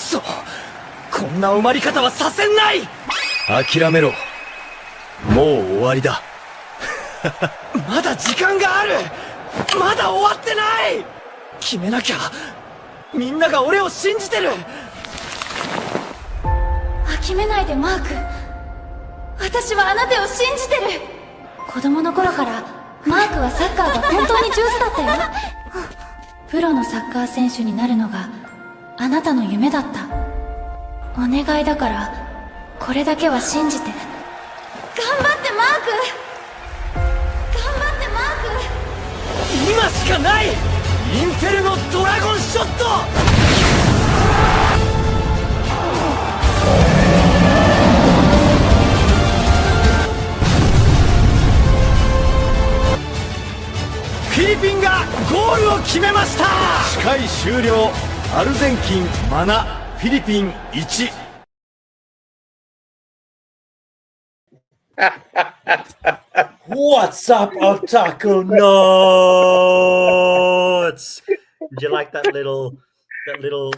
嘘。こんな終わり方はさせない。諦めろ。もう終わりだ。まだ時間がある。まだ終わってない。決めなきゃ。みんなが俺を信じてる。諦めないでマーク。私はあなたを信じてる。子供の頃からマークはサッカーが本当に上手だったよ。プロのサッカー選手になるのがあなたの夢だった。お願いだからこれだけは信じて。頑張ってマーク。頑張ってマーク。今しかない。インフェルノドラゴンショット。フィリピンがゴールを決めました。試合終了。アルゼンチン7、フィリピン1。What's up, Otakunauts? Did you like that little reel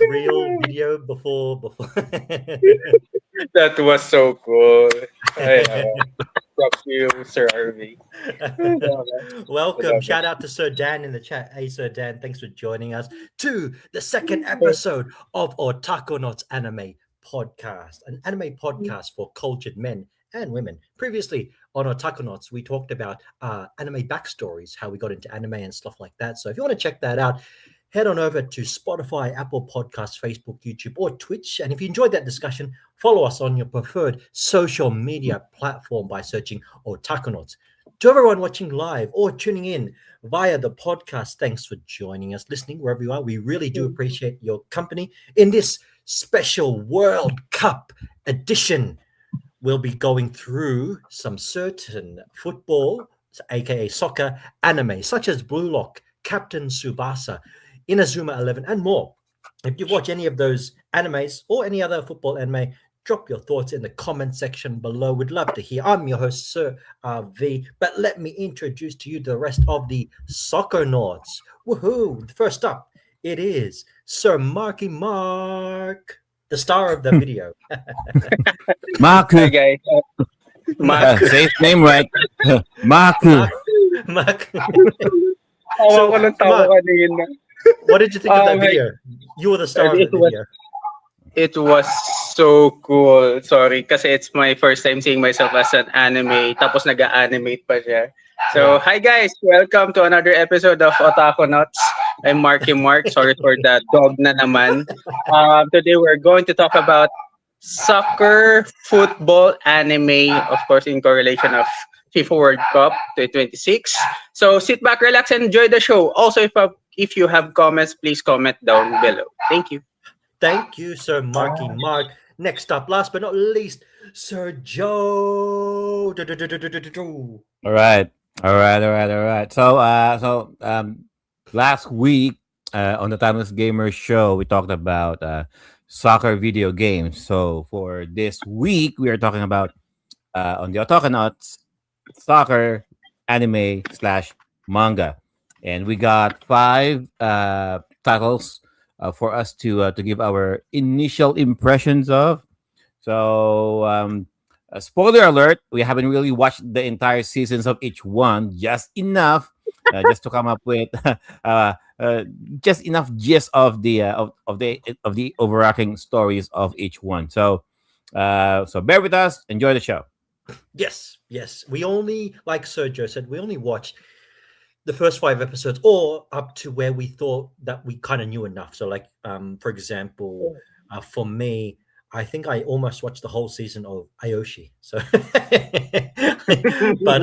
video before? That was so cool. Props to you, Sir RV. Welcome. Shout out to Sir Dan in the chat. Hey, Sir Dan, thanks for joining us to the second episode of Otakunauts Anime Podcast, an anime podcast for cultured men and women. Previously on Otakunauts, we talked about anime backstories, how we got into anime and stuff like that. So if you want to check that out, head on over to Spotify, Apple Podcasts, Facebook, YouTube, or Twitch. And if you enjoyed that discussion, follow us on your preferred social media platform by searching Otakunauts. To everyone watching live or tuning in via the podcast, thanks for joining us, listening wherever you are. We really do appreciate your company in this special World Cup edition. We'll be going through some certain football, aka soccer, anime, such as Blue Lock, Captain Tsubasa, Inazuma 11, and more. If you watch any of those animes or any other football anime, drop your thoughts in the comment section below. We'd love to hear. I'm your host, Sir V, but let me introduce to you the rest of the Soccernauts. Woohoo! First up, it is Sir Marky Mark, the star of the video. Mark. Hi, guys. Mark. Say his name right. Mark. Mark. So, Mark, what did you think of that video? You were the star of the video. It was so cool. Sorry, kasi it's my first time seeing myself as an anime. Tapos nag-animate pa siya. So, hi guys! Welcome to another episode of Otakunauts. I'm Marky Mark. Sorry for the dog na naman. Today we're going to talk about soccer, football, anime, of course in correlation of FIFA World Cup 2026. So sit back, relax, and enjoy the show. Also, if you have comments, please comment down below. Thank you. Thank you, Sir Marky Mark. Next up, last but not least, Sir Joe. All right. So last week on the Timeless Gamer show, we talked about soccer video games. So for this week, we are talking about on the Otakunauts soccer anime / manga, and we got 5 titles for us to give our initial impressions of. So spoiler alert, we haven't really watched the entire seasons of each one, just enough just to come up with just enough gist of the overarching stories of each one. So bear with us, enjoy the show. Yes. We only, like Sergio said, we only watched the first 5 episodes, or up to where we thought that we kind of knew enough. So, like, for example, for me, I think I almost watched the whole season of Aoshi. So, but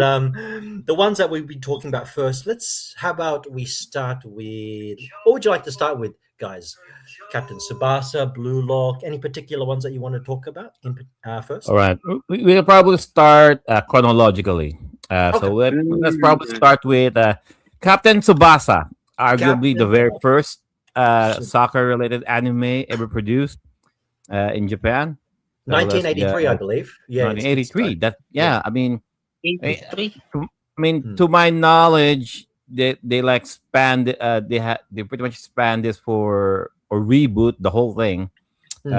the ones that we'll be talking about first, how about we start with, what would you like to start with, guys? Captain Tsubasa, Blue Lock, any particular ones that you want to talk about first? All right, we'll probably start chronologically. Okay. So let's probably start with Captain Tsubasa, arguably the very first soccer-related anime ever produced in Japan. 1983, I believe. Yeah, 1983. I mean, 83. To my knowledge, they like they pretty much spanned this or reboot the whole thing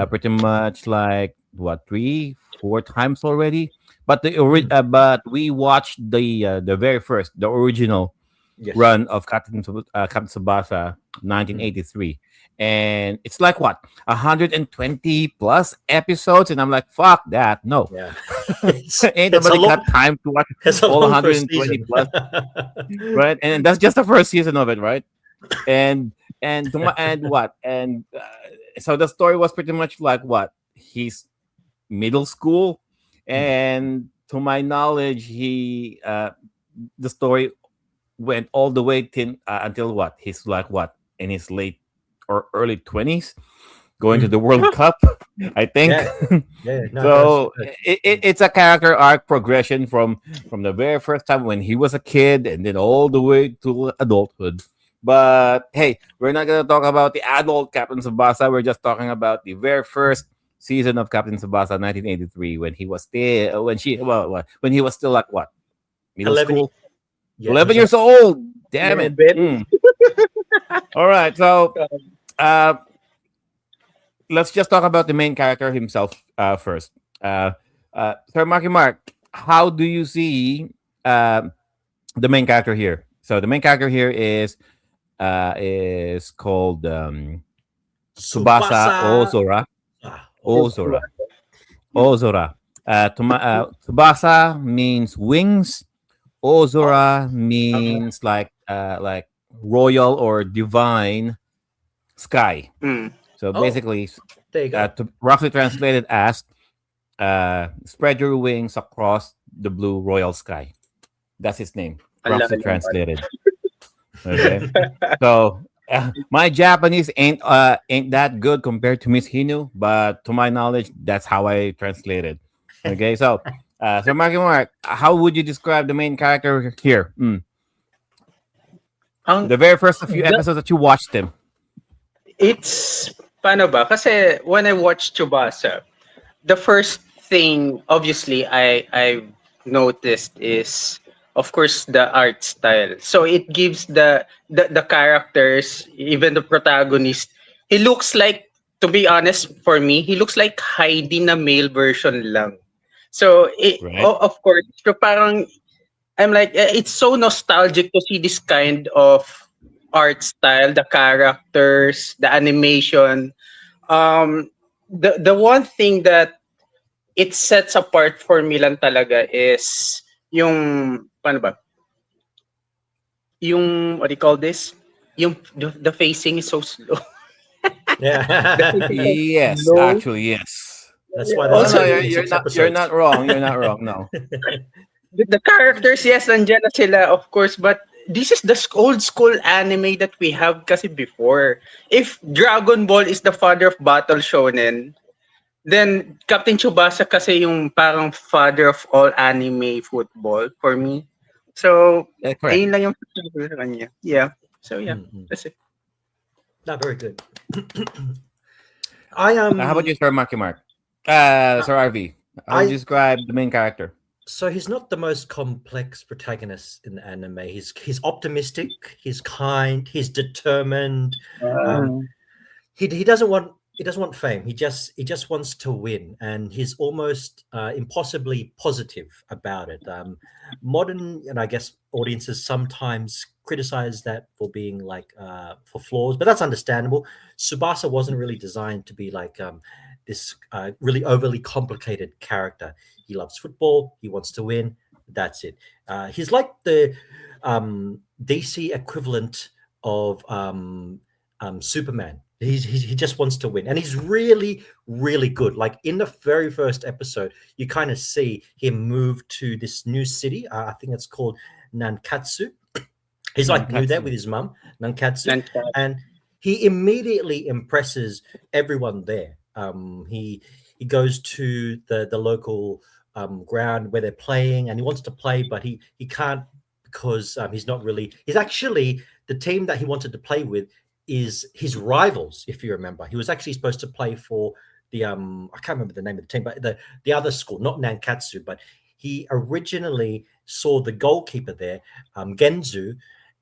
pretty much like what 3 4 times already. But but we watched the very first, the original Yes. run of Captain Tsubasa, Mm. 1983, and it's like what 120 plus episodes, and I'm like, fuck that, no. Yeah. Ain't It's a nobody long. got time to watch It's a all long first 120 season. plus, right? And that's just the first season of it, right? And and what and so the story was pretty much like what he's middle school, Mm. and to my knowledge, he the story went all the way until what he's like what in his late or early 20s, going to Mm. the World Cup, I think. Yeah. Yeah. No, that's So it's a character arc progression from the very first time when he was a kid and then all the way to adulthood. But hey, we're not gonna talk about the adult Captain Tsubasa. We're just talking about the very first season of Captain Tsubasa, 1983, when he was still when he was still like what, middle 11. school, Yeah. 11 years old. Damn Little it. bit. All right, so uh, let's just talk about the main character himself first. Sir Marky Mark, how do you see the main character here? So the main character here is called Tsubasa Tsubasa. Ozora. Ozora. Ozora. Ozora. Tsubasa means wings. Ozora means like royal or divine sky. Mm. So Oh. basically, There you go. roughly translated as spread your wings across the blue royal sky. That's his name, Ang roughly laki naman. translated. Okay, so my Japanese ain't that good compared to Miss Hinu, but to my knowledge, that's how I translate it. Okay, so so Mark, how would you describe the main character here? Ang, The very first few the- episodes that you watched him. it's, paano ba? Kasi when I watched Tsubasa, the first thing, obviously, I noticed is, of course, the art style. So it gives the characters, even the protagonist, he looks like, to be honest, for me, he looks like Heidi na male version lang. So, Right. of course, so parang, I'm like, it's so nostalgic to see this kind of art style, the characters, the animation. The one thing that it sets apart for me lang talaga is yung, paano ba? Yung, what do you call this? Yung, the facing is so slow. Yeah. Yes, Low. actually, yes. That's why No, there's Also, no, only you're 6 not. You're episodes. not wrong. You're not wrong. No. the characters, yes, nandiyan na sila, of course, but this is the old school anime that we have kasi before. If Dragon Ball is the father of battle shonen, then Captain Tsubasa kasi yung parang father of all anime football for me. So, Correct. ayun lang yung sa kanya. Yeah. So, yeah. Mhm. That's it. No, very good. I How about you, Sir Marky Mark? Sir RV. How would you describe the main character? So he's not the most complex protagonist in the anime. He's optimistic, he's kind, he's determined. He doesn't want fame. He just wants to win, and he's almost impossibly positive about it. Modern, and I guess audiences sometimes criticize that for being like for flaws, but that's understandable. Tsubasa wasn't really designed to be like this really overly complicated character. He loves football. He wants to win. That's it. He's like the DC equivalent of Superman. He just wants to win, and he's really, really good. Like in the very first episode, you kind of see him move to this new city. I think it's called Nankatsu. He's like new there Nankatsu. with his mum, Nankatsu, and he immediately impresses everyone there. He goes to the local ground where they're playing, and he wants to play, but he can't because he's not really. He's actually the team that he wanted to play with is his rivals. If you remember, he was actually supposed to play for the I can't remember the name of the team, but the other school, not Nankatsu, but he originally saw the goalkeeper there, Genzu,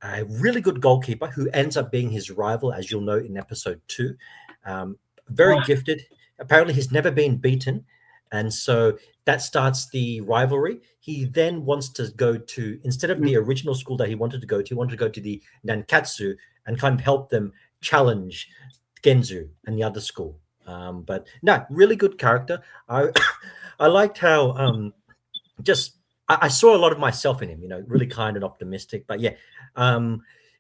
a really good goalkeeper who ends up being his rival, as you'll know in episode 2. Very gifted. apparently he's never been beaten, and so that starts the rivalry. He then wants to go to, instead of the original school that he wanted to go to, he wanted to go to the Nankatsu and kind of help them challenge Genzu and the other school. But no, really good character. I I liked how just I saw a lot of myself in him. You know, really kind and optimistic. But yeah,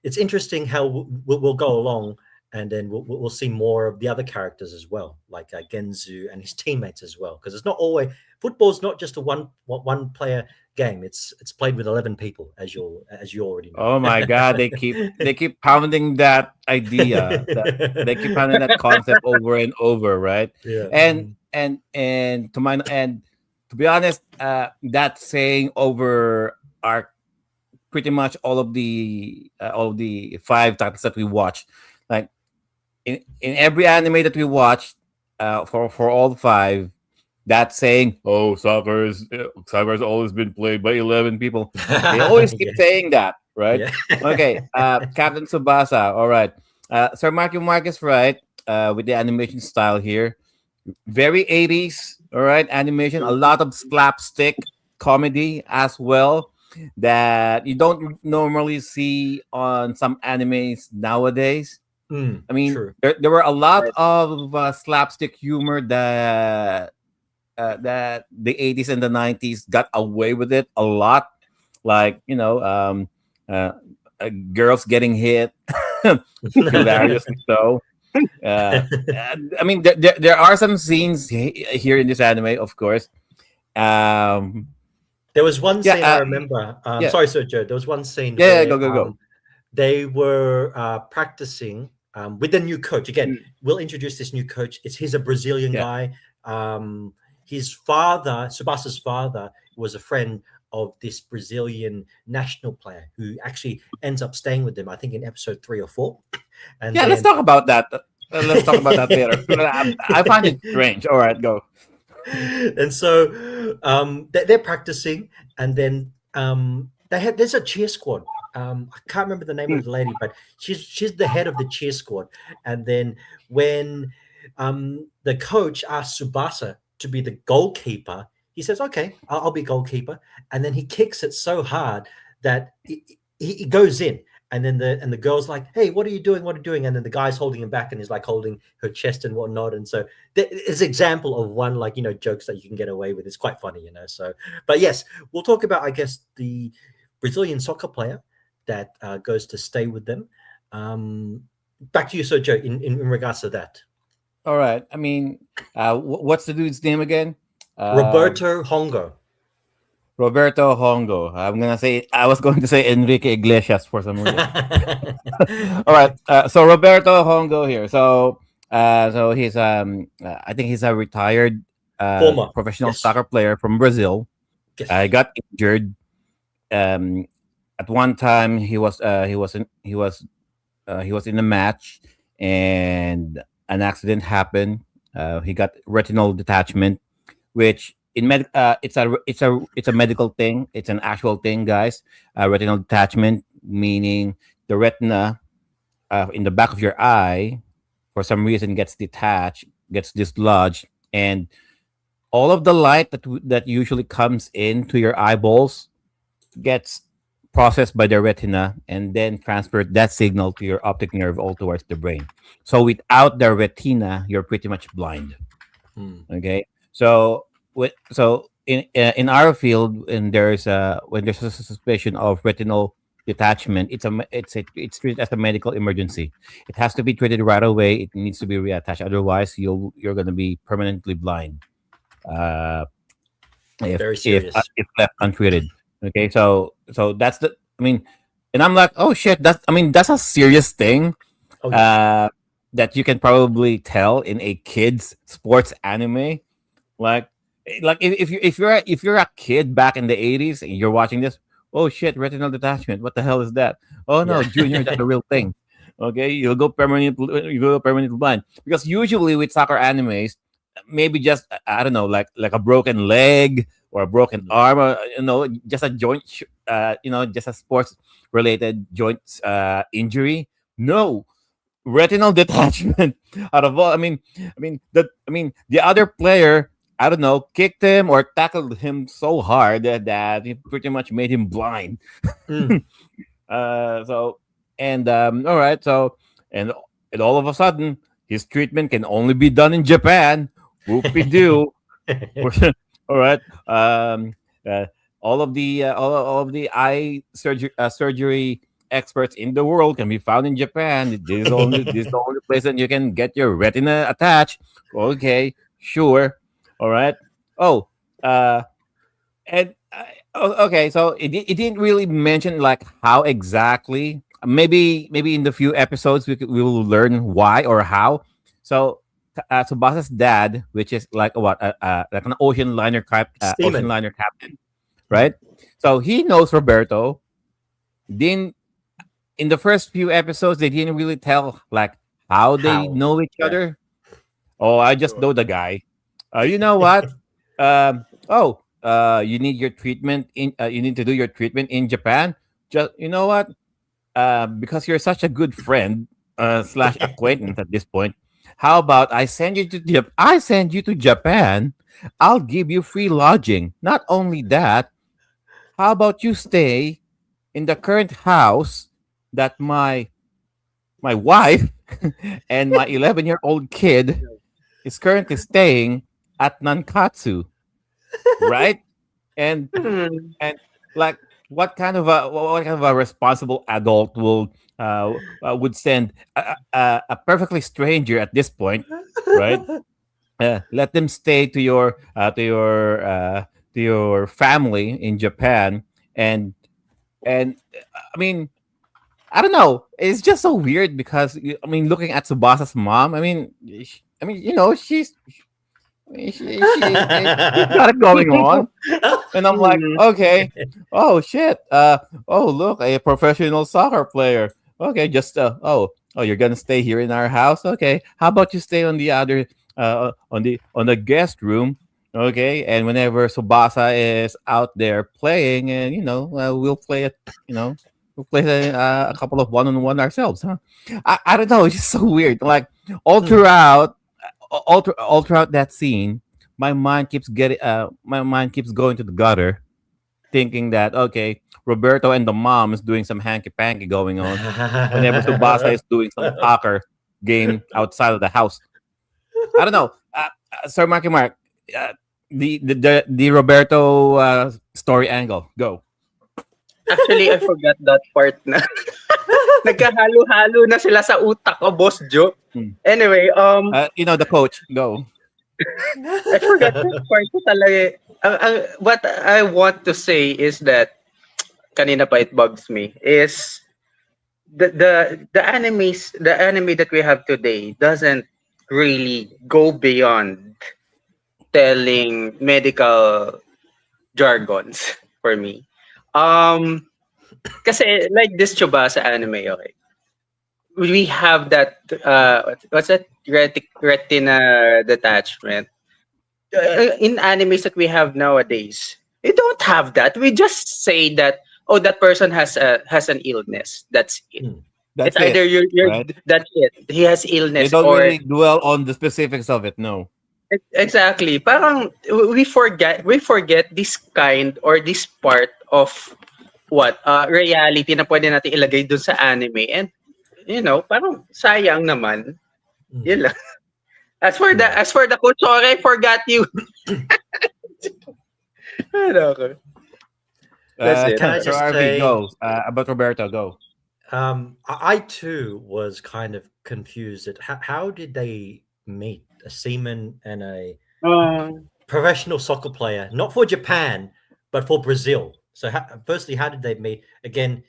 it's interesting how we'll go along, and then we'll see more of the other characters as well, like Genzu and his teammates as well. Because it's not always, football's not just a one player game. It's played with 11 people, as you already know. Oh my God, they keep pounding that idea. They keep pounding that concept over and over, right? Yeah. And to be honest, that saying over our pretty much all of the 5 titles that we watched. Like in every anime that we watched, for all 5, that saying, "Oh, soccer has always been played by 11 people." They always keep saying that, right? Yeah. Okay, Captain Tsubasa. All right, Sir Mark is right with the animation style here. Very 80s. All right, animation. A lot of slapstick comedy as well that you don't normally see on some animes nowadays. I mean, True. there were a lot of slapstick humor that the 80s and the 90s got away with it a lot, like girls getting hit hilariously so. I mean, there are some scenes here in this anime, of course. There was one Yeah, scene I remember. yeah. Sorry, Sir Joe. There was one scene. Yeah, where, go. They were practicing with the new coach. Again, we'll introduce this new coach. He's a Brazilian Yeah. guy. His father, Subasa's father, was a friend of this Brazilian national player who actually ends up staying with them, I think, in episode 3 or 4. And Yeah, let's talk about that. Let's talk about that later. I find it strange. All right, go. And so they're practicing, and then there's a cheer squad. I can't remember the name of the lady, but she's the head of the cheer squad. And then when the coach asks Subasa to be the goalkeeper, he says, "Okay, I'll be goalkeeper." And then he kicks it so hard that he goes in. And then the girl's like, "Hey, what are you doing? What are you doing?" And then the guy's holding him back, and he's like holding her chest and whatnot. And so it's an example of one, like, jokes that you can get away with. It's quite funny, So, but yes, we'll talk about, I guess, the Brazilian soccer player that goes to stay with them. Back to you, Sir Joe, in regards to that. All right. I mean, what's the dude's name again? Roberto Hongo. Roberto Hongo. I was going to say Enrique Iglesias for some reason. All right. So Roberto Hongo here. So he's I think he's a retired Former professional yes. soccer player from Brazil. Yes. Got injured. At one time he was in a match and an accident happened. He got retinal detachment, which it's a medical thing. It's an actual thing, guys. Retinal detachment, meaning the retina in the back of your eye, for some reason, gets detached, gets dislodged, and all of the light that usually comes into your eyeballs gets processed by the retina and then transferred that signal to your optic nerve all towards the brain. So without the retina, you're pretty much blind. Okay, so in our field, when there's a suspicion of retinal detachment, it's treated as a medical emergency. It has to be treated right away. It needs to be reattached. Otherwise, you're going to be permanently blind. Very serious. If left untreated. Okay, so that's and I'm like, oh shit, that's a serious thing. Oh, yeah. That you can probably tell in a kids sports anime, like if you're a kid back in the 80s and you're watching this, oh shit, retinal detachment, what the hell is that? Oh no, Yeah. Junior, that's a real thing. Okay, you go permanently blind, because usually with soccer animes, maybe just I don't know, like a broken leg or a broken arm, or just a joint, just a sports related joint injury. No, retinal detachment out of all. The other player, I don't know, kicked him or tackled him so hard that it pretty much made him blind. Mm. So and all right, so and and all of a sudden his treatment can only be done in Japan. Whoopie doo. All right. Uh, all of the eye surgery experts in the world can be found in Japan. This is the only place that you can get your retina attached. Okay, sure. All right. Oh, uh, and okay, so it didn't really mention like how exactly. Maybe in the few episodes we will learn why or how. So Tsubasa's dad, which is like what like an ocean Seaman. liner captain, right? So he knows Roberto. Didn't In the first few episodes they didn't really tell like how they How? know each Yeah. other. Oh, I just Sure. know the guy. You know what? You need your treatment in. You need to do your treatment in Japan. Just you know what? Because you're such a good friend slash acquaintance at this point. How about I send you to Japan. I'll give you free lodging. Not only that, how about you stay in the current house that my wife and my 11-year-old kid is currently staying at Nankatsu, right? And Hmm. and like what kind of a responsible adult will would send a perfectly stranger at this point, right? Let them stay to your family in Japan, and I mean I don't know. It's just so weird because looking at Subasa's mom. You know, she's got it going on, and I'm like, Hmm. okay, oh shit, oh look, a professional soccer player. Okay, just you're gonna stay here in our house. Okay, how about you stay on the other on the guest room? Okay, and whenever Subasa is out there playing, and we'll play it. You know, we'll play a couple of one-on-one ourselves, huh? I don't know. It's just so weird. Like all Mm. throughout, all throughout that scene, my mind keeps going to the gutter, thinking that okay, Roberto and the mom is doing some hanky panky going on. Whenever Subasa is doing some soccer game outside of the house, I don't know. Sir Marky Mark, uh, the Roberto story angle, go. Actually, I forgot that part na. Nagkahalo-halo na sila sa utak ko, Boss Joe. Hmm. Anyway, The coach, go. I forgot that part ko talaga. What I want to say is that kanina pa it bugs me is the anime that we have today doesn't really go beyond telling medical jargons for me. Kasi like this Tsubasa anime, okay, we have that what's that retina detachment in animes that we have nowadays. We don't have that. We just say that oh that person has an illness. That's it. Mm. It's That's either it, you're right? that's it. He has They illness don't or really dwell on the specifics of it. No. exactly. Parang we forget this kind or this part of what reality na pwede natin ilagay dun sa anime and parang sayang naman. Mm. Yun lang. Yeah. As for the coach, sorry, I forgot you. Ano ako? That's it. Can I Sir just RV, say, go. About Roberto, go. I too was kind of confused at how did they meet a seaman and a professional soccer player, not for Japan, but for Brazil. So, firstly, how did they meet? Again,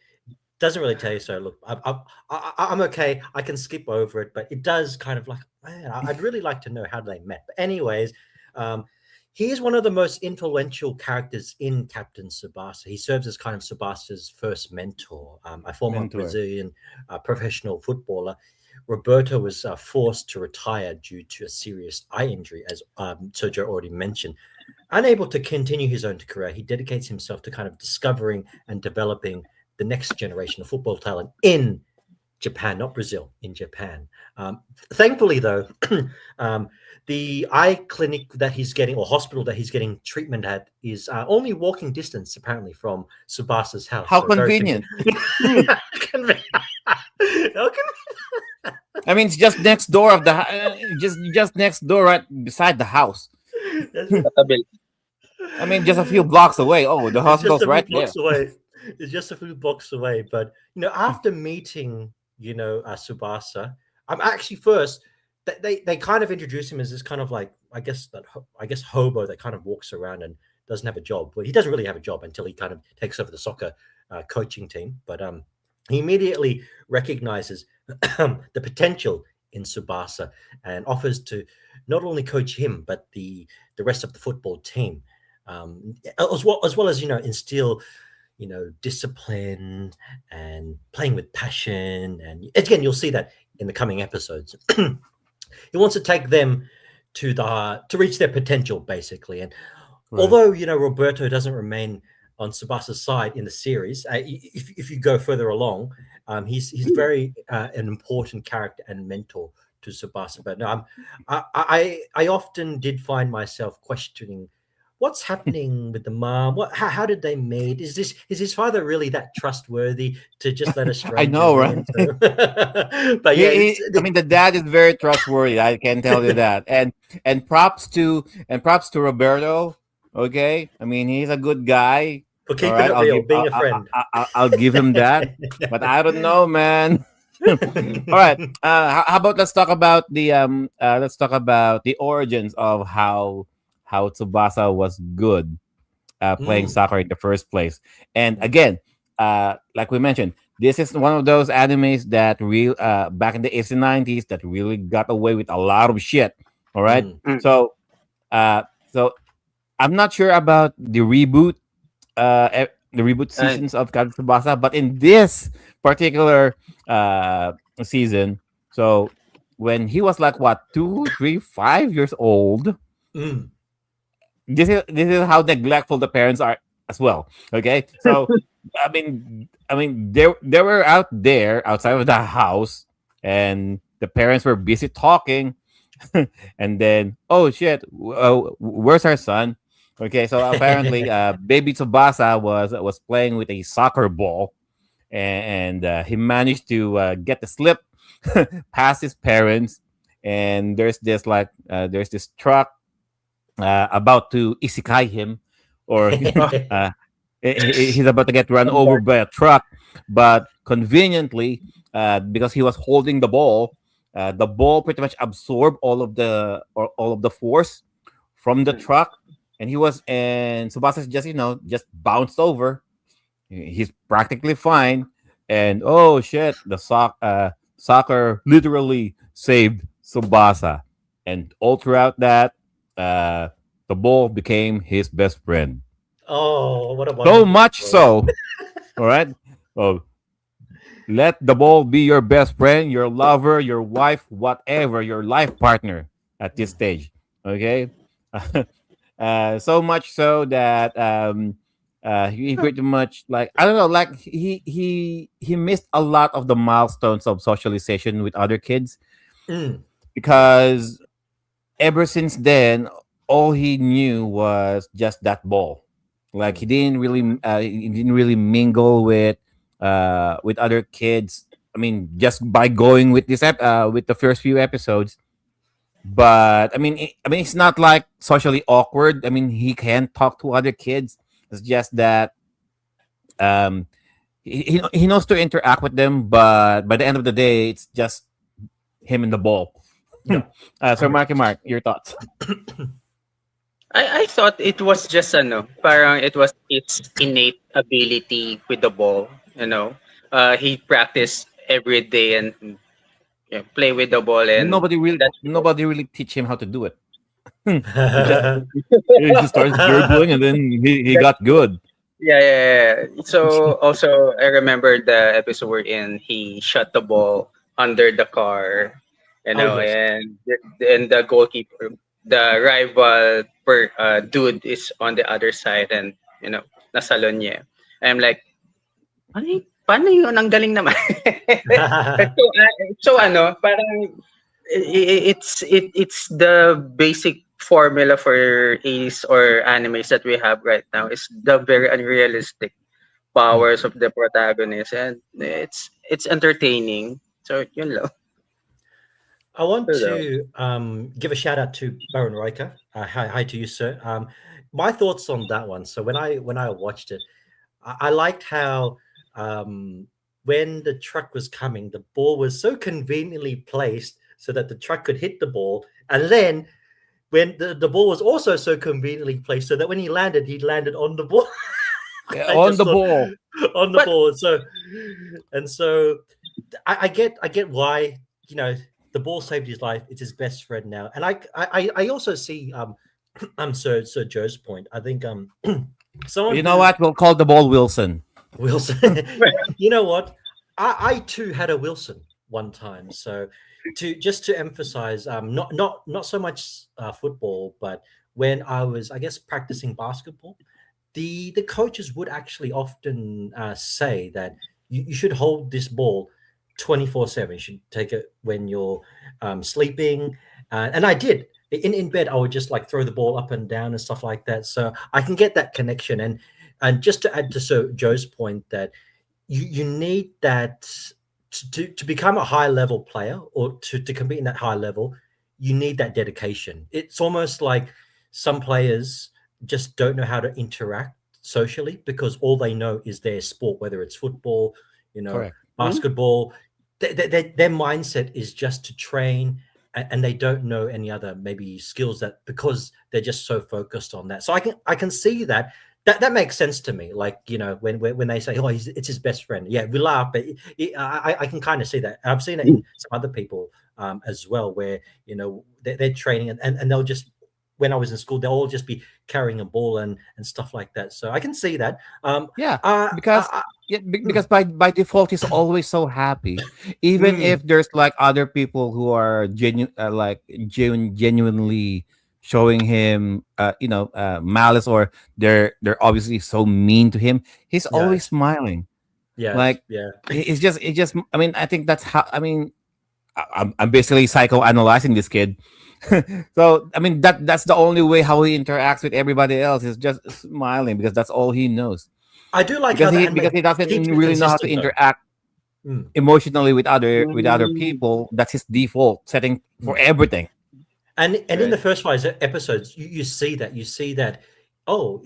doesn't really tell you. So, look, I'm okay. I can skip over it, but it does kind of like, man, I'd really like to know how they met. But, anyways, um, he is one of the most influential characters in Captain Tsubasa. He serves as kind of Tsubasa's first mentor, a former Mentor. Brazilian professional footballer. Roberto was forced to retire due to a serious eye injury, as Sergio already mentioned. Unable to continue his own career, he dedicates himself to kind of discovering and developing the next generation of football talent in Japan, not Brazil, in Japan. Thankfully, though, the eye clinic that he's getting, or hospital that he's getting treatment at, is only walking distance, apparently, from Tsubasa's house. How So very convenient. convenient. How I mean, it's just next door of the just next door, right beside the house. Katabi. I mean, just a few blocks away. Oh, the It's just hospital's a few right there. blocks away. It's just a few blocks away. But after meeting, Tsubasa, I'm actually first. They kind of introduce him as this kind of like I guess hobo that kind of walks around and doesn't have a job. Well, he doesn't really have a job until he kind of takes over the soccer coaching team. But he immediately recognizes the potential in Tsubasa and offers to not only coach him but the rest of the football team, as well as instill discipline and playing with passion. And again, you'll see that in the coming episodes. He wants to take them to reach their potential, basically. And although Roberto doesn't remain on Tsubasa's side in the series, if you go further along, he's very an important character and mentor to Tsubasa. But no, I often did find myself questioning what's happening with the mom. How did they meet? Is his father really that trustworthy to just let a stranger? I know, right? But yeah, I mean, the dad is very trustworthy. I can tell you that. And props to Roberto. Okay, I mean, he's a good guy. for keeping it real, being a friend. I'll give him that. But I don't know, man. All right. How about let's talk about the origins of how Tsubasa was good playing soccer in the first place. And again, like we mentioned, this is one of those animes that back in the 80s and 90s that really got away with a lot of shit. All right. So I'm not sure about the reboot seasons of Tsubasa, but in this particular season, so when he was like 2, 3, 5 years old, this is how neglectful the parents are as well. Okay, so I mean they were out there outside of the house, and the parents were busy talking, and then oh shit, where's our son? Okay, so apparently, baby Tsubasa was playing with a soccer ball, and he managed to get the slip past his parents. And there's this truck about to isekai him, or he's about to get run over by a truck. But conveniently, because he was holding the ball pretty much absorbed all of the force from the truck. And Tsubasa just bounced over. He's practically fine. And oh shit, the soccer literally saved Tsubasa. And all throughout that, the ball became his best friend. Oh, what a So much so, all right. Oh, let the ball be your best friend, your lover, your wife, whatever, your life partner at this stage. Okay. So much so that he pretty much like I don't know, like he missed a lot of the milestones of socialization with other kids because ever since then all he knew was just that ball. Like he didn't really mingle with other kids. I mean, just by going with with the first few episodes. But I mean, it's not like socially awkward. I mean, he can talk to other kids. It's just that he knows to interact with them. But by the end of the day, it's just him and the ball. Yeah. So, Marky Mark, your thoughts? I thought it was just parang it was its innate ability with the ball. He practiced every day and play with the ball, and Nobody really teach him how to do it. He just started dribbling, and then he got good. Yeah. So also, I remember the episode wherein he shot the ball under the car, yes. and the goalkeeper, the rival dude is on the other side, and nasalon niya. I'm like, paano yun? Ang galing naman. So ano, parang it's the basic formula for A's or animes that we have right now is the very unrealistic powers of the protagonist, and it's entertaining. So yun lang. I want Hello. to give a shout out to Baron Riker. Hi to you, sir. My thoughts on that one. So when I watched it, I liked how when the truck was coming, the ball was so conveniently placed so that the truck could hit the ball, and then when the ball was also so conveniently placed so that when he landed on the ball. I On just the thought ball. on the But ball. So I get why the ball saved his life. It's his best friend now, and I also see Sir Joe's point. I think someone You know who what? We'll call the ball Wilson. Wilson. You know what? I too had a Wilson one time. So to emphasize, not so much football, but when I was, I guess, practicing basketball, the coaches would actually often say that you should hold this ball 24/7. You should take it when you're sleeping, and I did. In bed, I would just like throw the ball up and down and stuff like that. So I can get that connection. And just to add to Sir Joe's point, that you need that to become a high level player or to compete in that high level, you need that dedication. It's almost like some players just don't know how to interact socially because all they know is their sport, whether it's football, Correct. basketball. Their mindset is just to train, and they don't know any other maybe skills that because they're just so focused on that. So I can see that. That makes sense to me. Like when they say, "Oh, it's his best friend," yeah, we laugh, but I can kind of see that. I've seen it in some other people as well, where they're training and they'll just. When I was in school, they'll all just be carrying a ball and stuff like that. So I can see that. Yeah, Uh, because uh, because by default he's always so happy, even mm, if there's like other people who are genuinely showing him malice, or they're obviously so mean to him. He's always yes, smiling. yes, Like yeah. it's just. I mean, I think that's how. I mean, I'm basically psychoanalyzing this kid. So I mean that's the only way how he interacts with everybody else is just smiling, because that's all he knows. I do like Because how the he anime doesn't keeps it really know how to consistent, though. interact Mm. emotionally with other mm, people. That's his default setting for Mm. everything. And in right. the first 5 episodes, you see that oh,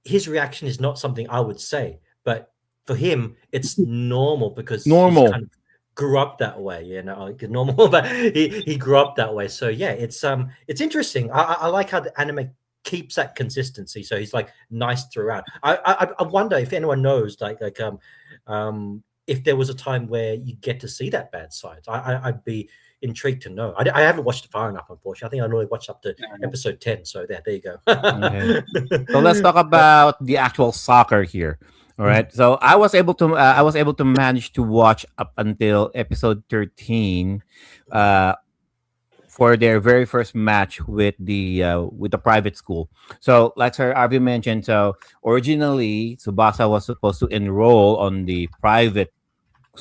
his reaction is not something I would say, but for him it's normal because he's Normal. kind of grew up that way, like normal, but he grew up that way. So yeah, it's interesting. I like how the anime keeps that consistency. So he's like nice throughout. I wonder if anyone knows if there was a time where you get to see that bad side. I'd be intrigued to know. I haven't watched it far enough, unfortunately. I think I only watched up to episode 10. So there you go. Okay. So let's talk about the actual soccer here. All Mm, right. So I was able to manage to watch up until episode 13, uh, for their very first match with the private school. So, like Sir Arvi mentioned, so originally Subasa was supposed to enroll on the private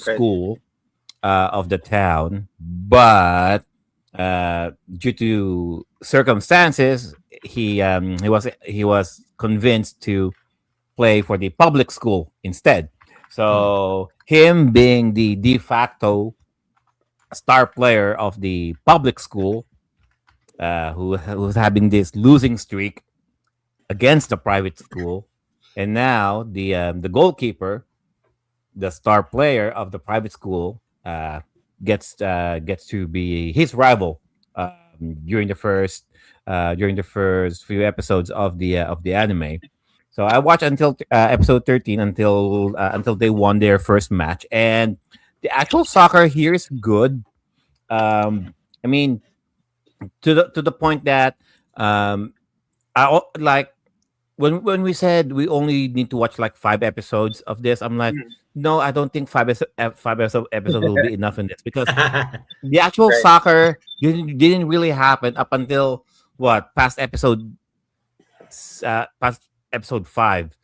Right. school of the town, but due to circumstances, he was convinced to play for the public school instead. mm, So him being the de facto star player of the public school, who's having this losing streak against the private school, and now the goalkeeper, the star player of the private school, gets to be his rival during the first few episodes of the anime. So I watched until episode 13, until they won their first match, and the actual soccer here is good. I mean, to the point that um, like when we said we only need to watch like 5 episodes of this, I'm like, Mm. no, I don't think five episodes will be enough in this, because mm. the actual Right. soccer didn't really happen up until what past episode 5,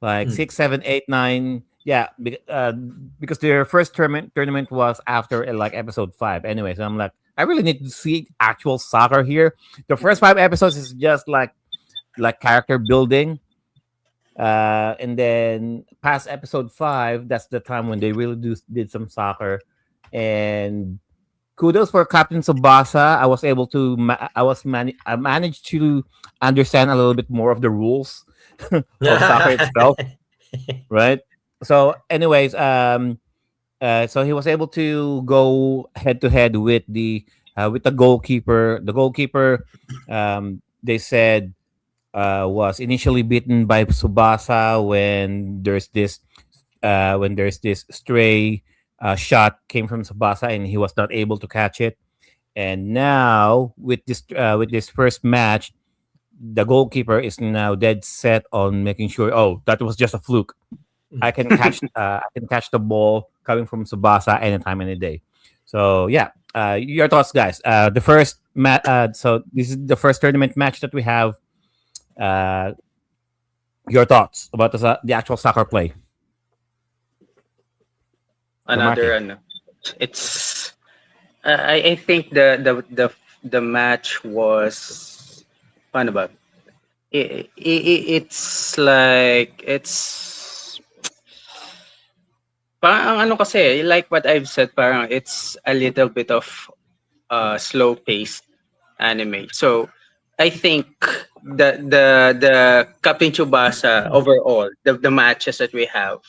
like 6, 7, 8, 9. yeah, because their first tournament was after like episode 5. Anyway, so I'm like, I really need to see actual soccer here. The first 5 episodes is just like character building. And then past episode 5, that's the time when they really did some soccer. And kudos for Captain Tsubasa. I was able to I managed to understand a little bit more of the rules of soccer itself, right? So anyways, so he was able to go head to head with the goalkeeper. The goalkeeper, they said, was initially beaten by Subasa when there's this stray shot came from Subasa and he was not able to catch it. And now with this first match, the goalkeeper is now dead set on making sure. Oh, that was just a fluke. I can catch the ball coming from Subasa anytime, any day. So yeah, your thoughts, guys. The first so this is the first tournament match that we have. Uh, your thoughts about the actual soccer play? Another ano. It's I think the match was paano ba? It's like it's parang ang ano kasi like what I've said, parang it's a little bit of slow paced anime. So I think the Captain Tsubasa overall, the matches that we have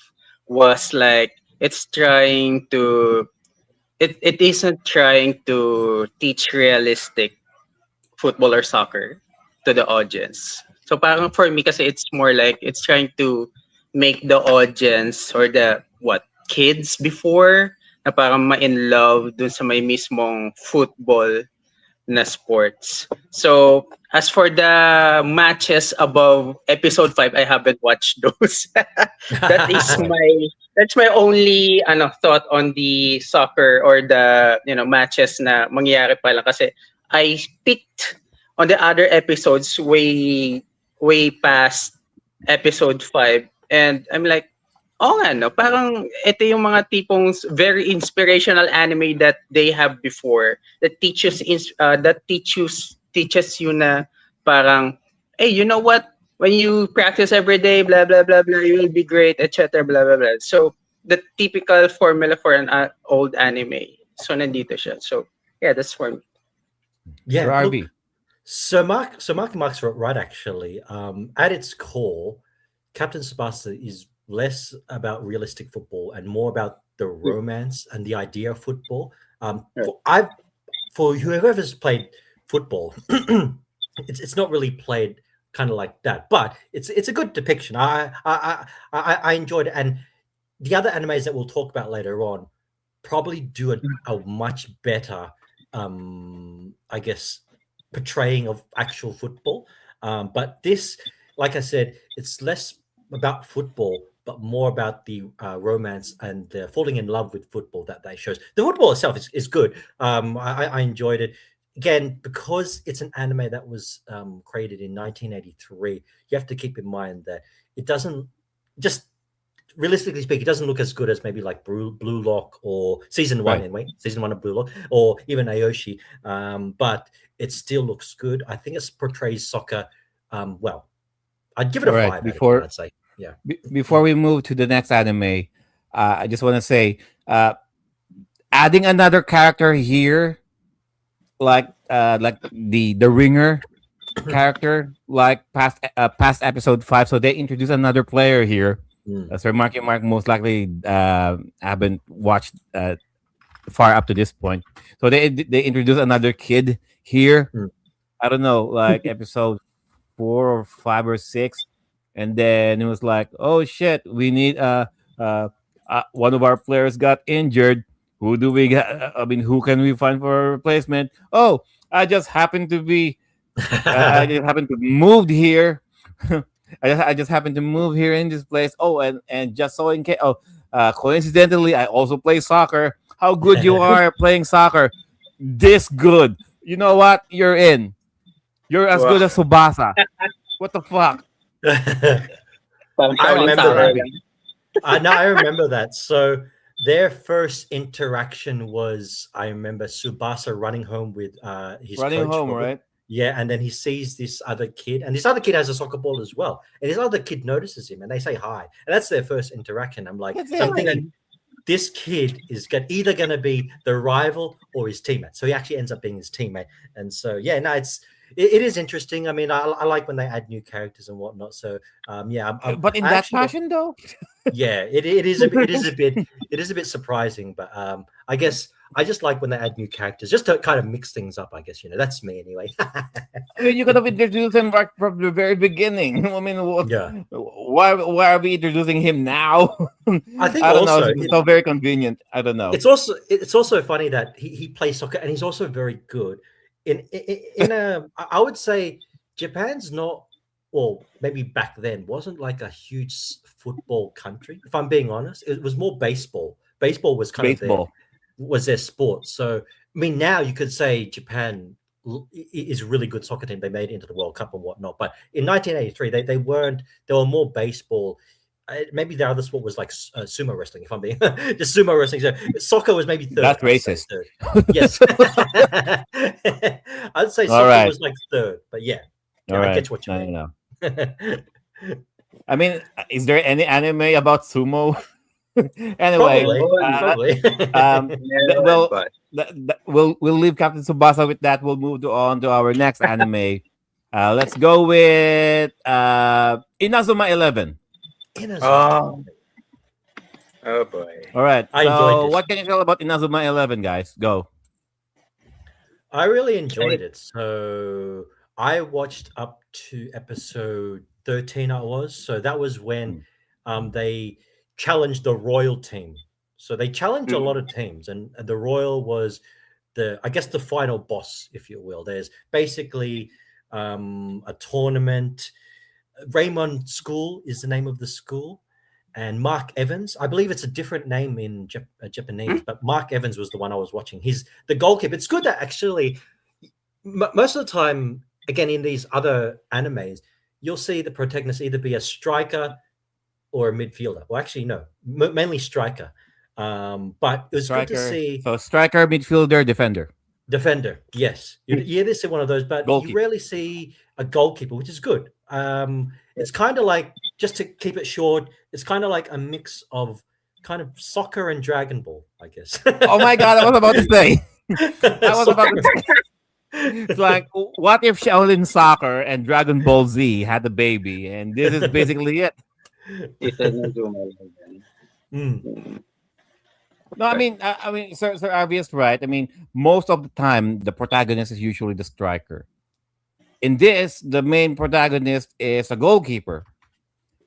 was like it's trying to it isn't trying to teach realistic football or soccer to the audience. So parang for me kasi it's more like it's trying to make the audience or the kids before na parang ma-in love dun sa may mismong football na sports. So as for the matches above episode 5, I haven't watched those. That's my only thought on the soccer or the matches na mangyayari pa lang kasi I picked on the other episodes way past episode 5 and I'm like, oh nga no, parang ito yung mga tipong very inspirational anime that they have before that teaches you na parang, hey, you know what? When you practice every day, blah blah blah blah, you will be great, etc. Blah blah blah. So the typical formula for an old anime. So nandito siya. So yeah, that's for me. Yeah, Sir look, RB. so Mark's right actually. At its core, Captain Tsubasa is less about realistic football and more about the romance and the idea of football. For whoever's played football, it's not really played kind of like that, but it's a good depiction. I enjoyed it, and the other animes that we'll talk about later on probably do a much better, I guess, portraying of actual football. But this, like I said, it's less about football, but more about the romance and the falling in love with football that they shows. The football itself is good. I enjoyed it. Again, because it's an anime that was created in 1983, you have to keep in mind that it doesn't, just realistically speaking, it doesn't look as good as maybe like Blue Lock or season one, Right. anyway, season one of Blue Lock, or even Aoshi. But it still looks good. I think it portrays soccer well. I'd give it a All right, 5 out of 10, I'd say. Yeah. Before we move to the next anime, I just want to say, adding another character here, like the ringer character, like past episode 5. So they introduced another player here. Sir Mark most likely haven't watched far up to this point. So they introduced another kid here. I don't know, like episode 4 or 5 or 6, and then it was like, oh shit, we need one of our players got injured. Who do we get? I mean, who can we find for a replacement? Oh, I just happened to be I just happened to moved here. I just happened to move here in this place. Oh, and just so in case. Oh, coincidentally, I also play soccer. How good you are at playing soccer? This good. You know what? You're in. You're as good as Subasa. What the fuck? I remember I remember that. So their first interaction was, I remember Subasa running home with his Running coach, home, Robert. right? Yeah, and then he sees this other kid, and this other kid has a soccer ball as well. And this other kid notices him, and they say hi, and that's their first interaction. I'm like, That's so I'm it. thinking, this kid is either going to be the rival or his teammate. So he actually ends up being his teammate. And so, yeah, no, it is interesting. I mean, I like when they add new characters and whatnot. So, yeah, But in I that actually, fashion, though. yeah, it is a bit surprising, but I guess I just like when they add new characters just to kind of mix things up. I guess that's me anyway. I mean, you could have introduced him right from the very beginning. I mean, Yeah, why are we introducing him now? I think I don't know. also It's so very convenient. I don't know. it's also funny that he plays soccer and he's also very good in a. I would say Japan's not, well, maybe back then wasn't like a huge football country. If I'm being honest, it was more baseball. Baseball was kind of Baseball. their sport. So I mean, now you could say Japan is a really good soccer team. They made it into the World Cup and whatnot. But in 1983, they weren't. They were more baseball. Maybe their other sport was like sumo wrestling. If I'm being just sumo wrestling, so soccer was maybe third. That's I'd say racist. third. Yes, I'd say All soccer right. was like third. But yeah, All I right. get what you No, mean. no, no. I mean, is there any anime about sumo? Anyway, Probably, probably. Never well, but we'll leave Captain Tsubasa with that. We'll move on to our next anime. Let's go with Inazuma 11. oh, oh boy. All right. I enjoyed So, this. what can you tell about Inazuma 11, guys? Go. I really enjoyed it. So I watched up to episode 13, I was. So that was when they challenged the Royal team. So they challenged a lot of teams, and the Royal was I guess, the final boss, if you will. There's basically a tournament. Raymond School is the name of the school. And Mark Evans, I believe it's a different name in Japanese, but Mark Evans was the one I was watching. He's the goalkeeper. It's good that actually, most of the time, again, in these other animes, you'll see the protagonist either be a striker or a midfielder. Well, actually, no, mainly striker. But it was good to Striker. see So, striker, midfielder, defender. defender. Yes, you either see one of those, but you Goalkeeper. rarely see a goalkeeper, which is good. It's kind of like, just to keep it short, it's kind of like a mix of kind of soccer and Dragon Ball, I guess. Oh my God, I was about to say. I was about Soccer. to say. It's like, what if Shaolin Soccer and Dragon Ball Z had a baby? And this is basically it. It's a Inazuma 11. Mm. No, I mean, Sir Obvious, right? I mean, most of the time, the protagonist is usually the striker. In this, the main protagonist is a goalkeeper,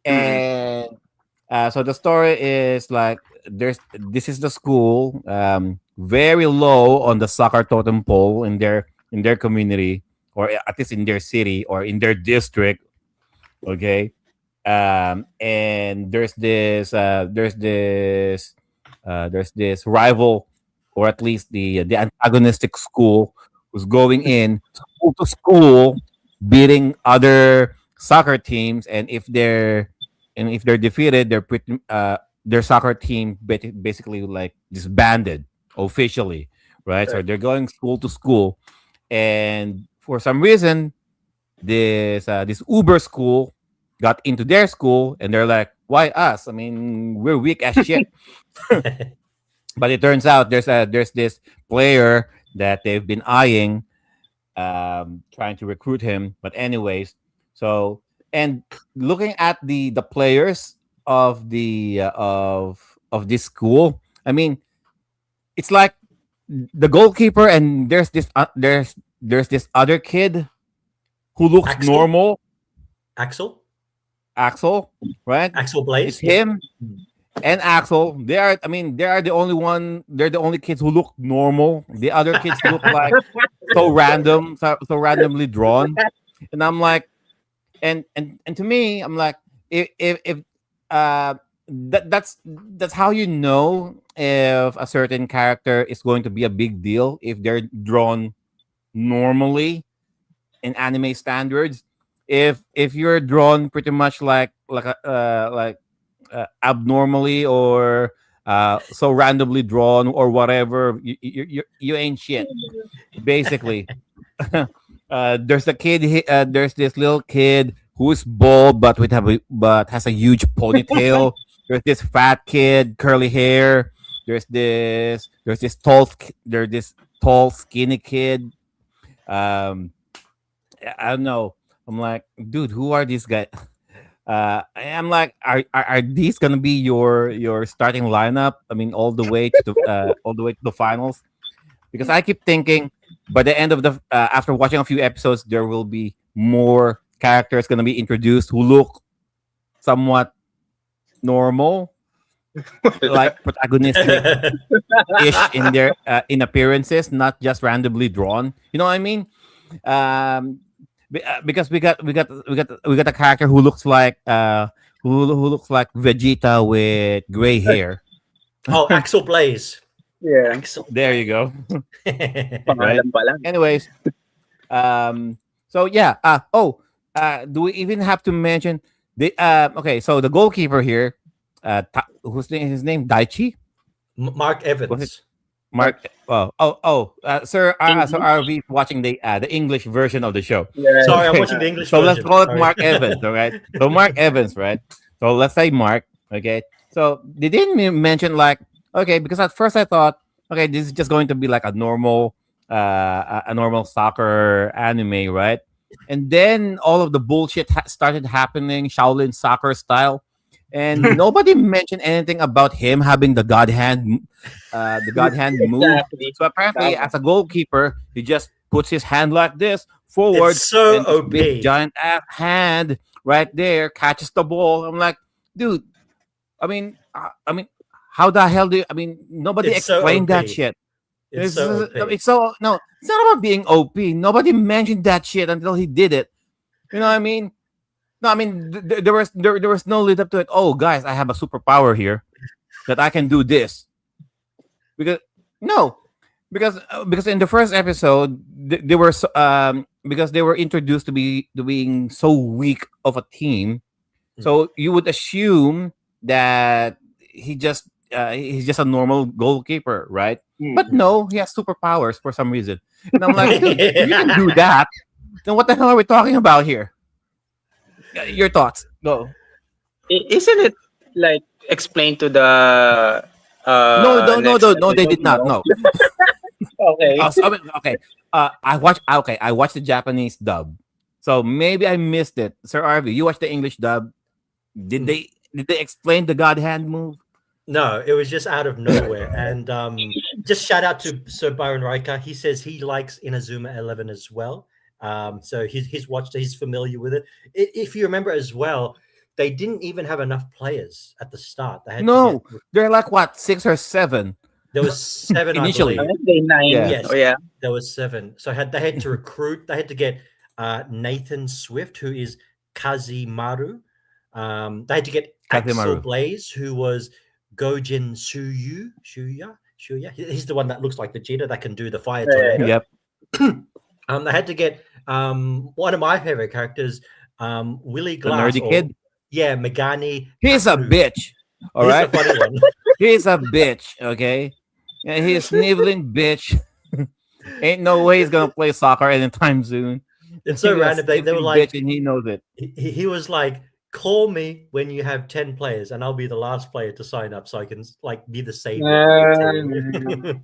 and so the story is like this is the school, very low on the soccer totem pole in their community, or at least in their city or in their district. Okay, and there's this rival, or at least the antagonistic school, who's going in school to school, beating other soccer teams, and if they're defeated, they're pretty their soccer team basically like disbanded officially, right? So Right. they're going school to school, and for some reason, this Uber school got into their school, and they're like, "Why us? I mean, we're weak as shit." But it turns out there's this player that they've been eyeing, trying to recruit him. But anyways, so and looking at the players of of this school, I mean, it's like the goalkeeper, and there's this other kid who looks Axel? normal, Axel? Axel, right? Axel Blaze? It's him and Axel. They are the only one. They're the only kids who look normal. The other kids look like so random, so randomly drawn. And I'm like, and to me, I'm like, if that's how you know if a certain character is going to be a big deal, if they're drawn normally in anime standards. If you're drawn pretty much like abnormally or so randomly drawn or whatever. You ain't shit. Basically, there's a kid. There's this little kid who's bald but has a huge ponytail. There's this fat kid, curly hair. There's this tall skinny kid. Um, I don't know. I'm like, dude, who are these guys? I'm like, are these gonna be your starting lineup? I mean, all the way to the finals, because I keep thinking by the end of the after watching a few episodes, there will be more characters gonna be introduced who look somewhat normal, like protagonistic ish in their in appearances, not just randomly drawn. You know what I mean? Um, because we got a character who looks like who looks like Vegeta with gray hair. Oh, Axel Blaze. Yeah. Axel. There you go. Right. Pangalan pa lang. Anyways, so yeah. Do we even have to mention the? Okay, so the goalkeeper here, his name Daichi. Mark Evans. Mark. Sir. So RV watching the English version of the show. Yeah. Sorry, I'm Okay. watching the English So version. let's call it Sorry. Mark Evans, all right? So Mark Evans, right? So let's say Mark, okay? So they didn't mention like, okay, because at first I thought, okay, this is just going to be like a normal soccer anime, right? And then all of the bullshit started happening, Shaolin soccer style, and nobody mentioned anything about him having the God hand move. Exactly. So apparently, Tama. as a goalkeeper, he just puts his hand like this forward, It's so and this OP. big giant ass hand right there catches the ball. I'm like, dude. I mean, how the hell do you? I mean, nobody It's so explained that OP. shit. It's so OP. It's so no. It's not about being OP. Nobody mentioned that shit until he did it. You know what I mean? No, I mean there was no lead up to it. Oh, guys, I have a superpower here that I can do this. Because no, because in the first episode they were because they were introduced to being so weak of a team, so you would assume that he's just a normal goalkeeper, right? But no, he has superpowers for some reason. And I'm like, dude, if you can do that, then what the hell are we talking about here? Your thoughts? Go. Isn't it like explained to the No, they did not. No. Okay. Okay. I watched the Japanese dub. So maybe I missed it. Sir RV, you watched the English dub. Did they explain the God hand move? No, it was just out of nowhere. And just shout out to Sir Byron Riker. He says he likes Inazuma 11 as well. So he's watched it. He's familiar with it. If you remember as well, they didn't even have enough players at the start. They had They're like what, 6 or 7? there was 7 Initially. I believe. Day 9. Yeah. Yes. Oh yeah. There was 7. So they had to recruit. They had to get Nathan Swift, who is Kazimaru. They had to get Axel Kazimaru. Blaze, who was Gojin Shuya. He's the one that looks like the cheetah that can do the fire tornado. Yep. They had to get one of my favorite characters, Willie The Glass. nerdy kid. Yeah, Megani. He's a Haku. bitch. All He's right. a funny one. He's a bitch. Okay. And he's a sniveling bitch. Ain't no way he's gonna play soccer anytime soon. It's so He's a random. They were sniveling like, bitch, and he knows it. he was like, call me when you have 10 players and I'll be the last player to sign up so I can like be the savior.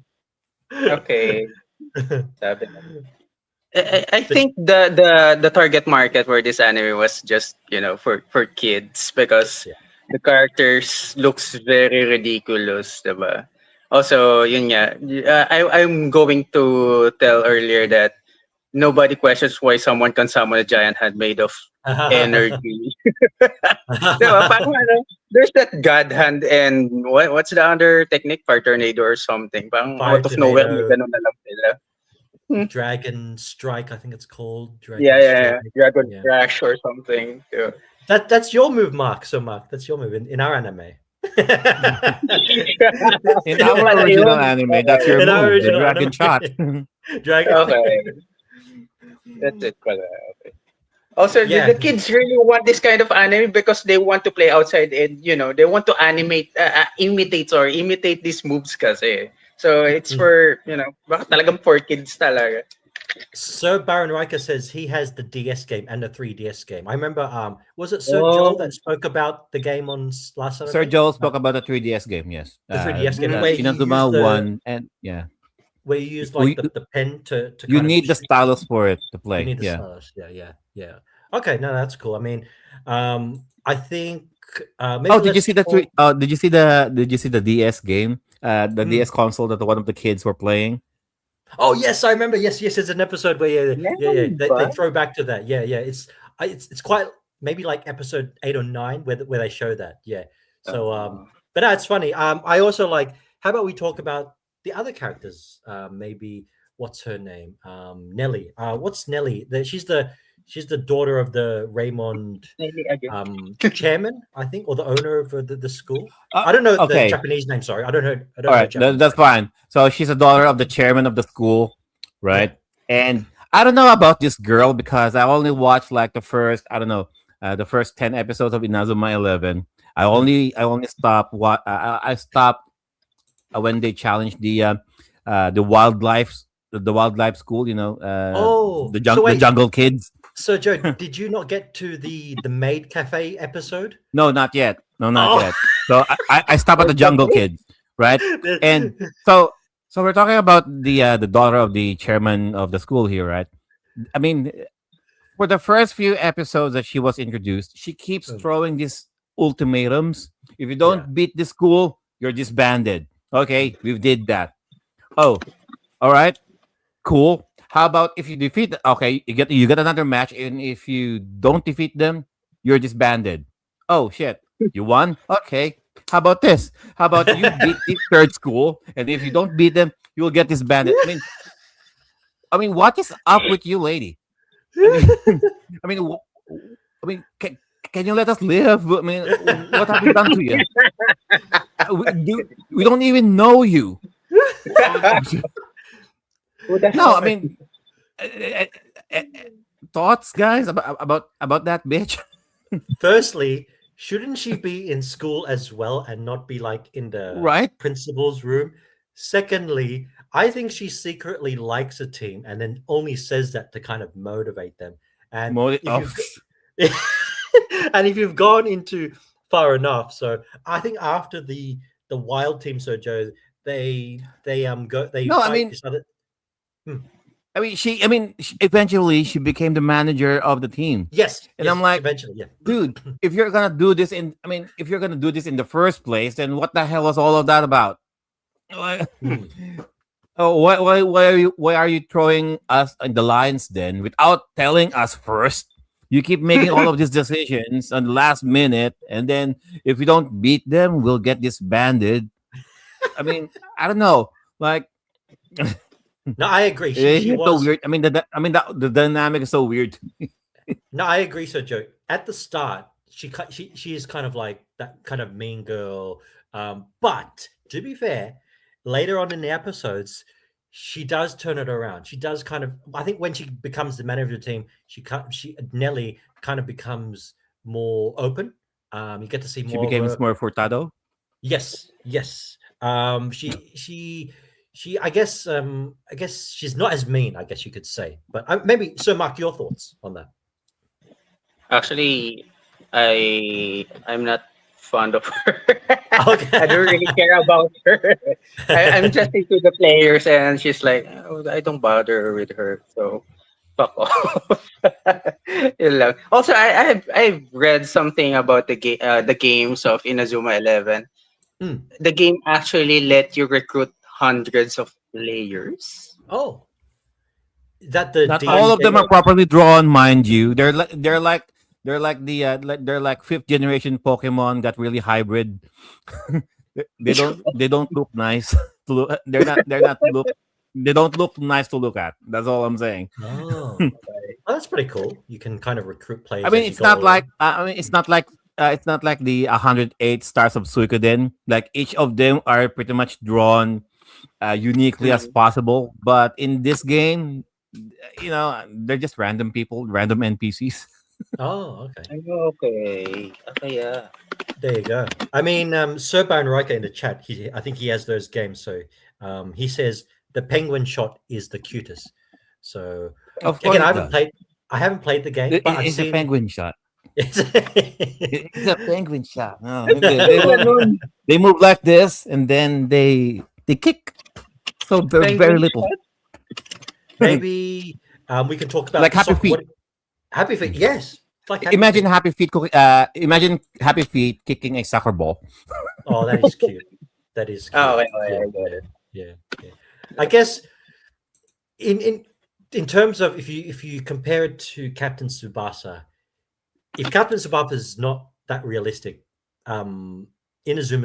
Okay. Sabi na. I think the target market for this anime was just, for kids, because the characters looks very ridiculous, diba? Also, yun nga, I'm going to tell earlier that nobody questions why someone can summon a giant hand made of energy. Diba? Parang there's that god hand and what's the other technique? Fire tornado or something. Parang Fire out of nowhere, tornado. may ganun na lang sila. Dragon Strike, I think it's called. Dragon Yeah. Strike. Dragon Yeah. Crash or something. Yeah. That's your move, Mark. So Mark, that's your move in our anime. In our original anime, that's your In our move, the original dragon anime. shot. Dragon. Okay. That's it pala. Okay. Also, Yeah. the kids really want this kind of anime because they want to play outside and they want to imitate these moves kasi. So it's Mm. for, baka talagang for kids talaga. Sir Baron Riker says he has the DS game and the 3DS game. I remember, was it Sir Oh. Joel that spoke about the game on last Sir Saturday? Joel spoke about the 3DS game. Yes, The 3DS game Mm. where you Inazuma use the 1 and yeah. where you use We, like the pen to you kind of need the shoot. stylus for it to You play. need the Yeah. stylus. Yeah. Okay, no, that's cool. I mean, I think maybe Oh, did you let's see the talk. did you see the DS game? The Mm. DS console that one of the kids were playing. Oh yes, I remember. Yes, there's an episode where Meron they ba? throw back to that. Yeah. It's quite maybe like episode 8 or 9 where they show that. Yeah. So but no, it's funny. I also like. How about we talk about the other characters? Maybe what's her name? Nelly. What's Nelly? She's the daughter of the Raymond Really again. chairman, I think, or the owner of the school. Uh, I don't know the okay. Japanese name. Sorry, I don't know. I don't All know right, Japanese. that's fine. So she's a daughter of the chairman of the school, right? And I don't know about this girl because I only watched like the first, I don't know, the first 10 episodes of Inazuma 11. I only stopped what I stopped when they challenged the wildlife school. Oh, the so the wait. jungle kids. So Joe, did you not get to the maid cafe episode? No, not yet. No, not Oh. yet. So I stopped at the jungle kids, right? And so we're talking about the daughter of the chairman of the school here, right? I mean, for the first few episodes that she was introduced, she keeps Mm. throwing these ultimatums. If you don't beat the school, you're disbanded. Okay, we did that. Oh, all right, cool. How about if you defeat? Okay, you get another match, and if you don't defeat them, you're disbanded. Oh shit, you won. Okay. How about this? How about you beat the third school, and if you don't beat them, you will get disbanded. I mean, what is up with you, lady? I mean, can you let us live? I mean, what have we done to you? We don't even know you. No, I mean, thoughts, guys, about that bitch. Firstly, shouldn't she be in school as well and not be like in the Right? principal's room? Secondly, I think she secretly likes a team and then only says that to kind of motivate them. And and if you've gone into far enough, so I think after the wild team, so Joe, they No, I fight mean, this other. eventually she became the manager of the team. Yes, And yes, I'm like, eventually, yeah. dude, if you're gonna do this if you're gonna do this in the first place, then what the hell was all of that about? Oh, why are you throwing us in the lines then without telling us first? You keep making all of these decisions on the last minute, and then if we don't beat them, we'll get disbanded. I mean, I don't know. Like, No, I agree. it's She so was. weird. I mean, the dynamic is so weird. No, I agree, so Joe. At the start, she is kind of like that kind of mean girl. But to be fair, later on in the episodes, she does turn it around. She does kind of. I think when she becomes the manager of the team, she Nelly kind of becomes more open. You get to see She more became of her. more furtado. Yes. She. I guess she's not as mean. I guess you could say. But maybe. So, Mark, your thoughts on that? Actually, I'm not fond of her. Okay. I don't really care about her. I'm just into the players, and she's like, oh, I don't bother with her, so fuck off. Yun lang. Also, I've read something about the games of Inazuma 11. Mm. The game actually let you recruit hundreds of players. Oh, is that the Not D? all of them are properly drawn, mind you. They're like fifth generation Pokemon got really hybrid. They don't look nice to look. They don't look nice to look at. That's all I'm saying. Oh, okay. Oh, that's pretty cool. You can kind of recruit players. I mean, as you it's go not along. like it's not like the 108 stars of Suikoden. Like each of them are pretty much drawn uniquely as possible. But in this game, they're just random people, random NPCs. Oh, okay. Okay. Okay, yeah. There you go. I mean, Sir Baron Riker in the chat, I think he has those games. So he says the penguin shot is the cutest. So Of course again, it does. I haven't played the game, but I've It's a seen. penguin shot. It's It's a penguin shot. No, Ganun. they move like this, and then they kick. So very Penguin little, shot? Maybe we can talk like about Happy soccer. Feet. Happy Feet, yes. It's like Happy Imagine Feet. Happy Feet. Imagine Happy Feet kicking a soccer ball. Oh, that is cute. That is cute. Oh, okay, Yeah, I get it. yeah. I guess in terms of if you compare it to Captain Tsubasa, if Captain Tsubasa is not that realistic, Inazuma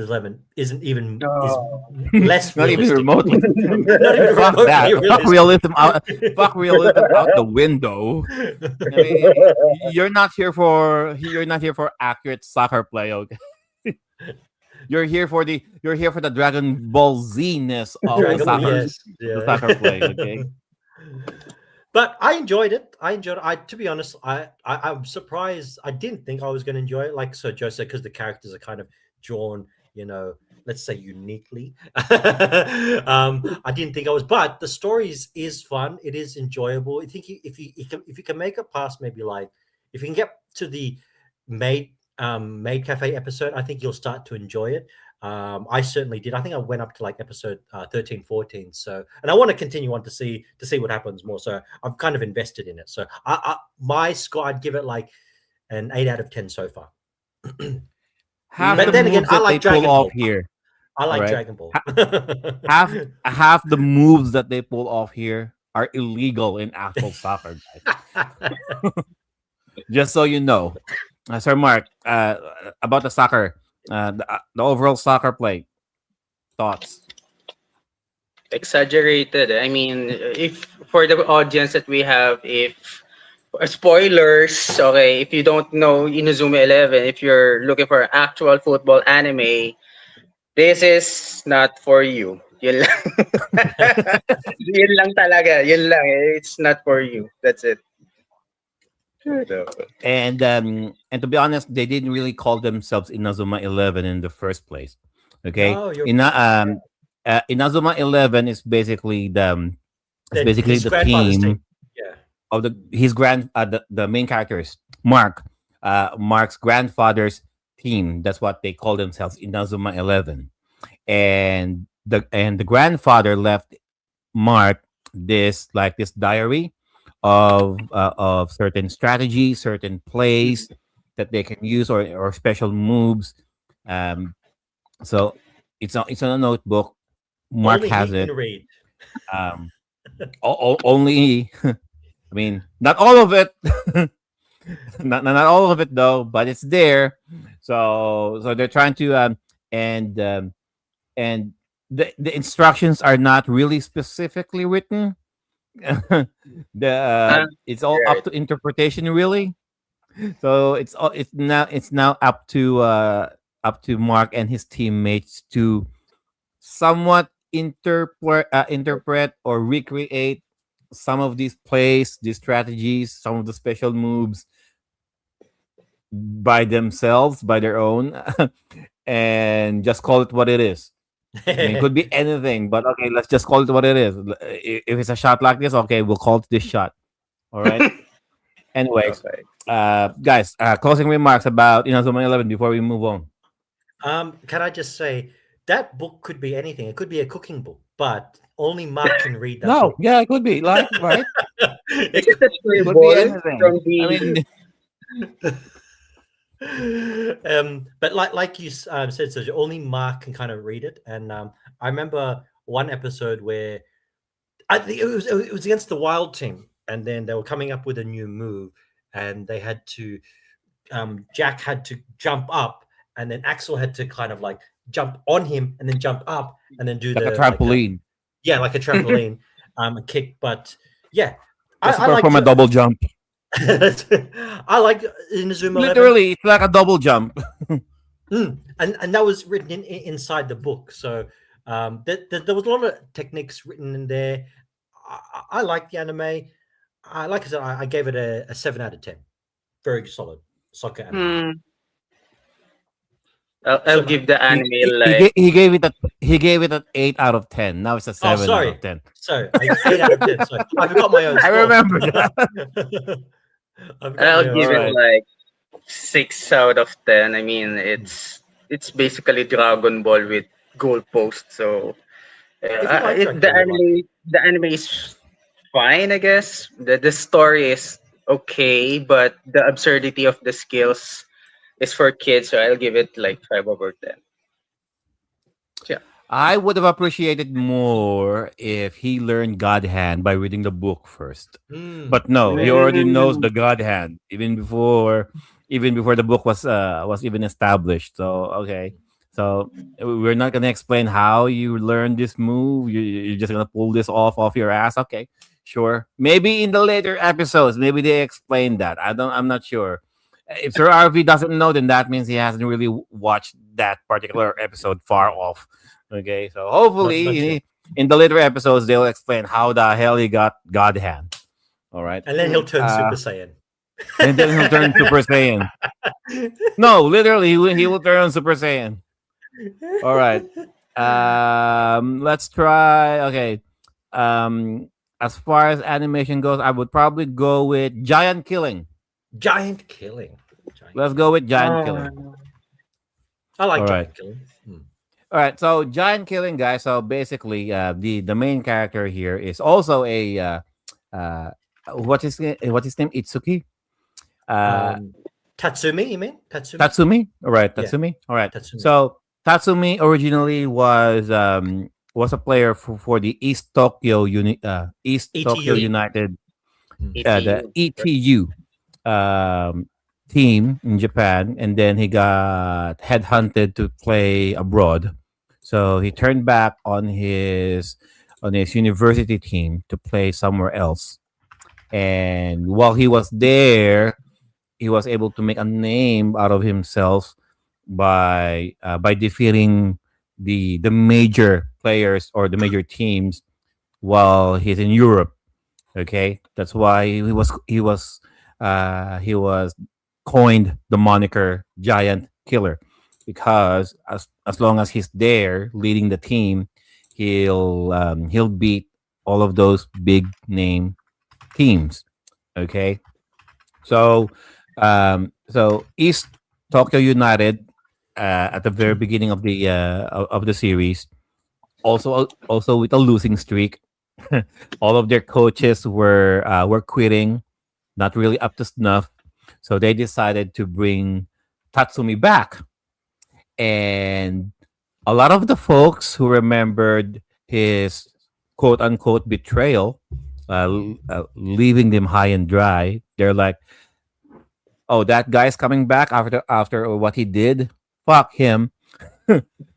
11 is Oh. less Not even realistic. remotely. Not even Fuck that. remotely Fuck realistic. realism out. Fuck realism out the window. I mean, you're not here for accurate soccer play, okay? You're here for the Dragon Ball Z-ness of Dragon Ball, yes, the soccer play, okay? But I enjoyed it. To be honest, I'm surprised. I didn't think I was going to enjoy it, like Sir Joe said, because the characters are kind of drawn, let's say uniquely. I didn't think I was, but the story is fun. It is enjoyable. I think if you can make it past maybe like if you can get to the maid cafe episode, I think you'll start to enjoy it. I certainly did. I think I went up to like episode 13, 14. So, and I want to continue on to see what happens more. So I'm kind of invested in it. So my score, I'd give it like an 8 out of 10 so far. Half But the then again, moves I that they like pull Dragon off Ball. here, I like alright? Dragon Ball. half the moves that they pull off here are illegal in actual soccer, guys. Just so you know, Sir Mark, about the soccer, the overall soccer play thoughts. Exaggerated. I mean, if for the audience that we have, if spoilers, okay, if you don't know Inazuma 11, if you're looking for actual football anime, this is not for you. Yun lang. Yun lang talaga. Yun lang. It's not for you. That's it. And to be honest, they didn't really call themselves Inazuma 11 in the first place. Okay, No, you're Inazuma 11 is basically his the grandfather's team team. Yeah. of the main characters, Mark, Mark's grandfather's team. That's what they call themselves, Inazuma 11. And the grandfather left Mark this diary of certain strategies, certain plays that they can use, or special moves. Um, so it's on a notebook. Mark Only he has it. can read. Um, only I mean, not all of it. Not all of it though, but it's there. So they're trying to and the instructions are not really specifically written. It's all up to interpretation, really. So it's now up to Mark and his teammates to somewhat interpret or recreate some of these plays, these strategies, some of the special moves by themselves, by their own, and just call it what it is. I mean, it could be anything, but okay, let's just call it what it is. If it's a shot like this, okay, we'll call it this shot. All right. Anyways, Okay. guys, closing remarks about Inazuma 11 before we move on. Can I just say that book could be anything? It could be a cooking book, but only Mark can read that No, book. yeah, it could be right. Is it a It stray could be ball anything. from the... I mean, But like you said, Sergio, only Mark can kind of read it. And I remember one episode where I think it was against the Wild team, and then they were coming up with a new move, and they had to Jack had to jump up, and then Axel had to kind of like jump on him and then jump up and then do like the a trampoline. like a trampoline and kick. But yeah, Just I like perform a double jump. I like Inazuma 11. Literally, it's like a double jump. And that was written inside the book. So there was a lot of techniques written in there. I like the anime. Like I said, I gave it a 7 out of 10. Very solid soccer anime. I'll So give the He, anime he, he, like ga- he gave it a he gave it an 8 out of 10. Now it's a oh, 7 out of 10. sorry, 8 out of 10. Sorry, I forgot my own I score. remember that. I forgot I'll my own give it Alright. score. like 6 out of 10. I mean, it's basically Dragon Ball with goalposts. So If you like Dragon the Ball, you like it. anime is fine, I guess. The story is okay, but the absurdity of the skills is for kids. So I'll give it like 5 over 10. Yeah. I would have appreciated more if he learned God Hand by reading the book first. Mm. But no, he already knows Mm. the God Hand even before the book was even established. So okay. So we're not gonna explain how you learned this move. You're just gonna pull this off your ass. Okay, sure. Maybe in the later episodes, maybe they explain that. I'm not sure. If Sir RV doesn't know, then that means he hasn't really watched that particular episode far off. Okay, so Not sure. hopefully in the later episodes they'll explain how the hell he got God Hand. All right, And then he'll turn Super Saiyan. and then he'll turn Super Saiyan. No, literally, he will turn Super Saiyan. All right. Let's try. Okay. As far as animation goes, I would probably go with Giant Killing. Giant killing. Let's go with Giant Killing. I like All right. giant killing. Mm. All right. So Giant Killing, guys. So basically, the main character here is also a what's his name? Itsuki. Tatsumi, you mean? Tatsumi? Tatsumi. All right. Yeah. Tatsumi. All right. Tatsumi. So Tatsumi originally was a player for the East Tokyo ETU. United, Mm. the ETU team in Japan, and then he got headhunted to play abroad. So he turned back on his university team to play somewhere else. And while he was there, he was able to make a name out of himself by defeating the major players or the major teams while he's in Europe. Okay, that's why he was coined the moniker Giant Killer, because as long as he's there leading the team, he'll beat all of those big name teams. Okay, so East Tokyo United, at the very beginning of the series, also with a losing streak. All of their coaches were quitting, not really up to snuff. So they decided to bring Tatsumi back, and a lot of the folks who remembered his quote unquote betrayal, leaving them high and dry, they're like, "Oh, that guy's coming back after what he did. Fuck him."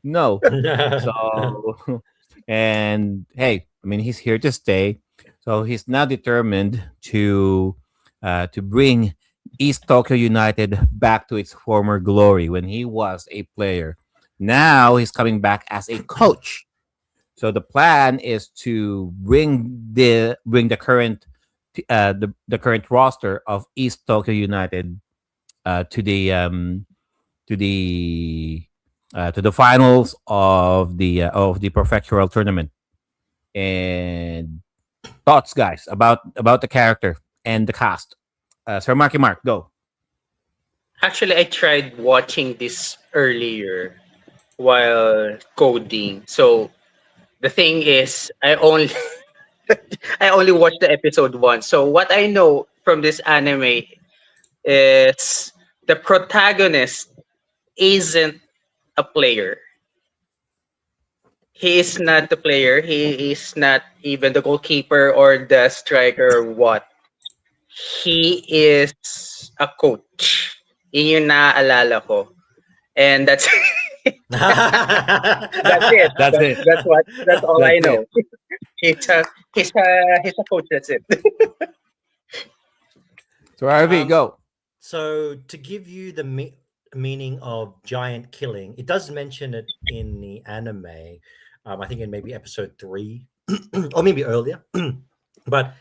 No. So, and hey, I mean, he's here to stay. So he's now determined to bring East Tokyo United back to its former glory when he was a player. Now he's coming back as a coach. So the plan is to bring the current roster of East Tokyo United to the to the finals of the professional tournament. And thoughts, guys, about the character and the cast. Sir Marky Mark, go. Actually, I tried watching this earlier while coding. So the thing is, I only watched the episode once. So what I know from this anime is the protagonist isn't a player. He is not the player. He is not even the goalkeeper or the striker or what. He is a coach. Yun yung naaalala ko. And that's that's it. That's it. That's all That's I it. know. He's a coach, that's it. So RV, Um, go. So to give you the meaning of giant killing, it does mention it in the anime. I think in maybe episode 3 or maybe earlier. But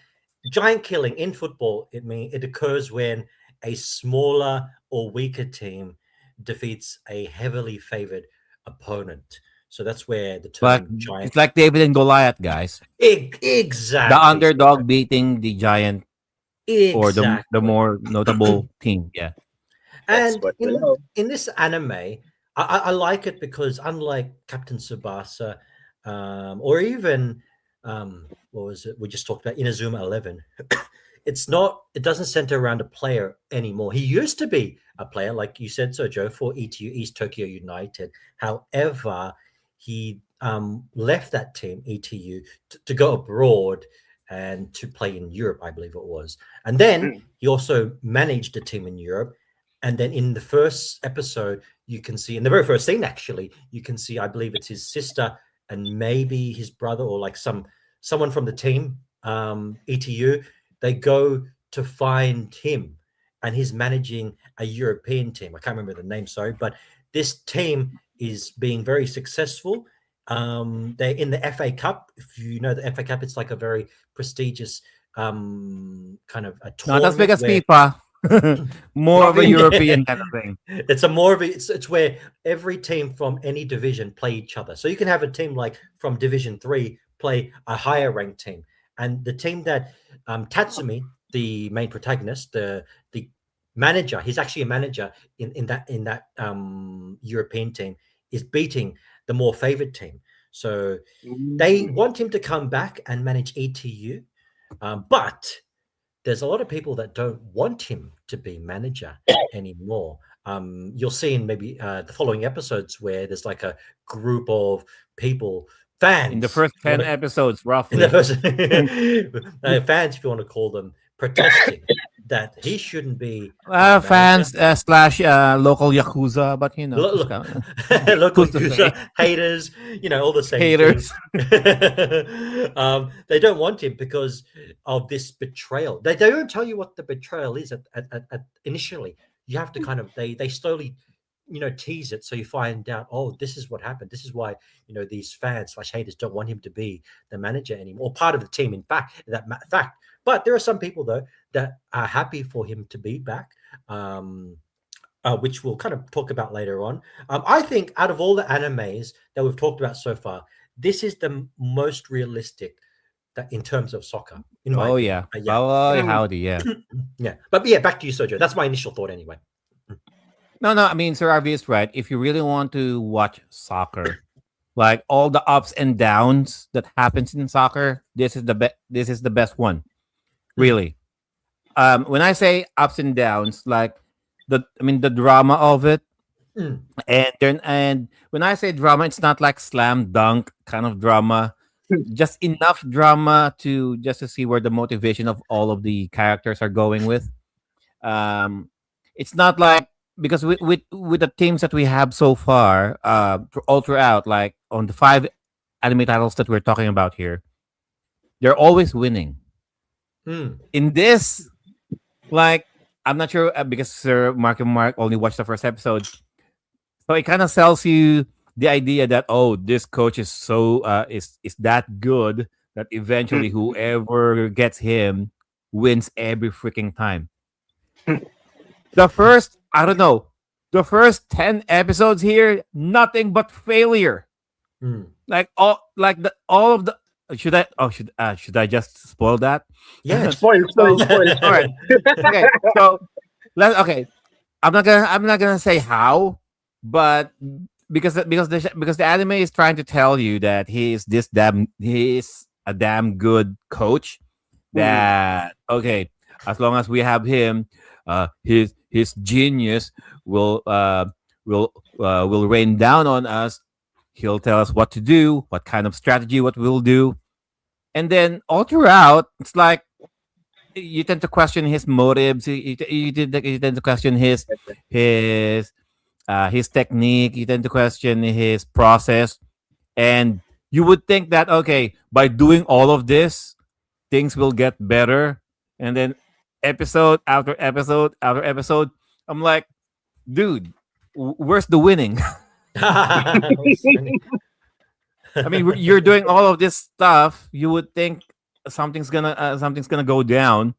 giant killing in football, it occurs when a smaller or weaker team defeats a heavily favored opponent. So that's where the Like term giant. it's like David and Goliath, guys. The Exactly. underdog beating the giant or the Exactly. more notable team. Yeah. That's And what we love. in this anime, I like it because unlike Captain Tsubasa, or even what was it we just talked about, Inazuma 11, it doesn't center around a player anymore. He used to be a player, like you said, Joe, for ETU, East Tokyo United. However, he left that team, ETU, to go abroad and to play in Europe, I believe it was. And then he also managed a team in Europe. And then in the first episode, you can see, in the very first scene, actually, you can see, I believe it's his sister and maybe his brother or like someone from the team, ETU. They go to find him, and he's managing a European team. I can't remember the name, sorry, but this team is being very successful. They're in the FA Cup. If you know the FA Cup, it's like a very prestigious kind of a tournament. Not as big as where- FIFA. More of a Not- European kind of thing. It's a more of a, it's where every team from any division play each other. So you can have a team like from Division 3 play a higher ranked team, and the team that Tatsumi, the main protagonist, the manager, he's actually a manager in that European team, is beating the more favored team. So they want him to come back and manage ETU, but there's a lot of people that don't want him to be manager anymore. You'll see in maybe the following episodes where there's like a group of people, fans. In the first 10 episodes, in roughly. the first fans, if you want to call them, protesting that he shouldn't be Fans slash local Yakuza, but you know. local Who's to user, say? haters, all the same Haters. things. They don't want him because of this betrayal. They don't tell you what the betrayal is at initially. You have to kind of they slowly tease it, so you find out, oh, this is what happened. This is why these fans slash haters don't want him to be the manager anymore, or part of the team. In fact, but there are some people though that are happy for him to be back, which we'll kind of talk about later on. I think out of all the animes that we've talked about so far, this is the most realistic that in terms of soccer. In my opinion. Yeah. Oh, howdy, yeah. Yeah. But yeah, back to you, Sergio. That's my initial thought anyway. No, I mean, Sir RV is right. If you really want to watch soccer, like all the ups and downs that happens in soccer, this is the best one. Really. When I say ups and downs, like the drama of it. And when I say drama, it's not like slam dunk kind of drama. Just enough drama to see where the motivation of all of the characters are going with. It's not like, because with the teams that we have so far, all throughout, like on the 5 anime titles that we're talking about here, they're always winning. In this, like, I'm not sure because Sir Mark and Mark only watched the first episode, so it kind of sells you the idea that, oh, this coach is so is that good that eventually whoever gets him wins every freaking time. The first 10 episodes here, nothing but failure. Like all of the should I just spoil that? Yeah, Spoil. All right. Okay. So I'm not gonna say how, but because the anime is trying to tell you that he is a damn good coach. That as long as we have him, his genius will rain down on us. He'll tell us what to do, what kind of strategy, what we'll do. And then all throughout, it's like you tend to question his motives. You tend to question his technique. You tend to question his process. And you would think that, by doing all of this, things will get better. And then episode after episode after episode, I'm like, dude, where's the winning? I mean, you're doing all of this stuff. You would think something's gonna go down,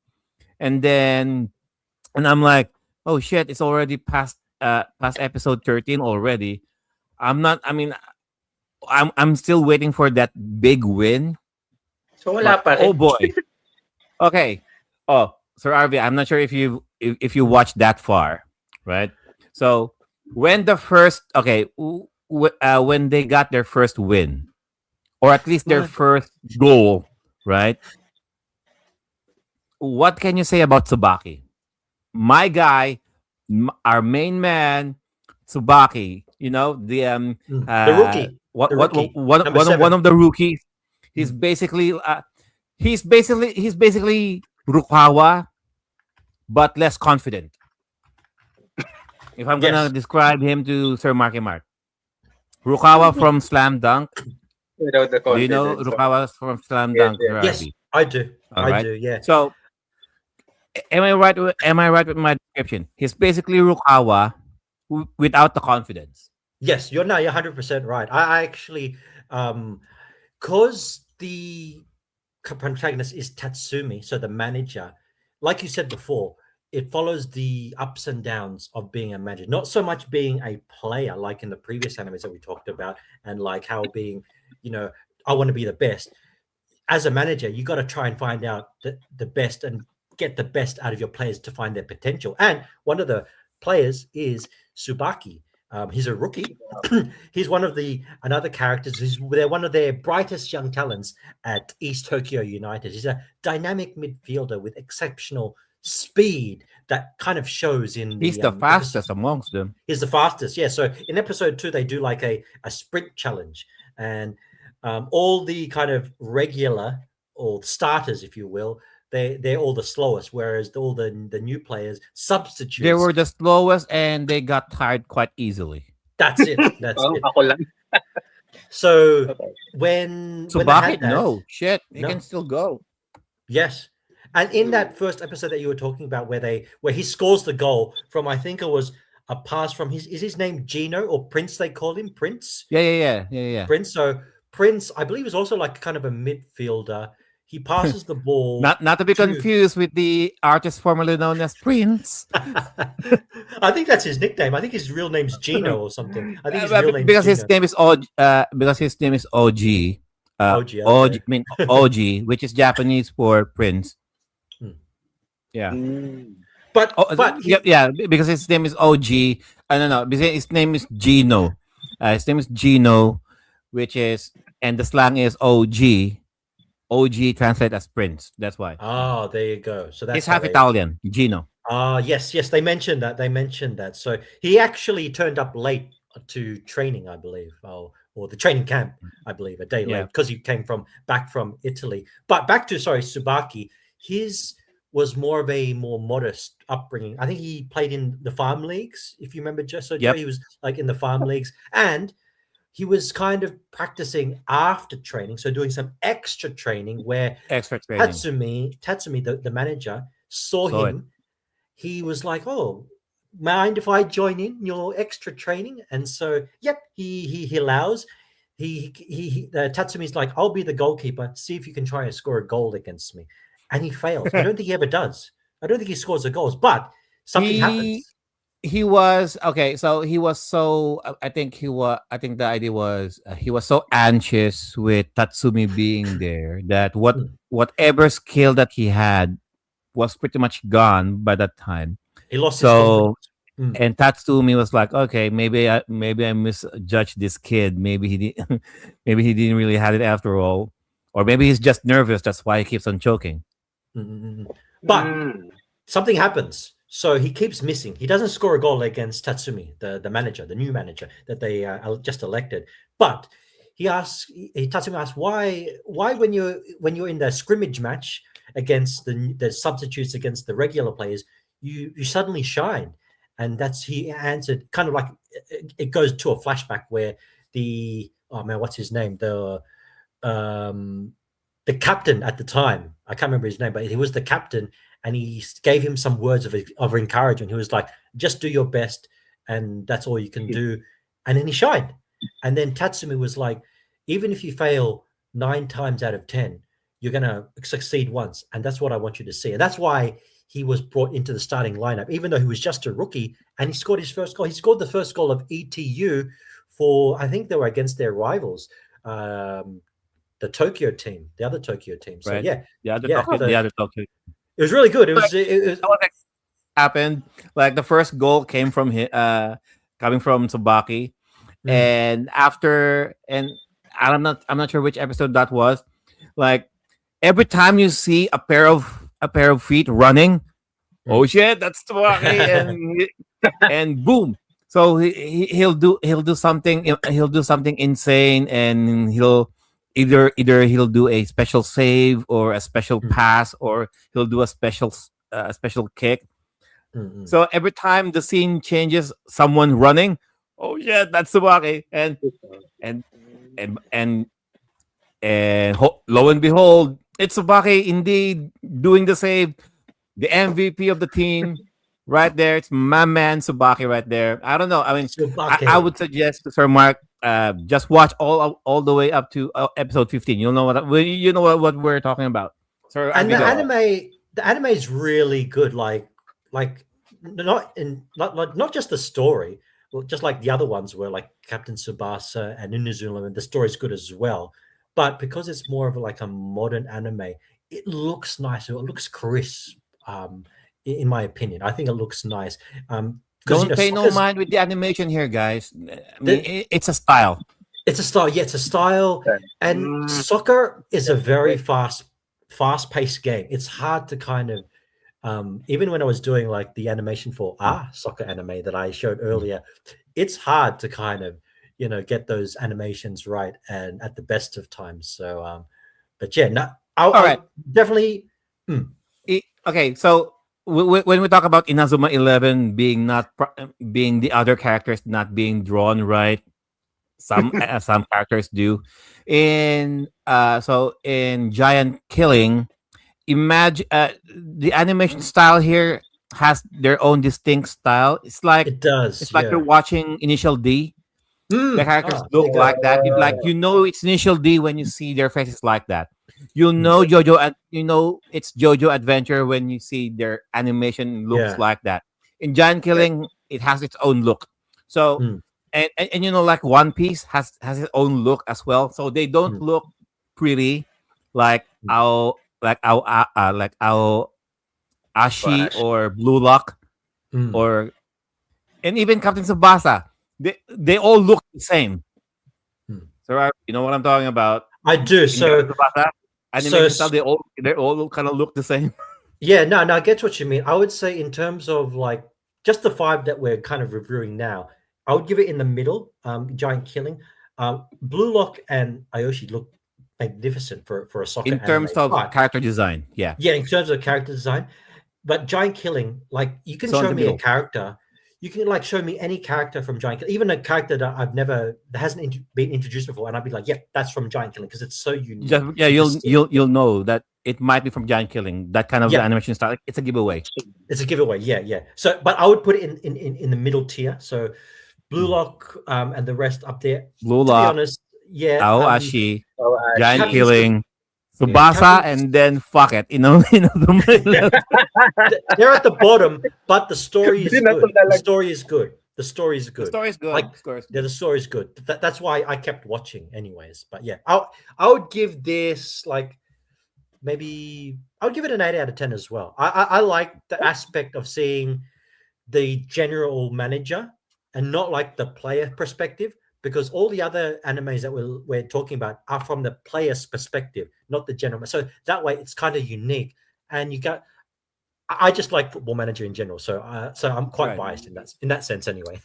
and I'm like, oh shit, it's already past episode 13 already. I'm not. I mean, I'm still waiting for that big win. So wala But pa oh rin. boy. Okay. Oh, Sir RV, I'm not sure if you watched that far, right? So when the first when they got their first win, or at least their What? first goal, right? What can you say about Tsubaki? My guy, our main man, Tsubaki. You know The rookie. The what rookie. one Number one of one 7. of the rookies. He's Mm. basically he's basically Rukawa, but less confident. If I'm gonna Yes. describe him to Sir Marky Mark, Rukawa from Slam Dunk. Without the Do you know confidence. Rukawa from Slam Yes, Dunk, yes. Sir Yes, RB? I do. All I right. do, yeah. So am I right? Am I right with my description? He's basically Rukawa without the confidence. Yes, you're 100% right. I actually, cause the protagonist is Tatsumi, so the manager, like you said before, it follows the ups and downs of being a manager, not so much being a player like in the previous animes that we talked about, and like how being, you know, I want to be the best. As a manager, you got to try and find out the best and get the best out of your players to find their potential. And one of the players is Subaki. He's a rookie. He's one of the another characters. They're one of their brightest young talents at East Tokyo United. He's a dynamic midfielder with exceptional speed that kind of shows in He's the the episode. fastest amongst them. He's the fastest, yeah. So in episode 2, they do like a sprint challenge, and all the kind of regular or starters, if you will, they're all the slowest, whereas all the new players, They substitutes. were the slowest and they got tired quite easily. That's it. That's Oh, it. ako lang. So Okay. when they Tsubaki, had that, no shit, he No. can still go. yes. And in that first episode that you were talking about, where he scores the goal from, I think it was a pass from his name Gino or Prince, they call him Prince. Yeah. Prince. So Prince, I believe, is also like kind of a midfielder. He passes the ball. Not to be to- confused with the artist formerly known as Prince. I think that's his nickname. I think his real name's Gino or something. I think his But real name because is his Gino. name is because his name is OG. OG, OG, okay. I mean OG, which is Japanese for Prince. Hmm. Yeah. Mm. But Because his name is OG. No, because his name is Gino. His name is Gino, which is, and the slang is OG. OG translate as Prince. That's why. oh, there you go. So that's He's half how they- Italian. Gino. Yes, they mentioned that. They mentioned that. So he actually turned up late to training, I believe, or the training camp, I believe, a day late Yeah. because he came back from Italy. But back to Subaki, his was more of a more modest upbringing. I think he played in the farm leagues, if you remember. Just so Yep. he was like in the farm leagues, and he was kind of practicing after training, so doing some extra training where Extra training. Tatsumi, the manager, saw Saw it. him. He was like, "Oh, mind if I join in your extra training?" And so, yep, he allows. Tatsumi's like, "I'll be the goalkeeper. See if you can try and score a goal against me," and he fails. I don't think he ever does. I don't think he scores the goals, but something happens. He was okay. So he was so. I think the idea was he was so anxious with Tatsumi being there that whatever skill that he had was pretty much gone by that time. He lost his So confidence. and Tatsumi was like, okay, maybe I misjudged this kid. Maybe he did, maybe he didn't really have it after all, or maybe he's just nervous. That's why he keeps on choking. But Mm. something happens. So he keeps missing. He doesn't score a goal against Tatsumi, the manager, the new manager that they just elected. But Tatsumi asks, why when you're in the scrimmage match against the substitutes against the regular players, you suddenly shine. And he answered kind of like it goes to a flashback where what's his name? The captain at the time, I can't remember his name, but he was the captain, and he gave him some words of encouragement. He was like, just do your best, and that's all you can do. And then he shined. And then Tatsumi was like, even if you fail 9 times out of 10, you're going to succeed once. And that's what I want you to see. And that's why he was brought into the starting lineup, even though he was just a rookie, and he scored his first goal. He scored the first goal of ETU for, I think they were against their rivals, the Tokyo team, the other Tokyo team. So Right. yeah, The other yeah, Tokyo, so the other Tokyo. it was really good. It was Happened like the first goal came from him, coming from Tsubaki, and after and I'm not sure which episode that was. Like every time you see a pair of feet running, oh shit, that's Tsubaki, and boom. So he'll do something insane, and he'll either he'll do a special save or a special pass, or he'll do a special kick. So every time the scene changes, someone running, oh yeah, that's Tsubaki, and lo and behold, it's Tsubaki indeed doing the save, the MVP of the team, right there. It's my man Tsubaki right there. I don't know. I mean, I would suggest to Sir Mark, just watch all the way up to episode 15. You'll know what we're talking about. Sir, and the anime is really good. Like not just the story, just like the other ones were like Captain Tsubasa and Inazuma, and the story's good as well. But because it's more of like a modern anime, it looks nice. It looks crisp. In my opinion, I think it looks nice. Don't pay no mind with the animation here, guys. I mean, it's a style. It's a style. Yeah, it's a style. And soccer is a very fast-paced game. It's hard to kind of, even when I was doing like the animation for soccer anime that I showed earlier, it's hard to kind of, get those animations right and at the best of times. So, but yeah, no, I definitely. Okay, so when we talk about Inazuma 11 being being the other characters not being drawn right, some characters do. In Giant Killing, imagine the animation style here has their own distinct style. It's like it does. It's like you're watching Initial D. The characters look like that. It's Initial D when you see their faces like that. It's JoJo Adventure when you see their animation looks like that. In Giant Killing, it has its own look. So and like One Piece has its own look as well. So they don't look pretty like our Ashi or Blue Lock or and even Captain Tsubasa. They all look the same. So you know what I'm talking about. I do. So animation style, they all kind of look the same. Yeah, no, I get what you mean. I would say in terms of like just the 5 that we're kind of reviewing now, I would give it in the middle. Giant Killing, Blue Lock and Aoshi look magnificent for a soccer in terms anime. of character design. Yeah, in terms of character design. But Giant Killing, like you can show me a character. You can like show me any character from Giant Killing, even a character that hasn't been introduced before, and I'd be like, "Yeah, that's from Giant Killing" because it's so unique. You'll know that it might be from Giant Killing. That kind of animation style, it's a giveaway. It's a giveaway, yeah. So, but I would put it in the middle tier. So, Blue Lock and the rest up there. Blue Lock, to be honest, yeah. Aoshi, Giant Killing. Tsubasa, and then fuck it, They're at the bottom, but the story is good. The story is good. The story is good. The story is good. That's why I kept watching, anyways. But yeah, I would give this like maybe I would give it an 8 out of 10 as well. I like the aspect of seeing the general manager and not like the player perspective. Because all the other animes that we're talking about are from the player's perspective, not the general. So that way, it's kind of unique. And I just like Football Manager in general, so I'm quite biased in that sense, anyway.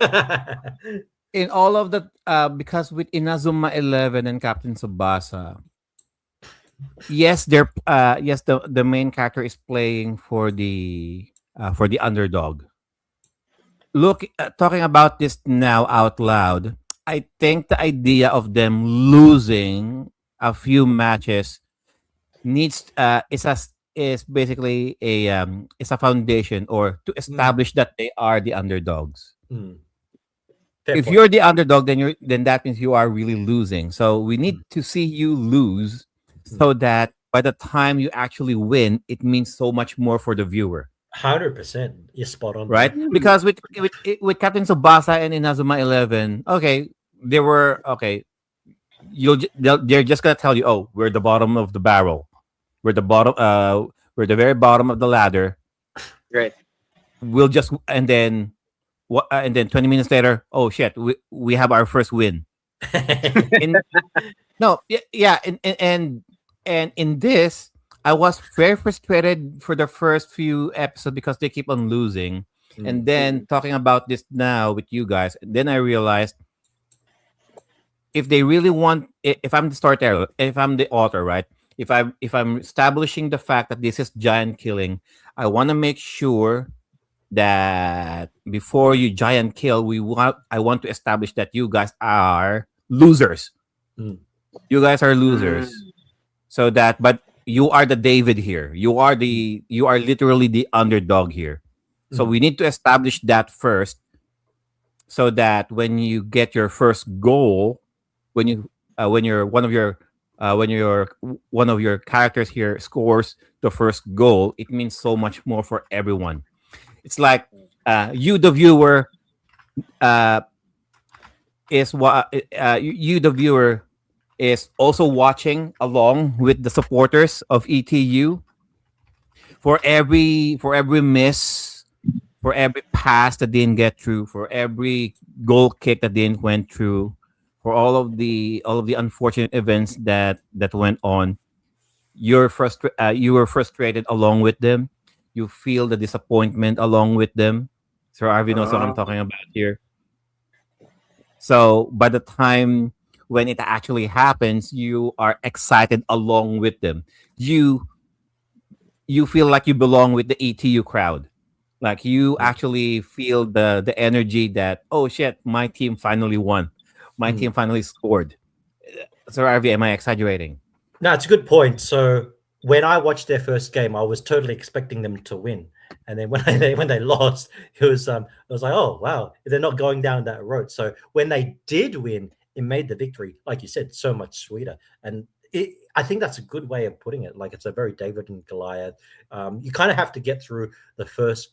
In all of the because with Inazuma 11 and Captain Tsubasa, yes, the main character is playing for the underdog. Look, talking about this now out loud. I think the idea of them losing a few matches is basically it's a foundation or to establish that they are the underdogs. If you're the underdog, then that means you are really losing. So we need to see you lose so that by the time you actually win, it means so much more for the viewer. 100%. You're spot on. right? There. Because with Captain Tsubasa and Inazuma 11, okay, they were okay. They're just gonna tell you, oh, we're the bottom of the barrel, we're the bottom, we're the very bottom of the ladder. Right. We'll just and then what? And then 20 minutes later, oh shit, we have our first win. In no, yeah, and in this, I was very frustrated for the first few episodes because they keep on losing. And then talking about this now with you guys, then I realized if they really want, if I'm the storyteller, if I'm the author, right? If I'm establishing the fact that this is giant killing, I want to make sure that before you giant kill, I want to establish that you guys are losers. Mm. You guys are losers. So that, but you are the David here. You are literally the underdog here. So we need to establish that first, so that when you get your first goal, when you're one of your characters here scores the first goal, it means so much more for everyone. It's like you, the viewer, you, the viewer, is also watching along with the supporters of ETU for every miss, for every pass that didn't get through, for every goal kick that didn't went through, for all of the unfortunate events that went on. You were frustrated along with them. You feel the disappointment along with them. Sir Arvi knows what I'm talking about here. So by the time when it actually happens, you are excited along with them. You feel like you belong with the ETU crowd. Like you actually feel the energy that, oh shit, my team finally won. My team finally scored. So Arvi, am I exaggerating? No, it's a good point. So when I watched their first game, I was totally expecting them to win, and then when they lost, it was I was like, oh wow, they're not going down that road. So when they did win, it made the victory, like you said, so much sweeter. And I think that's a good way of putting it. Like it's a very David and Goliath. You kind of have to get through the first,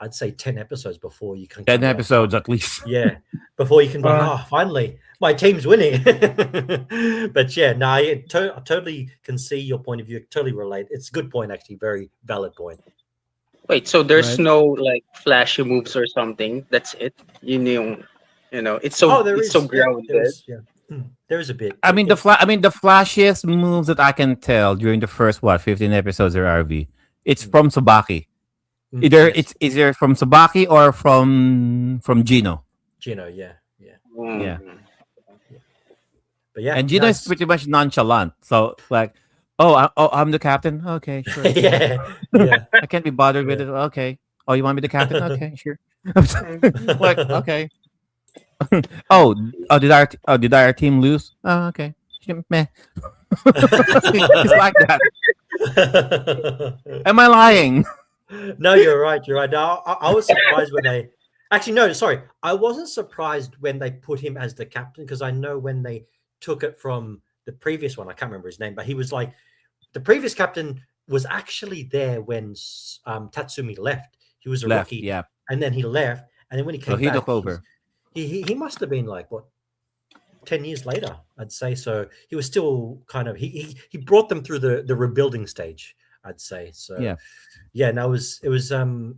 I'd say, 10 episodes before you can. 10 episodes at least. Yeah, before you can go, oh, finally, my team's winning. But yeah, no, I totally can see your point of view. Totally relate. It's a good point, actually. Very valid point. Wait, so there's Right. no like flashy moves or something? That's it. It's so Oh, there it's is. so Yeah, grounded. there is. Yeah, there is a bit. I mean the flashiest moves that I can tell during the first 15 episodes of RV. It's from Tsubaki. Either Yes. it's either from Tsubaki or from Gino. Gino. Yeah, yeah, Yeah. but yeah, And Gino is nice. pretty much nonchalant. So like, I'm the captain. Okay, sure. Yeah, yeah. I can't be bothered with it. Okay. Oh, you want me the captain? Okay, sure. Like, okay. Did our team lose? Oh, okay. Meh. It's like that. Am I lying? No, you're right. You're right. No, I was surprised when they actually no, sorry. I wasn't surprised when they put him as the captain because I know when they took it from the previous one, I can't remember his name, but he was like the previous captain was actually there when Tatsumi left. He was a Left, rookie, yeah. and then he left, and then when he So came he back, took over. he must have been like what 10 years later, I'd say. So he was still kind of he brought them through the rebuilding stage, I'd say. So Yeah. no, it was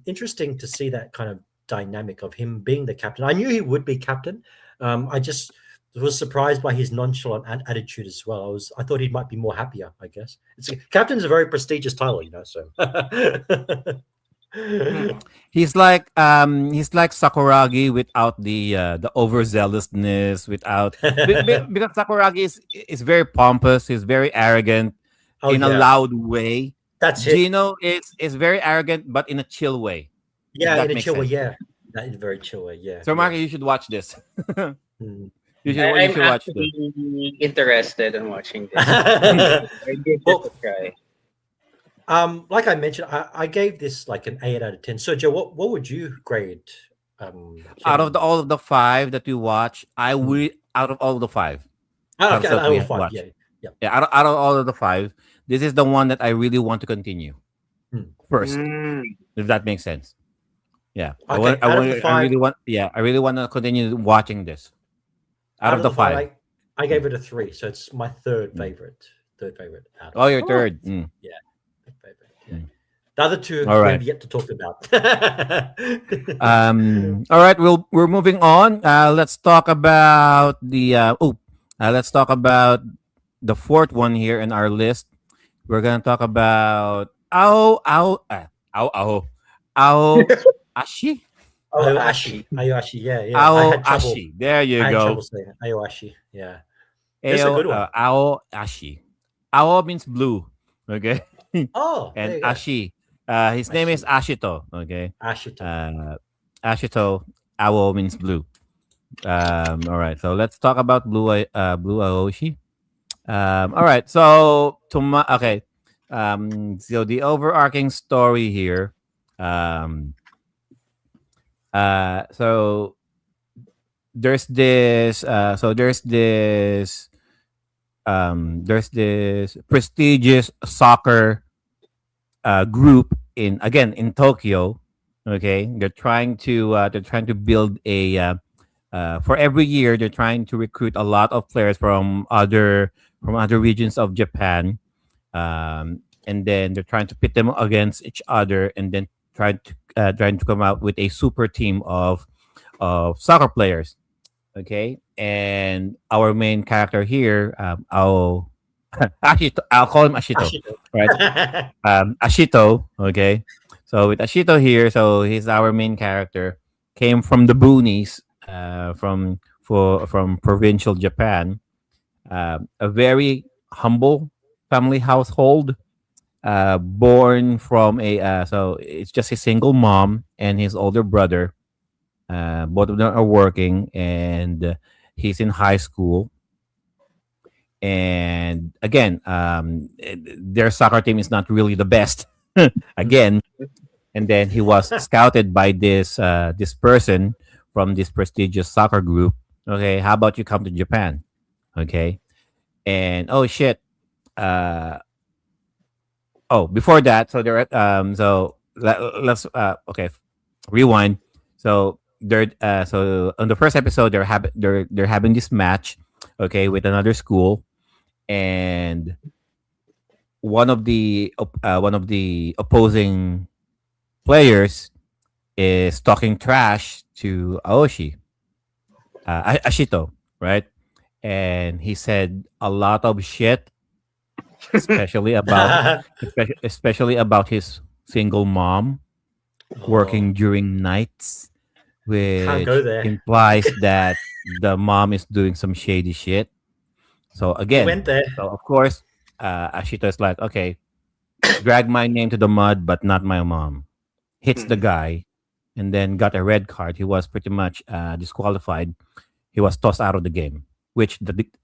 interesting to see that kind of dynamic of him being the captain. I knew he would be captain. I just was surprised by his nonchalant attitude as well. I thought he might be more happier, I guess. Captain's a very prestigious title, so He's like Sakuragi without the overzealousness, without because Sakuragi is very pompous, he's very arrogant in a loud way. That's it. Gino is very arrogant but in a chill way. Yeah, in a chill way, yeah. That is very chill way, yeah. So Mark, you should watch this. Mm. You I'm should watch this. actually interested in watching this. I give this a try. Like I mentioned, I gave this like an 8 out of 10. So Joe, what would you grade Out of all of the 5 that we watch, out of all of the 5. okay, episodes out we of 5, watched. yeah. Yeah, out of all of the 5, this is the one that I really want to continue. first, Mm. if that makes sense. Yeah, Okay, out of the I five, really want. Yeah, I really want to continue watching this. Out out of of the the five, five, I mm, gave it a three, so it's my third mm. favorite. Third favorite out of Oh, your five. Oh. third. Mm, Yeah, third favorite. Yeah. mm. The other two All we right. have yet to talk about. All right. We're moving on. Let's talk about let's talk about the fourth one here in our list. We're gonna talk about ao ashi Oh, Ayoashi. Ashi. Ayoashi. Yeah, yeah. I ao had trouble. ashi. There you I had trouble go. saying Ayoashi. Yeah. This is a good one. Ao ashi. Ao means blue. Okay, Oh, there and you go. ashi. His name is Ashi. Ashito. Okay, Ashito. uh, Ashito. Ao means blue. All right, so let's talk about Blue Aoshi. All right, so okay. So the overarching story here. Um, so there's this prestigious soccer group in Tokyo. Okay, they're trying to build a for every year they're trying to recruit a lot of players from other regions of Japan, and then they're trying to pit them against each other, and then trying to come out with a super team of soccer players. Okay, and our main character here, I'll call him Ashito, Ashito. right? Ashito. Okay, so with Ashito here, so he's our main character. Came from the boonies, from provincial Japan. A very humble family household. Born from a so it's just a single mom and his older brother. Both of them are working, and he's in high school. And again, their soccer team is not really the best. Again, and then he was scouted by this person from this prestigious soccer group. Okay, how about you come to Japan? Okay, and oh shit. Uh, before that, so let's okay, rewind. So on the first episode, they're having this match, okay, with another school, and one of the opposing players is talking trash to Aoshi, Ashito, right? And he said a lot of shit, especially about especially about his single mom Oh, working during nights, can't go which there. implies that the mom is doing some shady shit. So He again, went there. so of course, Ashito is like, okay, drag my name to the mud, but not my mom. Hits the Mm. guy, and then got a red card. He was pretty much disqualified. He was tossed out of the game,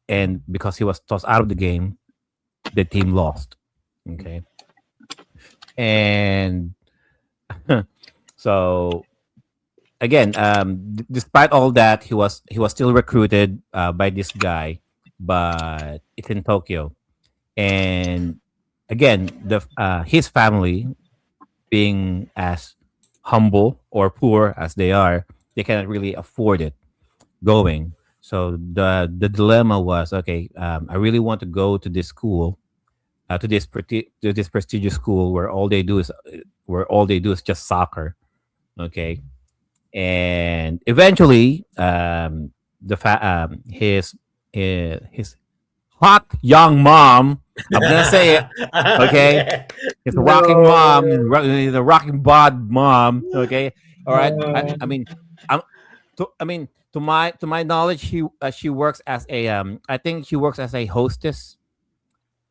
and because he was tossed out of the game, the team lost. Okay, and so again, despite all that, he was still recruited by this guy, but it's in Tokyo, and again, the his family being as humble or poor as they are, they cannot really afford it going. So the dilemma was, okay, I really want to go to this school, to this prestigious school where all they do is just soccer. Okay, and eventually, his hot young mom. I'm gonna say it. Okay, Yeah. his rocking mom, No. he's a rocking bod mom. Okay, all right. No. I'm, to my knowledge, she works as a I think she works as a hostess,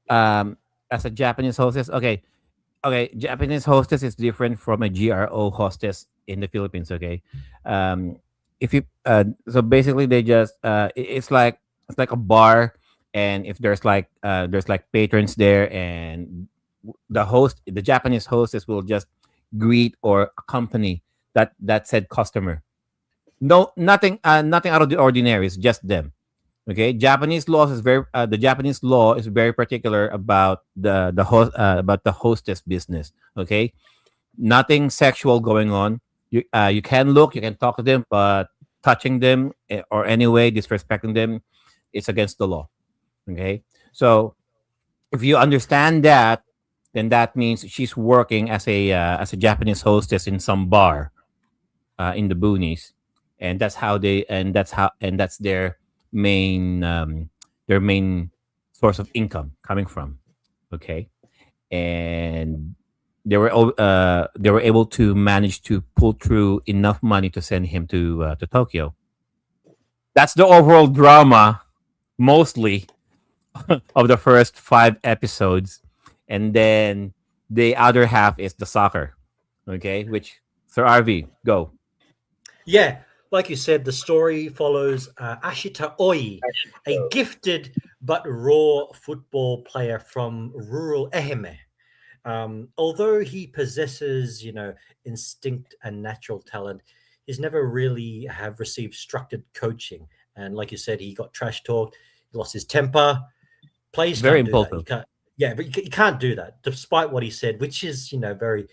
as a Japanese hostess. Okay, okay, Japanese hostess is different from a GRO hostess in the Philippines. Okay, um, if you so basically they just it's like a bar, and if there's like patrons there, and the Japanese hostess will just greet or accompany that said customer. No, nothing out of the ordinary. It's just them. Okay, Japanese laws is very the Japanese law is very particular about about the hostess business. Okay, nothing sexual going on. You can look, you can talk to them, but touching them or anyway disrespecting them, it's against the law. Okay, so if you understand that, then that means she's working as a Japanese hostess in some bar in the boonies, and that's main their main source of income coming from. Okay, and they were able to manage to pull through enough money to send him to Tokyo. That's the overall drama, mostly of the first 5 episodes, and then the other half is the soccer. Okay, which Sir RV go. Yeah, like you said, the story follows Ashita Oi, a gifted but raw football player from rural Ehime. Although he possesses, instinct and natural talent, he's never really have received structured coaching. And like you said, he got trash talked, he lost his temper. Players Very can't do that. You impulsive. can't. Yeah, but you can't do that, despite what he said, which is, very.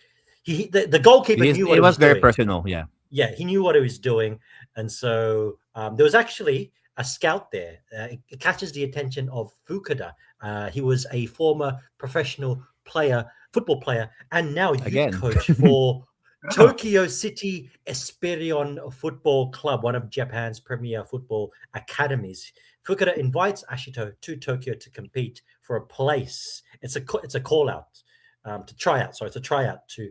The goalkeeper knew what It he was was very doing. personal. Yeah. Yeah, he knew what he was doing, and so there was actually a scout there. It catches the attention of Fukuda. He was a former professional player, football player, and now youth Again. coach for Tokyo City Esperion Football Club, one of Japan's premier football academies. Fukuda invites Ashito to Tokyo to compete for a place. It's a call out to try out. So it's a tryout to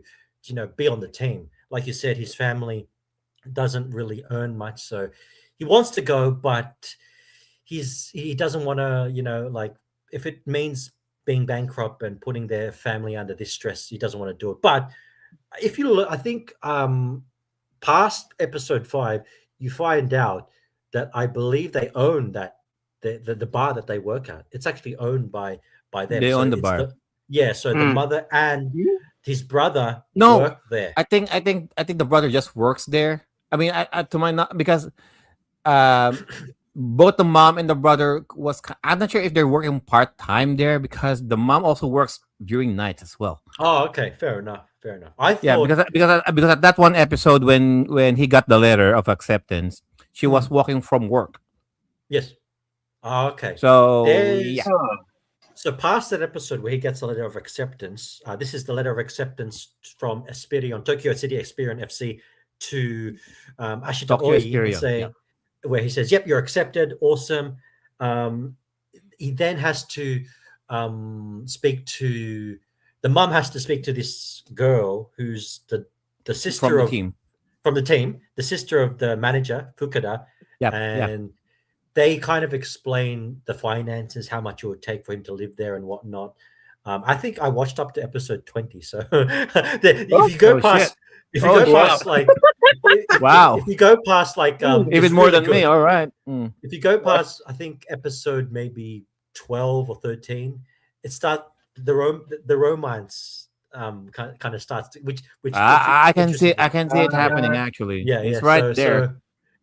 be on the team. Like you said, his family doesn't really earn much, so he wants to go, but he doesn't want to, like, if it means being bankrupt and putting their family under this stress, he doesn't want to do it. But if you look, I think past episode 5, you find out that I believe they own that the bar that they work at. It's actually owned by them. They So own the it's bar. so the mother and his brother No, work there. I think the brother just works there. I mean, to my not because um both the mom and the brother I'm not sure if they're working part time there because the mom also works during nights as well. Oh, okay, fair enough. I Yeah, thought because at that one episode when he got the letter of acceptance, she was Hmm. walking from work. Yes. Oh, okay. So yeah, There's so past that episode where he gets a letter of acceptance. This is the letter of acceptance from Esperion, Tokyo City Esperion FC to Ashita Tokyo Oi, and Experience. Yeah. saying where he says, "Yep, you're accepted. Awesome." Um, he then has to speak to the mum. Has to speak to this girl who's the sister From the of team. from the team, the sister of the manager Fukuda, Yep. Yeah. and they kind of explain the finances, how much it would take for him to live there and whatnot. I think I watched up to episode 20. So if you go Oh, shit. past, if you Oh, go shit. past like, Wow. if you go past like, Even it's more really than me. good. All right. Mm. If you go past, I think episode maybe 12 or 13, it starts the romance kind of starts, which I can see. interesting. I can see it happening. Actually, Yeah, it's right So there.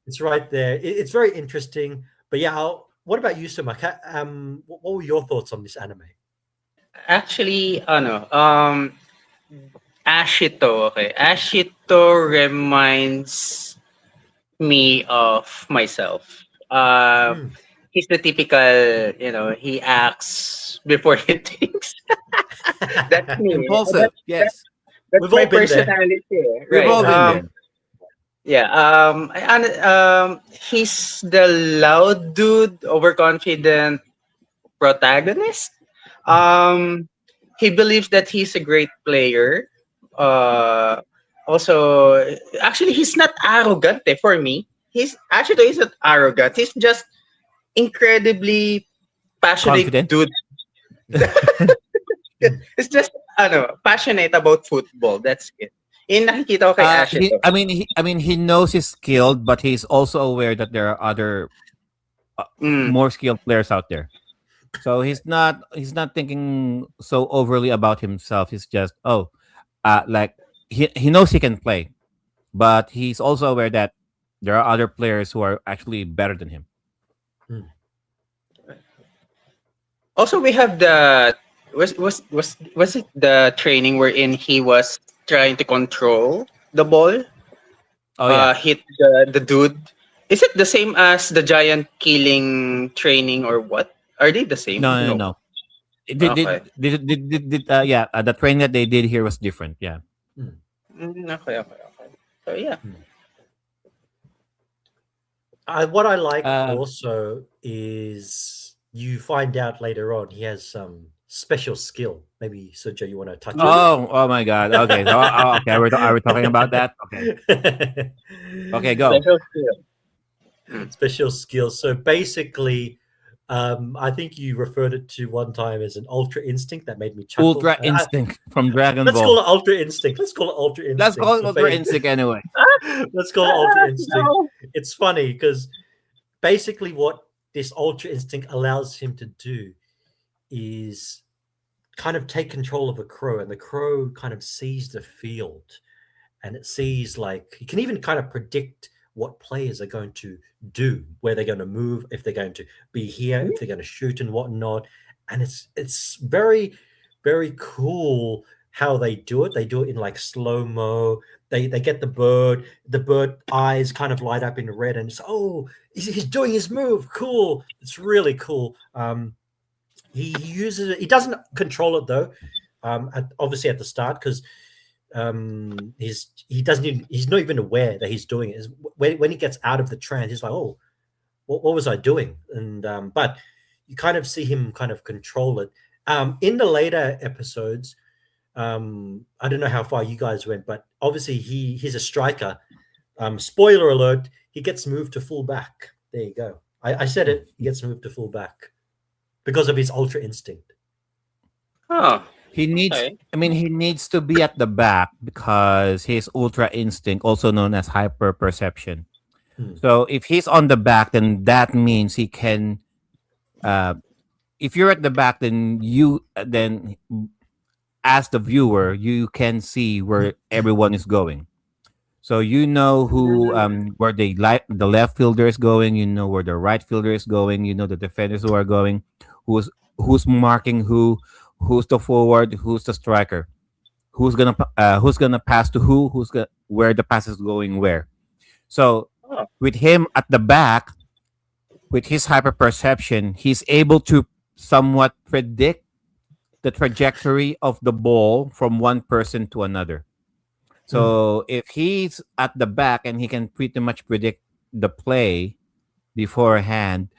it's right there. It's very interesting. But yeah, what about you, Sumak? What were your thoughts on this anime? Actually, Ashito, okay. Ashito reminds me of myself. Hmm. He's the typical, he acts before he thinks. That's me. Impulsive. Yes, That's We've all my been there. personality, we've right? all been there. Yeah. He's the loud dude, overconfident protagonist. Um, he believes that he's a great player. Uh, also, actually, he's not arrogant. For me, he's not arrogant. He's just incredibly passionate Confident. dude. It's just passionate about football. That's it. In nakikita ko kay Ashe to. I mean, he knows he's skilled, but he's also aware that there are other Mm. more skilled players out there. So he's not thinking so overly about himself. He's just like he knows he can play, but he's also aware that there are other players who are actually better than him. Hmm. Also, we have the was it the training wherein he was trying to control the ball, Oh yeah. hit the dude. Is it the same as the giant killing training or what? Are they the same? No, no, No. no. Okay. Yeah, the training that they did here was different. Yeah. Mm, Okay. So yeah. mm. What I like Uh, also is you find out later on he has some special skill. Maybe Sojo, you want to touch on oh my God. Okay. So okay, are we talking about that? Okay. it? Okay, go. Special skill. Mm. Special skill. So basically, I think you referred it to one time as an ultra instinct that made me chuckle. Ultra Instinct from Dragon Let's call Ball. it ultra instinct. Let's call it ultra Let's instinct. call it Ultra Instinct anyway. Let's call it ultra instinct. No. It's funny because basically what this ultra instinct allows him to do is kind of take control of a crow, and the crow kind of sees the field, and it sees like he can even kind of predict what players are going to do, where they're going to move, if they're going to be here, if they're going to shoot and whatnot. And it's very, very cool how they do it. They do it in like slow-mo. They get the bird eyes kind of light up in red, and it's he's doing his move. Cool. It's really cool. He uses it. He doesn't control it though. Obviously at the start, because he's not even aware that he's doing it. When he gets out of the trance, he's like, oh, what was I doing? And but you kind of see him kind of control it. In the later episodes, I don't know how far you guys went, but obviously he's a striker. Spoiler alert, he gets moved to fullback. There you go. I said it. He gets moved to fullback because of his ultra instinct. Oh. He needs Okay. he needs to be at the back because his Ultra Instinct, also known as hyper perception. Hmm. So if he's on the back, then that means he can if you're at the back, then as the viewer, you can see where everyone is going. So you know who where the left fielder is going, you know where the right fielder is going, you know the defenders who are going, who's marking who's the forward, who's the striker, who's gonna pass to where the pass is going where. So Oh. with him at the back, with his hyper perception, he's able to somewhat predict the trajectory of the ball from one person to another. So if he's at the back and he can pretty much predict the play beforehand,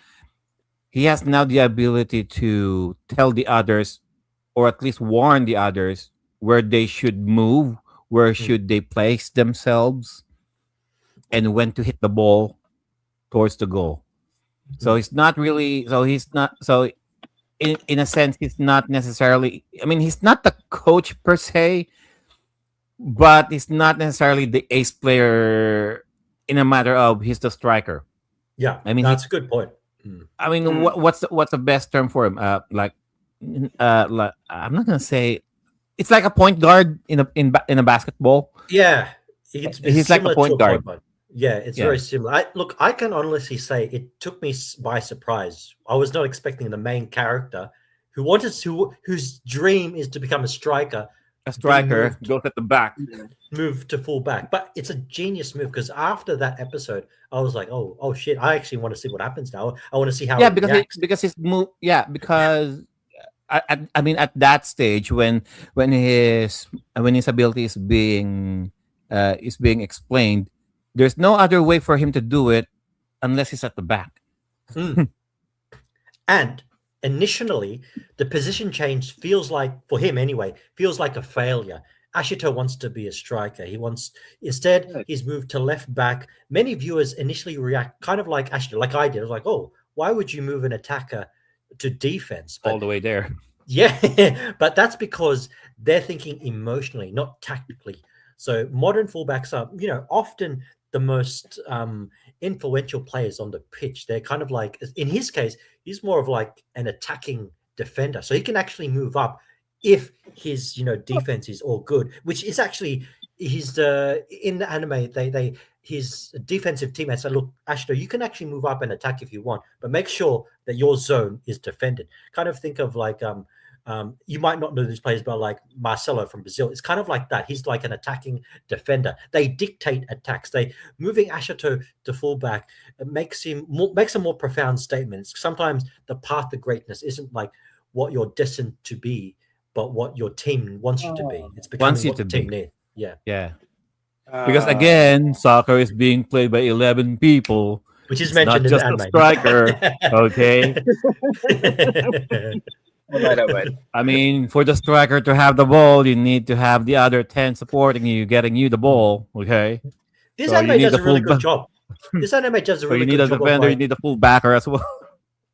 he has now the ability to tell the others, or at least warn the others, where they should move, where should they place themselves, and when to hit the ball towards the goal. So he's not really. So he's not. So in a sense, he's not necessarily. He's not the coach per se, but he's not necessarily the ace player in a matter of he's the striker. Yeah, I mean, that's a good point. what's the best term for him? Like I'm not gonna say it's like a point guard in a basketball. Yeah, it's He's like a similar point to guard. Yeah, it's Yeah. very similar. I can honestly say it took me by surprise. I was not expecting the main character whose dream is to become a striker, A striker moved. goes at the back. move to fullback. But it's a genius move because after that episode, I was like, oh shit! I actually want to see what happens now. I want to see how. Yeah, it because reacts. because his move. Yeah, because at that stage when his ability is being explained, there's no other way for him to do it unless he's at the back. And initially, the position change feels like, for him anyway, feels like a failure. Ashito wants to be a striker. Instead, he's moved to left back. Many viewers initially react kind of like Ashito, like I did. I was like, oh, why would you move an attacker to defense? All the way there. Yeah, but that's because they're thinking emotionally, not tactically. So modern fullbacks are, often the most influential players on the pitch. They're kind of like, in his case, he's more of like an attacking defender. So he can actually move up if his, defense is all good, which is actually in the anime, they his defensive teammates say, look, Ashito, you can actually move up and attack if you want, but make sure that your zone is defended. Kind of think of like you might not know these players, but like Marcelo from Brazil, it's kind of like that. He's like an attacking defender. They dictate attacks. They moving Ashito to fullback makes a more profound statement. Sometimes the path to greatness isn't like what you're destined to be, but what your team wants you to be. It's becoming what the team needs. Yeah. Yeah. Because again, soccer is being played by 11 people, which is it's mentioned not just in a the striker. Okay. I mean, for the striker to have the ball, you need to have the other 10 supporting you, getting you the ball. Okay. This So anime does a really good job. This anime does a really good job. You need a defender, you need a full backer as well.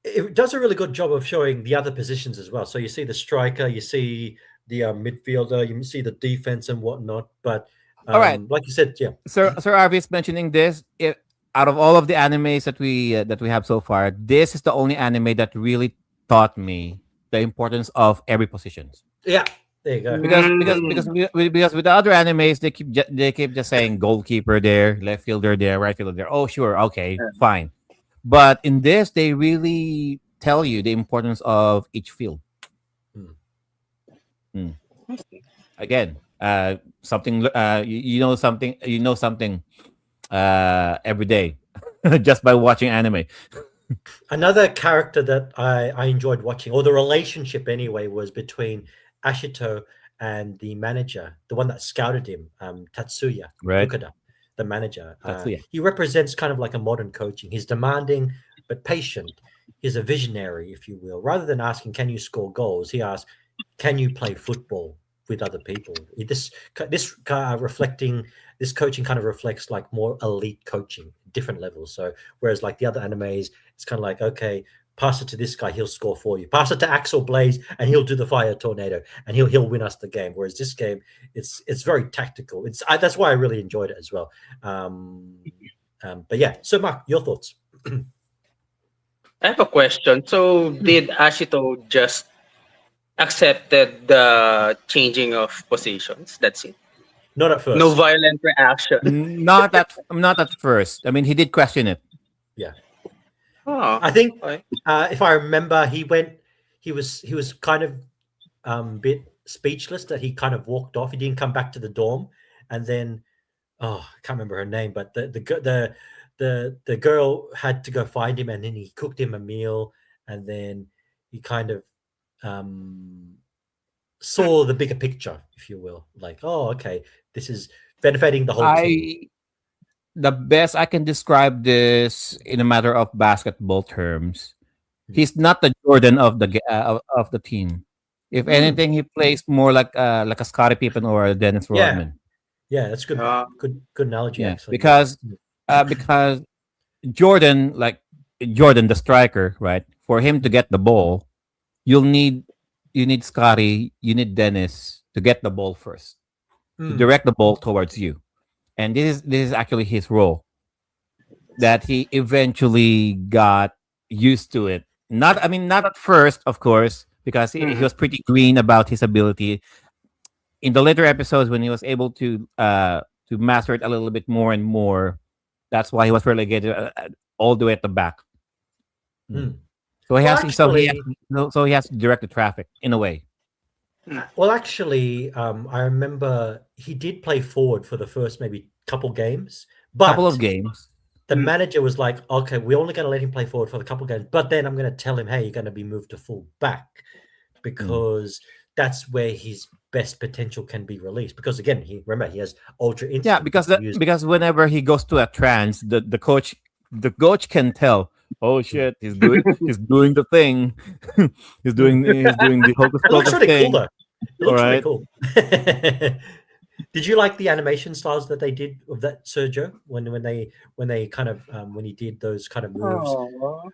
It does a really good job of showing the other positions as well. So you see the striker, you see the midfielder, you see the defense and whatnot. But all right, like you said, yeah. Sir Arvi is mentioning this. Out of all of the animes that we have so far, this is the only anime that really taught me the importance of every position. Yeah, there you go. Because with the other animes, they keep just saying goalkeeper there, left fielder there, right fielder there. Oh, sure, okay, fine. But in this, they really tell you the importance of each field. Again, something you know something every day just by watching anime. Another character that I enjoyed watching, or the relationship anyway, was between Ashito and the manager, the one that scouted him, Tatsuya Fukuda, the manager. He represents kind of like a modern coaching. He's demanding but patient. He's a visionary, if you will. Rather than asking, can you score goals, he asks, can you play football with other people? This coaching kind of reflects like more elite coaching, different levels. So whereas like the other animes, it's kind of like, okay, pass it to this guy, he'll score for you. Pass it to Axel Blaze, and he'll do the fire tornado, and he'll win us the game. Whereas this game, it's very tactical. That's why I really enjoyed it as well. But yeah, so Mark, your thoughts? I have a question. So did Ashito just accepted the changing of positions? That's it. Not at first. No violent reaction. Not at first. I mean, he did question it. Yeah. Oh, I think if I remember, he was kind of bit speechless that he kind of walked off. He didn't come back to the dorm, and then I can't remember her name, but the girl had to go find him, and then he cooked him a meal, and then he kind of saw the bigger picture, if you will. Like, oh, okay, this is benefiting the whole team. The best I can describe this in a matter of basketball terms, he's not the Jordan of the team. If anything, he plays more like a Scottie Pippen or a Dennis Rodman. Yeah, that's good. Good analogy. Yeah, actually. because Jordan, the striker, right? For him to get the ball, you need Scottie, you need Dennis to get the ball first, to direct the ball towards you. And this is actually his role, that he eventually got used to it. Not at first, of course, because he was pretty green about his ability. In the later episodes, when he was able to master it a little bit more and more, that's why he was relegated all the way at the back. So he has to direct the traffic in a way. Well, actually, I remember he did play forward for the first maybe couple games. The manager was like, okay, we're only going to let him play forward for the couple games, but then I'm going to tell him, hey, you're going to be moved to full back, because that's where his best potential can be released. Because again, he has ultra instinct. Yeah, because whenever he goes to a trance, the coach can tell, oh shit, he's doing the thing. he's doing the hocus pocus thing. Cool, it looks really cool. Did you like the animation styles that they did of that Sergio when they kind of when he did those kind of moves?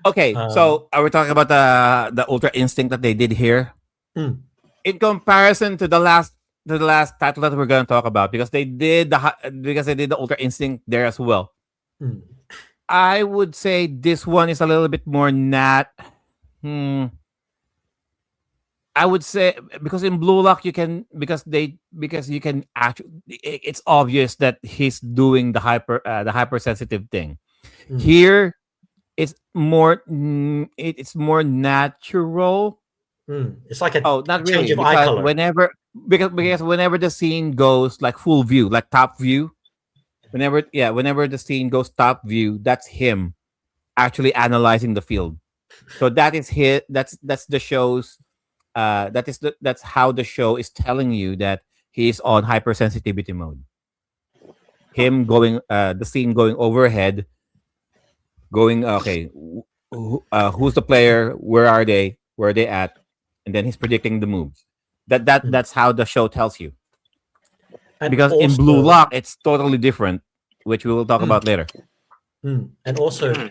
Okay, so are we talking about the ultra instinct that they did here? In comparison to the last title that we're going to talk about, because they did the ultra instinct there as well. I would say this one is a little bit more I would say because in Blue Lock you can because you can actually it's obvious that he's doing the hypersensitive thing. Mm. Here it's more natural. It's like a Oh, not change really of eye because color. whenever the scene goes like full view, like top view, whenever the scene goes top view, that's him actually analyzing the field. So that is that's the show's that's how the show is telling you that he's on hypersensitivity mode. Him going the scene going overhead, going okay, who's the player, where are they at, and then he's predicting the moves. Mm. That's how the show tells you. And Because in Blue also, Lock it's totally different, which we will talk mm, about later. and also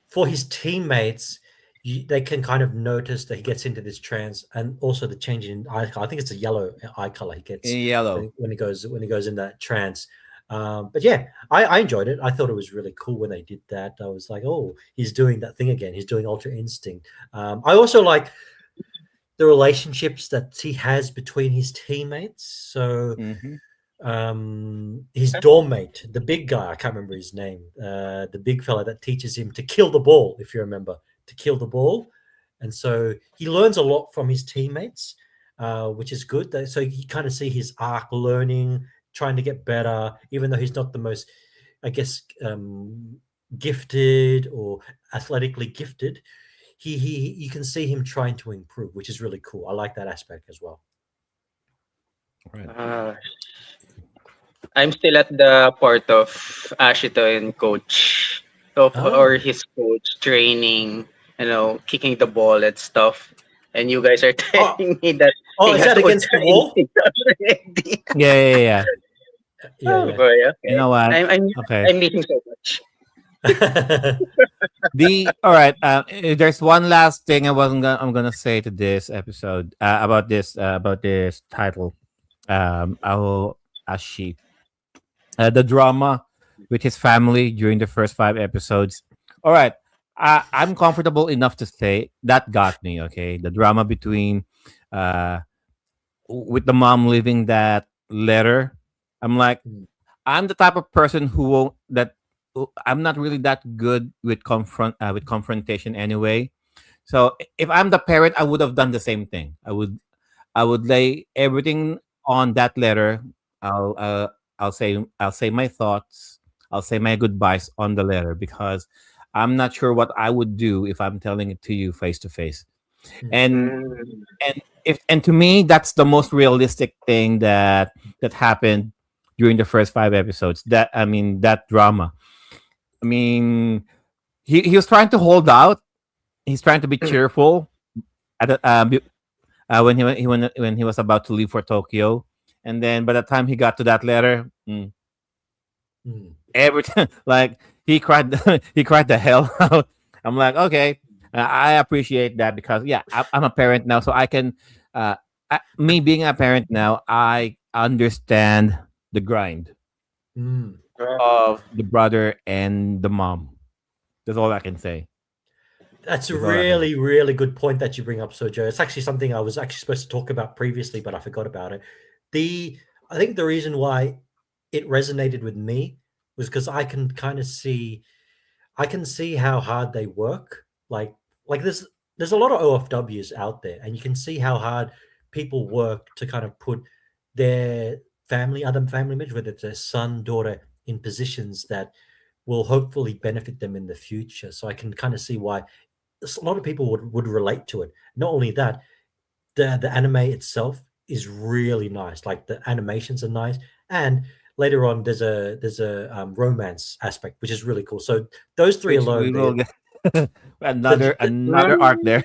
for his teammates, they can kind of notice that he gets into this trance, and also the change in eye color. I think it's a yellow eye color he gets In yellow. when he goes in that trance. But yeah, I enjoyed it. I thought it was really cool when they did that. I was like, oh, he's doing that thing again. He's doing Ultra Instinct. I also like the relationships that he has between his teammates. So his dorm mate, the big guy, I can't remember his name, the big fella that teaches him to kill the ball, if you remember, to kill the ball. And so he learns a lot from his teammates, which is good. So you kind of see his arc learning, trying to get better, even though he's not the most, I guess, gifted or athletically gifted. He you can see him trying to improve, which is really cool. I like that aspect as well. Uh, I'm still at the part of Ashito and coach or Oh, his coach training, kicking the ball and stuff. And you guys are oh, telling me that oh, he is has that against the ultra wall? instinct already. Yeah. Yeah, Oh yeah. boy, You okay. know what? I'm Okay. I'm missing so much. The all right. There's one last thing I'm gonna say to this episode about this title. Ao Ashi. The drama with his family during the first 5 episodes. All right. I'm comfortable enough to say that got me. Okay, the drama between uh with the mom leaving that letter. I'm like, I'm the type of person who won't that I'm not really that good with confrontation anyway. So if I'm the parent, I would have done the same thing. I would lay everything on that letter. I'll uh, I'll say my thoughts. I'll say my goodbyes on the letter because I'm not sure what I would do if I'm telling it to you face to face. And Mm. and to me that's the most realistic thing that happened during the first 5 episodes. That I mean that drama. I mean he was trying to hold out. He's trying to be cheerful at when he was about to leave for Tokyo, and then by the time he got to that letter, Mm. every time like he cried he cried the hell out. I'm like, okay, I appreciate that because yeah, I'm a parent now, so I can me being a parent now, I understand the grind Mm. of the brother and the mom. That's all I can say. That's a That's all I can. really, really good point that you bring up, Sergio. It's actually something I was actually supposed to talk about previously, but I forgot about it. The I think the reason why it resonated with me was because I can see how hard they work. Like there's a lot of OFWs out there, and you can see how hard people work to kind of put their other family members, whether it's their son, daughter, in positions that will hopefully benefit them in the future. So I can kind of see why a lot of people would relate to it. Not only that, the anime itself is really nice. Like the animations are nice, and later on there's a romance aspect which is really cool. So those three Which we alone, will get the another arc Mm. there.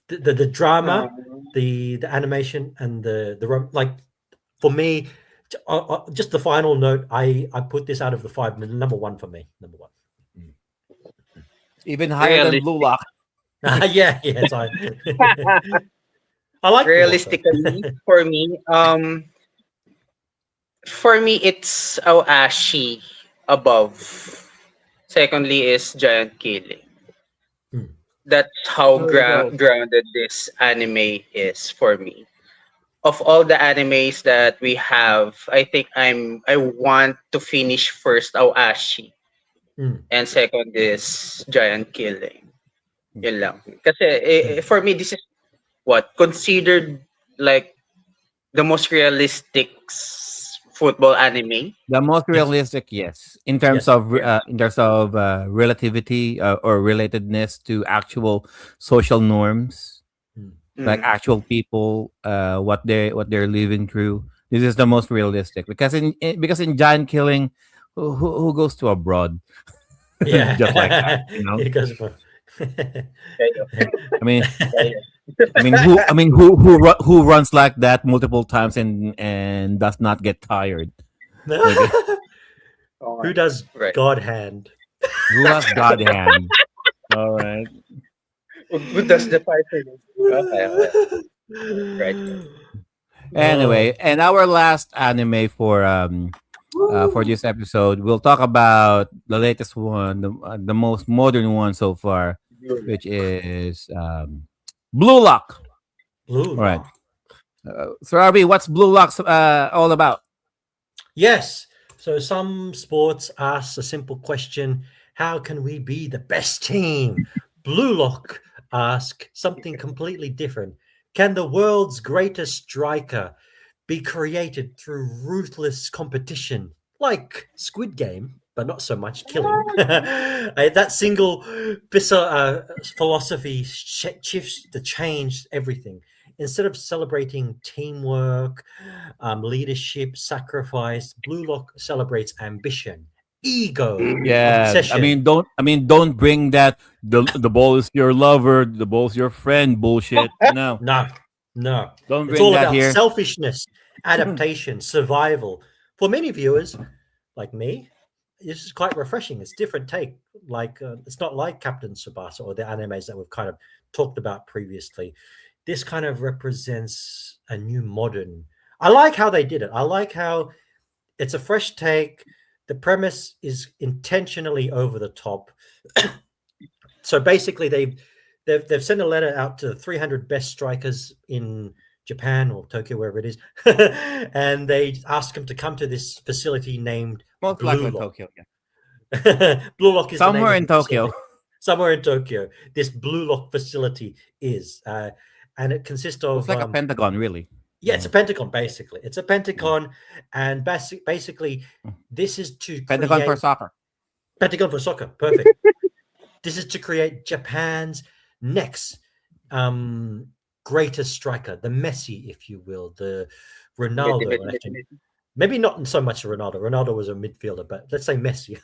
the drama, Oh. the animation, and like for me, just the final note. I put this out of the five, number one for me. Number one. Even higher than Blue Realistic, Lock. Yeah, yes, I like Blue Lock though. realistically, for me, it's Aoashi above. Secondly is Giant Killing. Hmm. that's how Go. grounded this anime is for me. Of all the animes that we have, I think I want to finish first Aoashi Mm. and second is Giant Killing. Mm. Yun lang. Kasi Mm. for me this is what considered like the most realistic football anime. The most Yes. realistic, yes, Yes. in terms of relativity or relatedness to actual social norms, Mm. like Mm. actual people, what they're living through. This is the most realistic because because in Giant Killing, who goes to abroad just like that, Yeah. you know? It goes for. Kayo. I mean, Kayo. who runs like that multiple times and does not get tired? Okay, Oo nga. Who does Right. God hand? who has God hand? All right. Who does the fighting? Okay, okay. Right. Oh. Anyway, and our last anime for this episode, we'll talk about the latest one, the most modern one so far, which is Blue Lock. Blue All right. lock. So, Arby, what's Blue Lock all about? Yes. So some sports ask a simple question: how can we be the best team? Blue lock ask something completely different. Can the world's greatest striker be created through ruthless competition, like Squid Game, but not so much killing? That single philosophy shifts to change everything. Instead of celebrating teamwork, leadership, sacrifice, Blue Lock celebrates ambition, ego, Yeah, obsession. don't bring that the ball is your lover, the ball's your friend bullshit. No, No, no. don't It's bring all that about here. selfishness, adaptation, survival. For many viewers, like me, this is quite refreshing. It's different take. Like it's not like Captain Tsubasa or the animes that we've kind of talked about previously. This kind of represents a new modern. I like how they did it. I like how it's a fresh take. The premise is intentionally over the top. So basically, they've sent a letter out to 300 best strikers in Japan or Tokyo, wherever it is, and they ask them to come to this facility named Most likely Blue in Lock. Tokyo. Yeah. Blue Lock is the name Somewhere of in the Tokyo. facility. Somewhere in Tokyo, this Blue Lock facility is, and it consists Looks of like a pentagon, really. yeah, it's a pentagon basically. It's a Mm. pentagon, and basically, this is to Pentagon for create soccer. pentagon for soccer. Perfect. This is to create Japan's next greatest striker, the Messi, if you will, the Miti, Ronaldo. miti, miti, Actually, miti. maybe not so much Ronaldo. Ronaldo was a midfielder, but let's say Messi.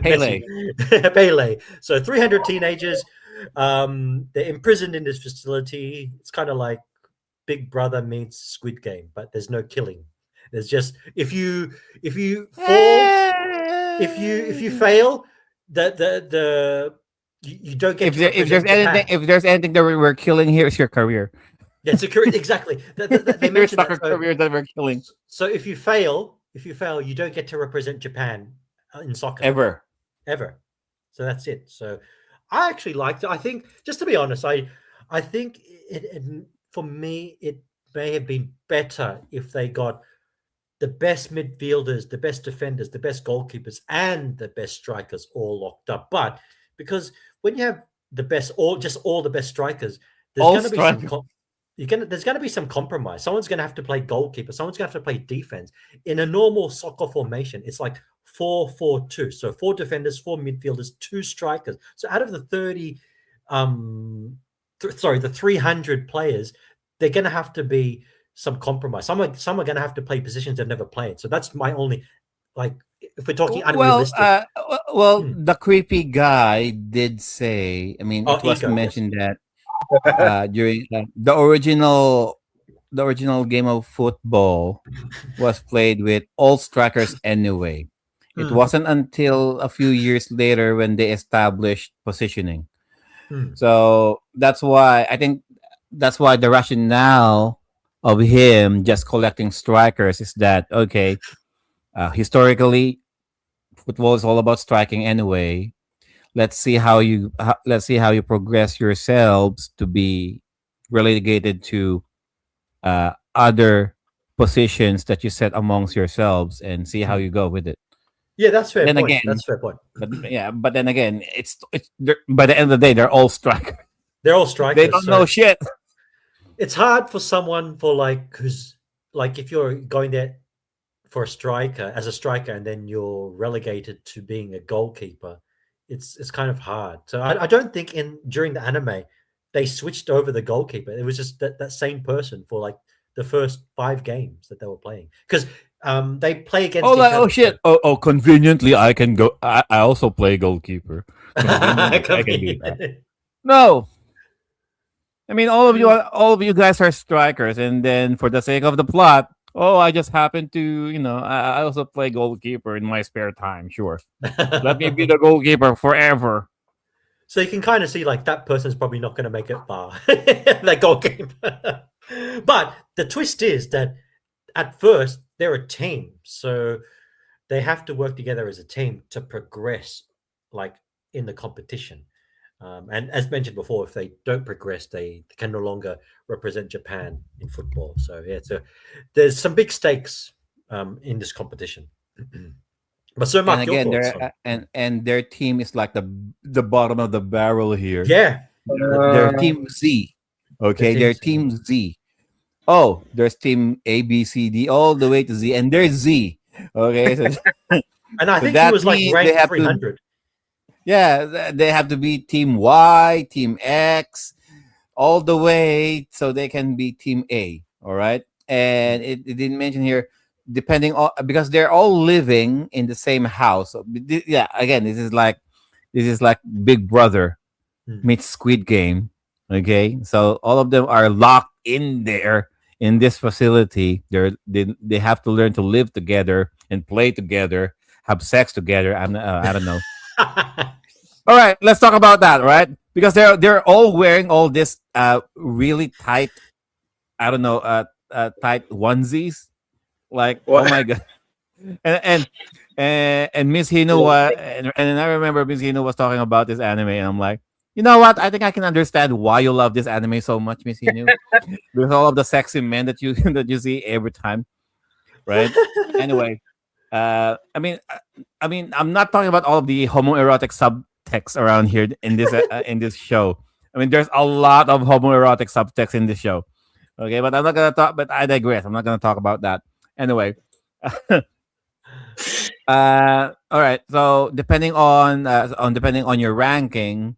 Pele. Messi, Pele. So 300 teenagers, they're imprisoned in this facility. It's kind of like Big Brother meets Squid Game, but there's no killing. There's just if you fall, if you fail, the you don't get If to if there's represent anything Japan. that we're killing here, is your career. That's a correct exactly. They Your mentioned that. soccer career that we're killing So if you fail, you don't get to represent Japan in soccer ever. ever. So that's it. So I actually liked it. I think, just to be honest, I think for me it may have been better if they got the best midfielders, the best defenders, the best goalkeepers, and the best strikers all locked up. But because when you have the best, all the best strikers, there's All going to be some strike. there's going to be some compromise. Someone's going to have to play goalkeeper. Someone's going to have to play defense. In a normal soccer formation, it's like 4-4-2. So 4 defenders, 4 midfielders, 2 strikers. So out of the 30, the 300 players, they're going to have to be some compromise. Some are going to have to play positions they've never played. So that's my only, like, if we're talking Well, unrealistic. the creepy guy did say. I mean, Oh, it was ego, yes. mentioned that during the original game of football was played with all strikers anyway. It Hmm, wasn't until a few years later when they established positioning. hmm, So that's why the rationale of him just collecting strikers is that okay, historically football is all about striking anyway. let's see how you progress yourselves to be relegated to other positions that you set amongst yourselves and see how you go with it. Yeah, that's fair Then point. again, That's fair point. but then again, by the end of the day, they're all strikers. They're all They strikers. don't So know shit. it's hard for someone for like who's like if you're going there for a striker as a striker and then you're relegated to being a goalkeeper, it's kind of hard. So I don't think in during the anime they switched over the goalkeeper. It was just that same person for like the first 5 games that they were playing because they play against each other. Shit. Conveniently, I can go. I also play goalkeeper. Conveniently, I can do that. No, I mean all of you guys are strikers, and then for the sake of the plot, I just happen to, I also play goalkeeper in my spare time. Sure, let me be the goalkeeper forever. So you can kind of see like that person's probably not going to make it far, that goalkeeper. But the twist is that at first they're a team, so they have to work together as a team to progress, like in the competition. And as mentioned before, if they don't progress, they can no longer represent Japan in football. So yeah, so there's some big stakes in this competition. But so, Mark, And your again, thoughts? and their team is like the bottom of the barrel here. Yeah, Their team Z. Okay, their team Z. Oh, there's team A, B, C, D, all the way to Z, and there's Z. Okay, so and I so think that he was like means they ranked have to 300. they have to be team Y, team X, all the way so they can be team A. All right, and it didn't mention here depending on because they're all living in the same house. So, yeah, again, this is like Big Brother meets Squid Game. Okay, so all of them are locked in there in this facility. They have to learn to live together and play together, have sex together. I don't know. All right, let's talk about that, right? Because they're all wearing all this really tight, I don't know, tight onesies. Like, oh What? my god, and and Miss Hino and I remember Miss Hino was talking about this anime, and I'm like, you know what? I think I can understand why you love this anime so much, Miss Hino, with all of the sexy men that you that you see every time, right? Anyway, I mean, I'm not talking about all of the homoerotic subtext around here in this show. I mean, there's a lot of homoerotic subtext in this show. Okay, but I'm not gonna talk. But I digress. I'm not gonna talk about that. Anyway, all right. So depending on your ranking,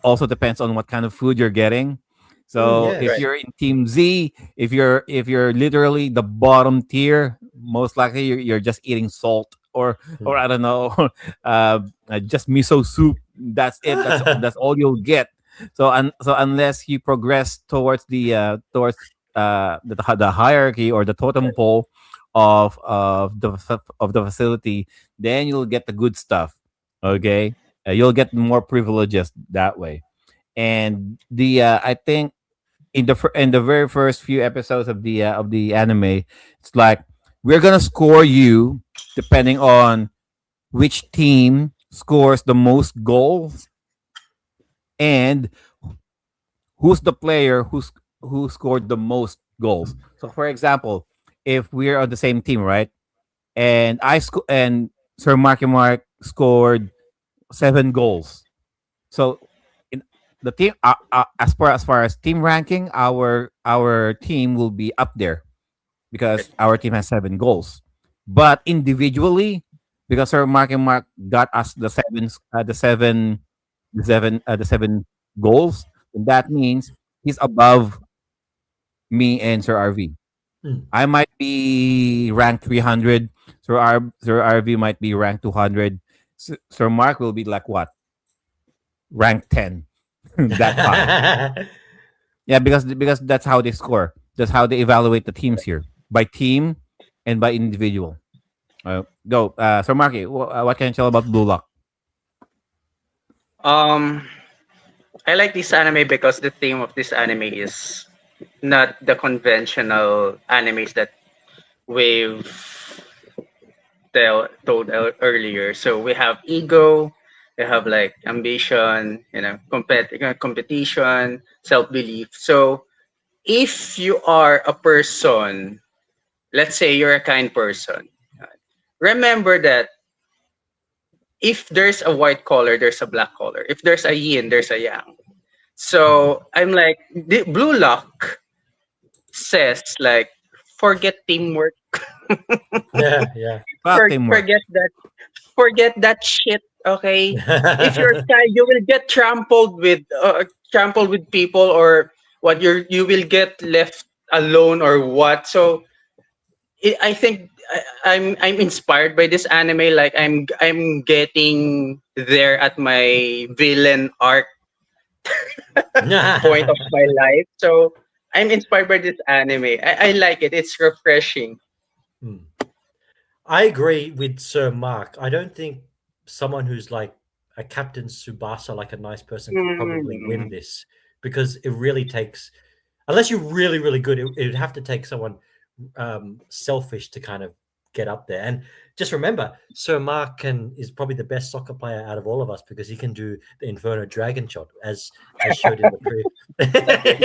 also depends on what kind of food you're getting. So Yeah, if right. you're in Team Z, if you're literally the bottom tier, most likely you're just eating salt or I don't know, just miso soup. That's it. That's all you'll get. So unless you progress towards the hierarchy or the totem pole of the facility, then you'll get the good stuff. Okay, you'll get more privileges that way. And the I think in the very first few episodes of the anime, it's like we're gonna score you depending on which team scores the most goals and who's the player who scored the most goals. So, for example, if we're on the same team, right, and and Sir Marky Mark scored 7 goals, so in the team, as far as team ranking, our team will be up there because our team has 7 goals. But individually, because Sir Marky Mark got us the 7 goals, and that means he's above me and Sir RV. Hmm. I might be ranked 300. Sir RV might be ranked 200. Sir Mark will be like what? Rank 10. That high. Yeah, because that's how they score. That's how they evaluate the teams here by team and by individual. Go, Sir Marky. What can you tell about Blue Lock? Um, I like this anime because the theme of this anime is not the conventional animes that we've told earlier. So we have ego, They have like ambition, competition, self belief. So if you are a person, let's say you're a kind person, remember that if there's a white collar, there's a black collar. If there's a yin, there's a yang. So I'm like, the Blue Lock says like, forget teamwork, Yeah. Fuck teamwork. forget that shit. Okay, if you're shy, you will get trampled with people, or what you will get left alone or what. So I think I'm inspired by this anime. Like I'm getting there at my villain arc point of my life. So I'm inspired by this anime. I like it. It's refreshing. I agree with Sir Mark. I don't think someone who's like a Captain Tsubasa, like a nice person, could probably win this, because it really takes, unless you're really, really good, it would have to take someone selfish to kind of get up there. And just remember, Sir Mark is probably the best soccer player out of all of us, because he can do the Inferno Dragon shot, as showed in the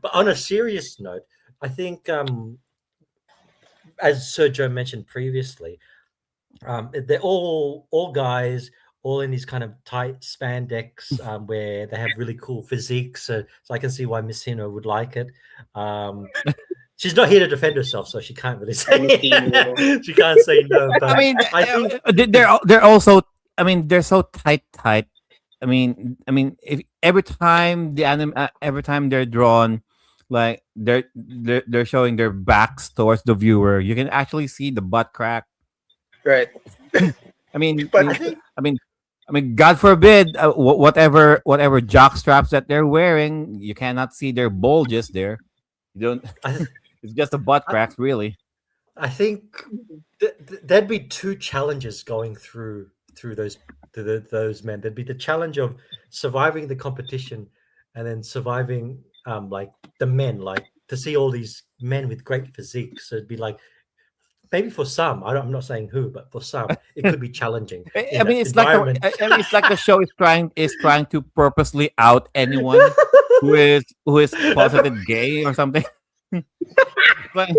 but on a serious note, I think as Sergio mentioned previously, they're all guys, all in these kind of tight spandex, where they have really cool physiques. So I can see why Miss Hino would like it. She's not here to defend herself, so she can't really say she can't say no. But I mean, I think they're also. I mean, they're so tight. I mean, if every time every time they're drawn, like they're showing their backs towards the viewer, you can actually see the butt crack. Right. I mean, But I mean, God forbid, whatever jock straps that they're wearing, you cannot see their bulges there. You don't. It's just the butt cracks, really. I think there'd be two challenges going through those men. There'd be the challenge of surviving the competition, and then surviving like the men, like to see all these men with great physiques. So it'd be like, maybe for some, I'm not saying who, but for some, it could be challenging. I mean, it's like the show is trying to purposely out anyone who is positive gay or something. But,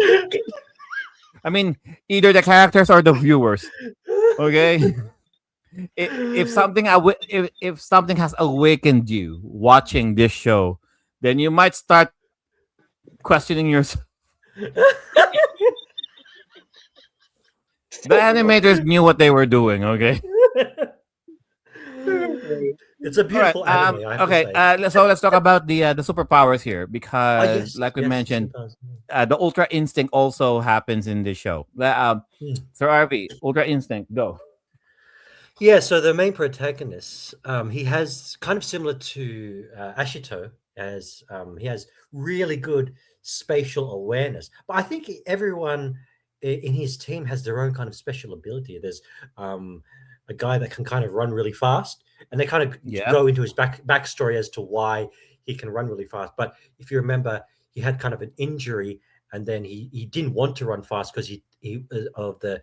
I mean, either the characters or the viewers. Okay, if something if something has awakened you watching this show, then you might start questioning yourself. The animators knew what they were doing. Okay. It's a beautiful anime. I have to say. So let's talk about the superpowers here, because, like we yes, mentioned, sometimes. the Ultra Instinct also happens in this show. Sir RV, Ultra Instinct, go. Yeah, so the main protagonist, he has kind of similar to Ashito, as he has really good spatial awareness. But I think everyone in his team has their own kind of special ability. There's a guy that can kind of run really fast, and they kind of go into his backstory as to why he can run really fast. But if you remember, he had kind of an injury, and then he didn't want to run fast because he of the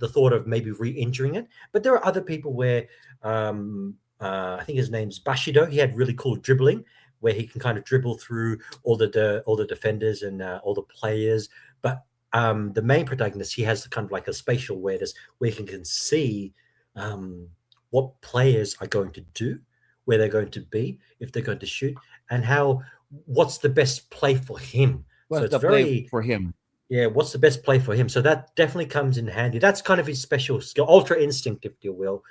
thought of maybe re-injuring it. But there are other people where I think his name's Bashido. He had really cool dribbling, where he can kind of dribble through all the defenders and all the players. But the main protagonist, he has kind of like a spatial awareness where he can see what players are going to do, where they're going to be, if they're going to shoot, and what's the best play for him. What's the play for him? Yeah, what's the best play for him? So that definitely comes in handy. That's kind of his special skill, Ultra Instinct, if you will.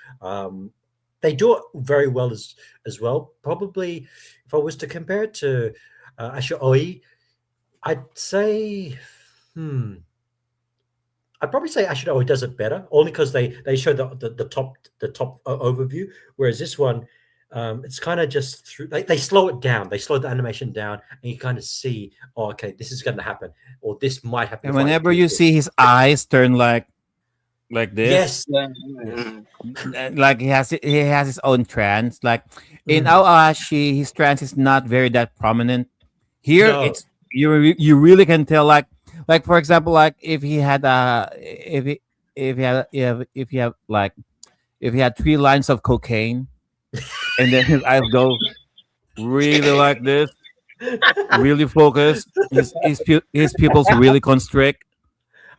They do it very well as well. Probably, if I was to compare it to Asher Oi, I'd say, I'd probably say Asher Oi does it better, only because they show the top overview, whereas this one, it's kind of just through. They slow it down. They slow the animation down, and you kind of see, oh, okay, this is going to happen, or this might happen. And whenever you see his eyes turn like this, like he has his own trance. Like in Aoashi, his trance is not very that prominent. Here, it's you really can tell. Like for example, like if he had if he had 3 lines of cocaine and then his eyes go really like this, really focused, his pupils really constrict,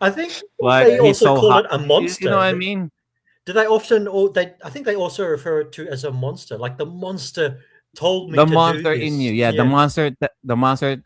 I think like they he's also so call hot. it a You know what monster. I mean? Do they often, or they? I think they also refer to as a monster. Like the monster told me The to do monster in you, this. yeah, Yeah, the monster.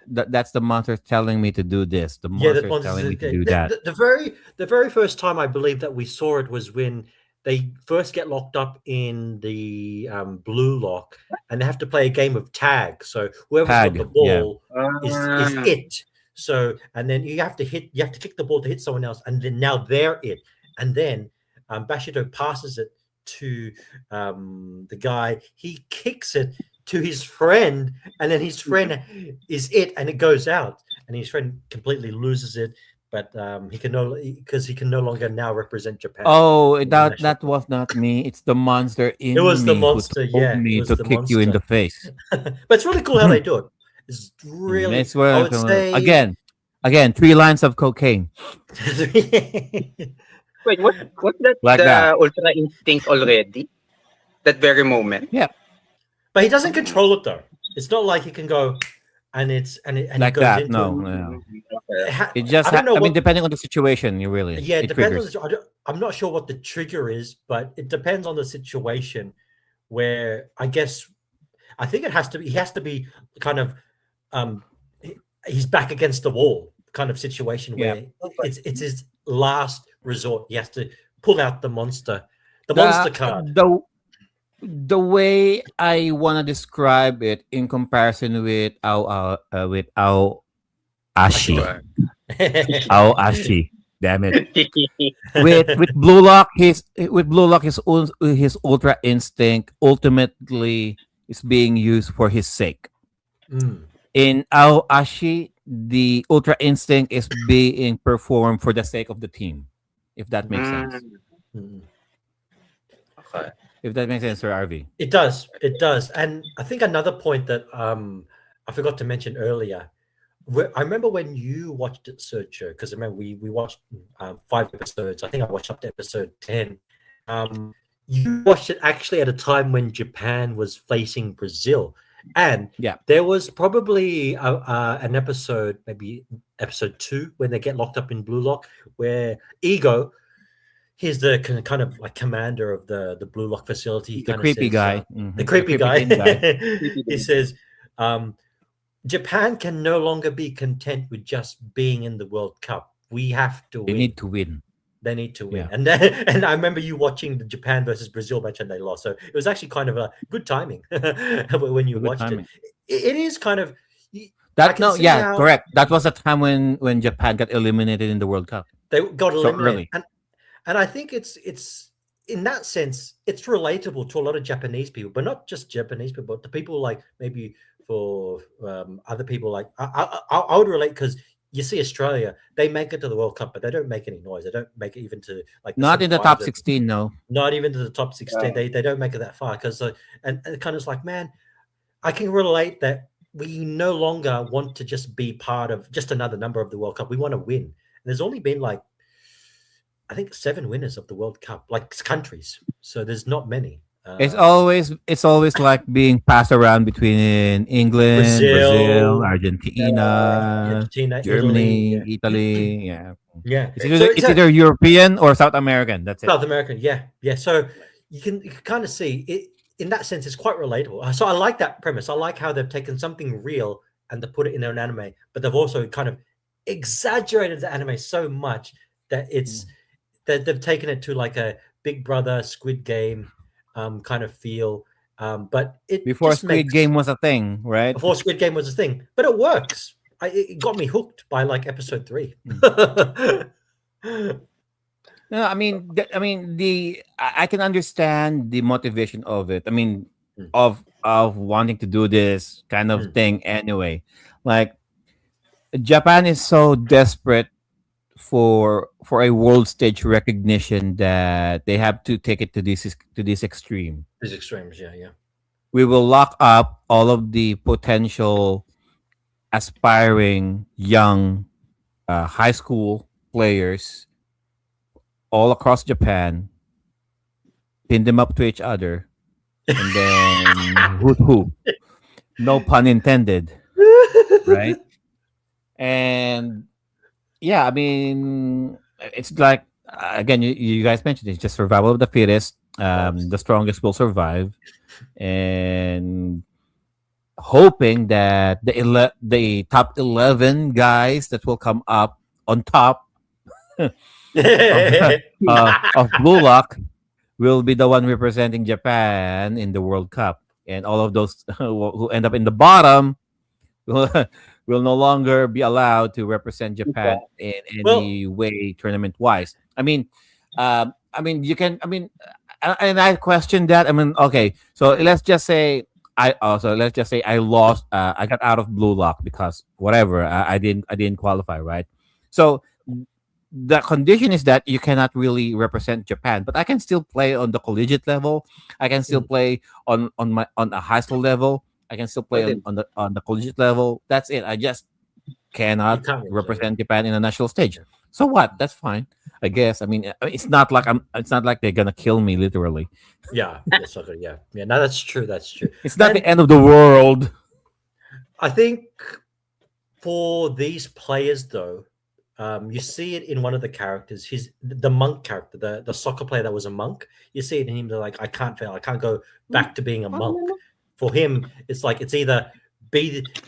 That's the monster telling me to do this. The yeah. monster is telling me to do that. The very first time I believe that we saw it was when they first get locked up in the blue lock, and they have to play a game of tag. So whoever's got the Tag, yeah. ball is it. So and then you have to kick the ball to hit someone else, and then now they're it. And then Bashido passes it to the guy. He kicks it to his friend, and then his friend is it, and it goes out, and his friend completely loses it. But he can no longer now represent Japan. Oh, In the national that team. was not me. It's the monster It in was the me who monster, told yeah. It me was to the kick you in the monster. face. But it's really cool how they do it. It's really, It's I where would say, again 3 lines of cocaine Wait, was that like that. the Ultra Instinct already? That very moment. Yeah, but he doesn't control it though. It's not like he can go and it like goes that. into it. No, no. Okay. It just. I don't know I mean, what. depending on the situation, you really Yeah, it it depends on triggers. the. I'm not sure what the trigger is, but it depends on the situation. Where I guess I think it has to be. He has to be kind of. Um, he's back against the wall kind of situation Yeah. where it's his last resort. He has to pull out the The monster card. the way I want to describe it in comparison with Ao Ashi. Sure. Ao Ashi. Damn it. With Blue Lock, his Ultra Instinct ultimately is being used for his sake. Mm. In Ao Ashi, the Ultra Instinct is being performed for the sake of the team. If that makes sense. Mm. Okay. If that makes sense, Sir RV. It does. It does. And I think another point that I forgot to mention earlier. I remember when you watched it, Searcher, because I remember we watched 5 episodes. I think I watched up to episode 10. You watched it actually at a time when Japan was facing Brazil. And Yeah. there was probably an episode, maybe episode 2, when they get locked up in Blue Lock, where Ego, he's the kind of like commander of the Blue Lock facility. He The kind of creepy says, guy. the creepy guy. thin guy. He says, Japan can no longer be content with just being in the World Cup. We have to They win. need to win. They need to win. Yeah. And then, and I remember you watching the Japan versus Brazil match and they lost. So it was actually kind of a good timing when you Good watched timing. it. It is kind of I That can no, see yeah, how correct. That was the time when Japan got eliminated in the World Cup. they got So eliminated. early. And I think it's in that sense, it's relatable to a lot of Japanese people, but not just Japanese people, but to people like maybe for other people. Like I would relate because you see Australia, they make it to the World Cup, but they don't make any noise. They don't make it even to like the Not in the top semifinals. 16, no. Not even to the top 16. They don't make it that far because and it kind of like, man, I can relate that we no longer want to just be part of just another number of the World Cup. We want to win. And there's only been like I think 7 winners of the World Cup, like countries. So there's not many. It's always like being passed around between England, Brazil, Argentina, Argentina, Germany, Italy. Italy. Yeah. Yeah. It's either European or South American. That's it. South American. Yeah. Yeah. So you can kind of see it in that sense. It's quite relatable. So I like that premise. I like how they've taken something real and they put it in an anime, but they've also kind of exaggerated the anime so much that it's that they've taken it to like a Big Brother, Squid Game kind of feel. But it Before just Squid makes, Game was a thing, right? before Squid Game was a thing, but it works. It got me hooked by like episode 3. No, I mean, I can understand the motivation of it. I mean, Mm. of wanting to do this kind of Mm. thing anyway. Like Japan is so desperate for a world stage recognition that they have to take it to this extreme. These extremes, yeah. We will lock up all of the potential aspiring young high school players all across Japan, pin them up to each other, and then hoot hoot. No pun intended, right? And yeah, I mean, it's like again, you guys mentioned it's just survival of the fittest. The strongest will survive, and hoping that the top 11 guys that will come up on top of, of Blue Lock will be the one representing Japan in the World Cup, and all of those who end up in the bottom will, will no longer be allowed to represent Japan in Well, any way tournament wise. I mean, you can. I mean, and I question that. I mean, okay, so let's just say I lost. I got out of Blue Lock because whatever. I didn't qualify, right? So the condition is that you cannot really represent Japan, but I can still play on the collegiate level. I can still play on a high school level. I can still play on the collegiate level. That's it. I just you cannot can't represent Japan in a national stage. So what? That's fine. I guess. I mean, it's not like I'm. It's not like they're gonna kill me literally. Yeah, yes, okay, yeah, yeah. No, that's true. That's true. It's not And the end of the world. I think for these players, though, you see it in one of the characters. He's the monk character, the soccer player that was a monk. You see it in him. They're like, I can't fail. I can't go back to being a monk. For him, it's like it's either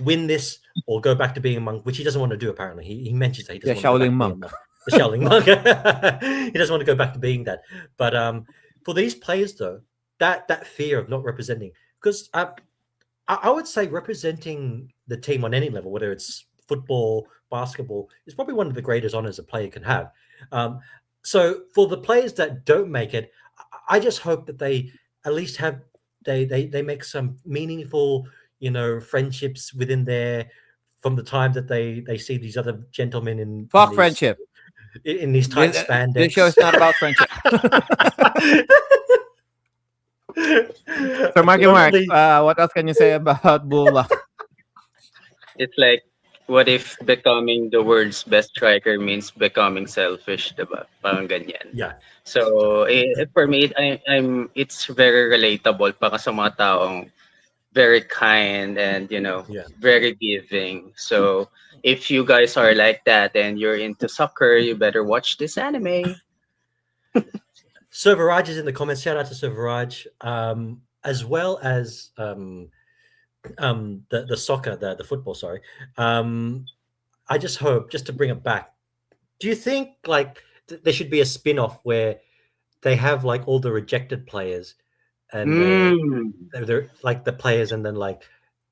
win this or go back to being a monk, which he doesn't want to do. Apparently, he mentions that he doesn't want to go back Shaolin to being a monk. monk. The Shaolin monk. He doesn't want to go back to being that. But for these players, though, that fear of not representing, because I would say representing the team on any level, whether it's football, basketball, is probably one of the greatest honors a player can have. So for the players that don't make it, I just hope that they at least have they make some meaningful, friendships within there from the time that they see these other gentlemen in Fuck these, friendship. in these tight spandex. This show is not about friendship. So, Marky Mark, what else can you say about Blue Lock? It's like, what if becoming the world's best striker means becoming selfish, diba? Parang ganyan. Yeah. So, for me, it's very relatable para sa mga taong very kind and, Yeah. very giving. So, if you guys are like that and you're into soccer, you better watch this anime. Serveraj is in the comments. Shout out to Serveraj, as well as the soccer, the football. Sorry. I just hope, just to bring it back. Do you think like there should be a spin-off where they have like all the rejected players, and they're like the players, and then like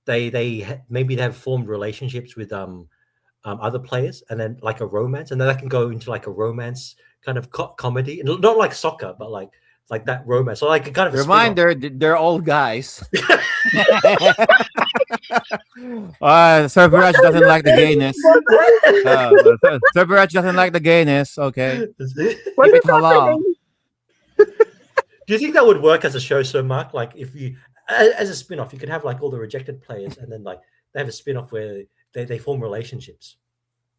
maybe they have formed relationships with other players, and then like a romance, and then that can go into like a romance kind of comedy, and not like soccer, but like that romance, so like a kind of a Reminder, they're all guys. Serveraj doesn't like the gayness. Serveraj doesn't like the gayness. Okay. Keep it halal. Do you think that would work as a show, Sir Mark? Like if you, as a spin-off, you could have like all the rejected players, and then like they have a spin-off where they form relationships.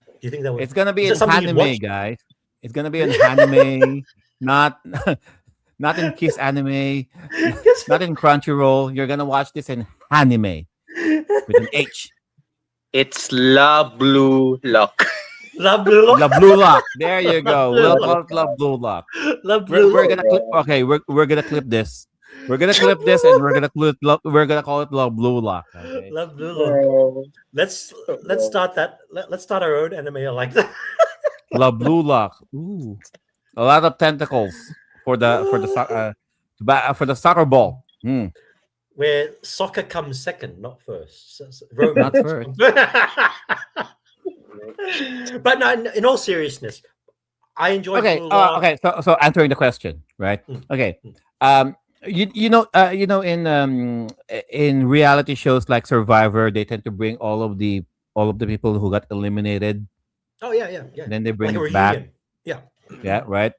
Do you think that would? It's gonna be Is an that something you'd anime, watch? guys. It's gonna be an anime, not not in Kiss Anime, not in Crunchyroll. You're gonna watch this in anime with an H. It's La Blue Lock. Love Blue Lock. La Blue Lock. There you go. We'll call it La Blue Lock. Love Blue We're Lock. gonna clip. Okay, we're gonna clip this. We're gonna clip this, and we're gonna call it La Blue Lock. Okay. Love Blue Lock. Let's start that. Let's start our own anime like that. La Blue Lock. Ooh, a lot of tentacles for the soccer ball. Hmm. Where soccer comes second, not first. Not first. But no, in all seriousness, I enjoyed. Okay. Blue Lock. Okay. So answering the question, right? Okay. You know in reality shows like Survivor, they tend to bring all of the people who got eliminated. Oh yeah. Then they bring Like a it back. reunion. Yeah. Yeah. Right.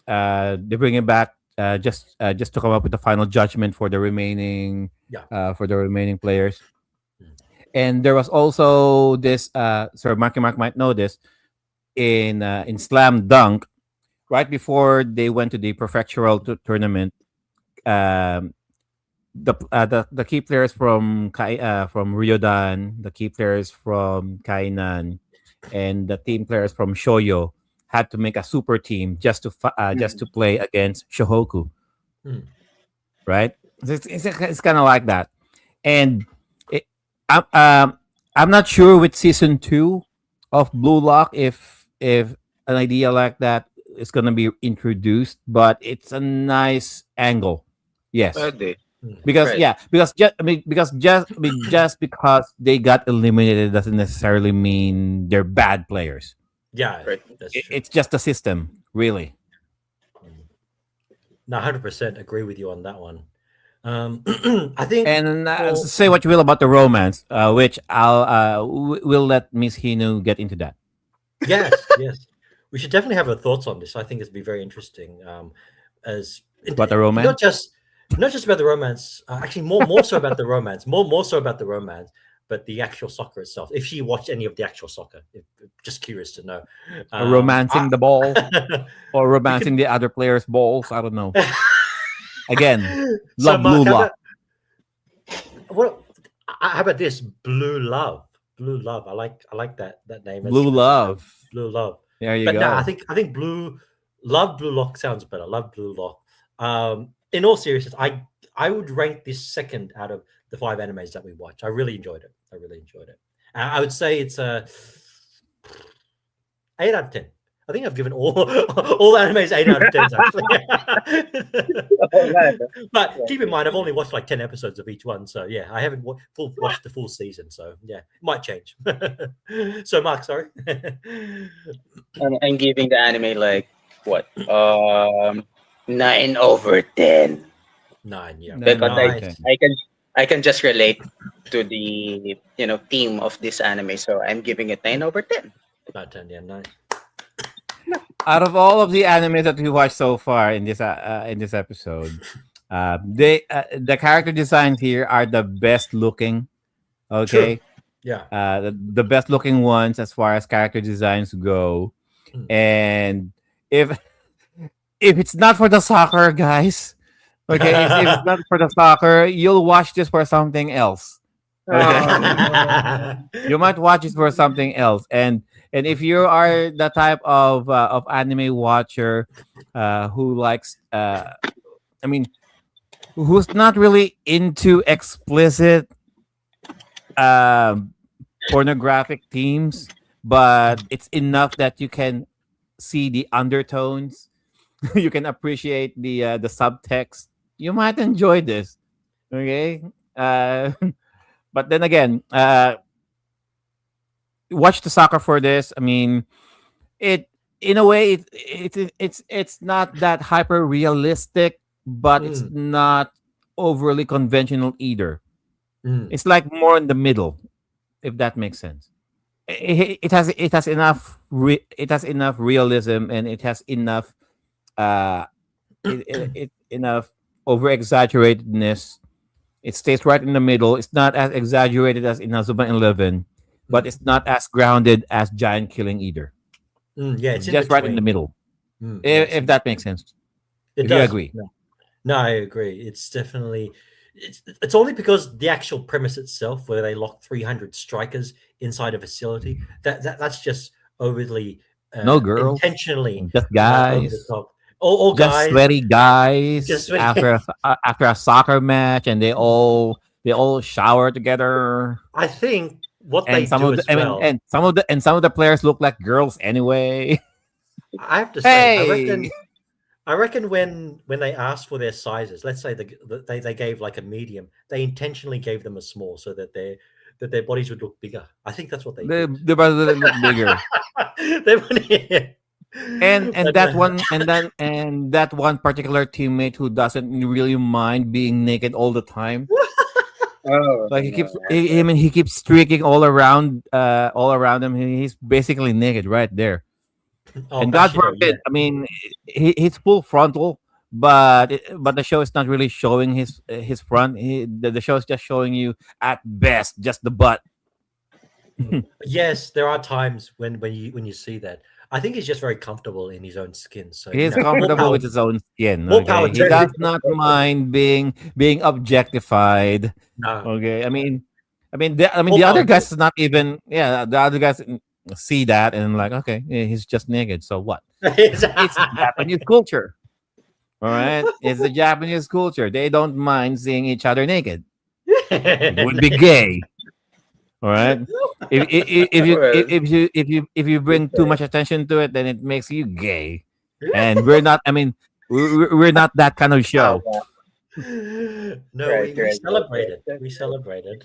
They bring it back just to come up with the final judgment for the remaining players. And there was also this. Sir Marky Mark might know this in Slam Dunk. right before they went to the prefectural tournament, um, the key players from Ryodan, the key players from Kainan, and the team players from Shoyo had to make a super team just to play against Shohoku, Mm. right? It's kind of like that, and it, I'm not sure with season 2 of Blue Lock if an idea like that is gonna be introduced, but it's a nice angle. Yes, Pwede. because Right. yeah, just because they got eliminated doesn't necessarily mean they're bad players. Yeah, Right. that's true. It's just a system, really. No, 100% agree with you on that one. I think And for- say what you will about the romance, which we'll let Miss Hinu get into that. yes, yes, we should definitely have our thoughts on this. I think it'd be very interesting. As About the romance? not just about the romance. Actually, more so about the romance. More so about the romance, but the actual soccer itself. If she watched any of the actual soccer, just curious to know. Romancing the ball or romancing the other players' balls. I don't know. Again, love Blue Mark, Lock. how about this? Blue Love. Blue Love. I like that name. Blue Love. Blue Love. There you But go. no, I think Blue Lock sounds better. Love Blue Lock. In all seriousness, I would rank this second out of the 5 animes that we watched. I really enjoyed it. I would say it's a 8 out of 10. I think I've given all animes 8 out of 10 actually. But keep in mind, I've only watched like 10 episodes of each one, so yeah, I haven't watched the full season. So yeah, it might change. So Mark, sorry. I'm giving the anime like what? 9/10. 9, yeah. Because Nice. I can just relate to the theme of this anime, so I'm giving it 9/10. 9/10, yeah, nice. Out of all of the animes that we watched so far in this episode, the character designs here are the best looking. Okay, Yeah. the best looking ones as far as character designs go, and if it's not for the soccer, guys, okay, if it's not for the soccer, you'll watch this for something else. You might watch it for something else, and if you are the type of anime watcher who likes, who's not really into explicit pornographic themes, but it's enough that you can see the undertones, you can appreciate the subtext. You might enjoy this, okay? But then again, watch the soccer for this. I mean, it in a way it's not that hyper realistic, but it's not overly conventional either. It's like more in the middle, if that makes sense. It has enough realism, and it has enough enough over exaggeratedness. It stays right in the middle. It's not as exaggerated as Inazuma 11, but it's not as grounded as Giant Killing either. Yeah, it's just right in the middle. If that makes sense. It if does. you agree. No, I agree. It's definitely it's only because the actual premise itself, where they lock 300 strikers inside a facility, that's just overly no girls, intentionally just over guys. the top. All just guys, sweaty guys just sweaty after a soccer match, and they all shower together. I think what And they some do of as the well. and some of the players look like girls anyway. I have to say, Hey! I reckon when they asked for their sizes, let's say they gave like a medium, they intentionally gave them a small so that their bodies would look bigger. I think that's what they did. The bodies look bigger. And that one particular teammate who doesn't really mind being naked all the time. Like he keeps streaking all around him. He's basically naked right there. And God forbid, I mean, he's full frontal, but the show is not really showing his front. The show is just showing you at best just the butt. Yes, there are times when you see that. I think he's just very comfortable in his own skin. So He is more comfortable power, with his own skin. more power Okay, to he does him. not mind being objectified. No, Okay, more the other power to him. guys is not even. Yeah, the other guys see that and like, okay, yeah, he's just naked. So what? It's Japanese culture. All right, it's the Japanese culture. They don't mind seeing each other naked. It would be gay. All right. Well, If you bring too much attention to it, then it makes you gay, and we're not. I mean, we're not that kind of show. No, right, we right, celebrated. right. We celebrated.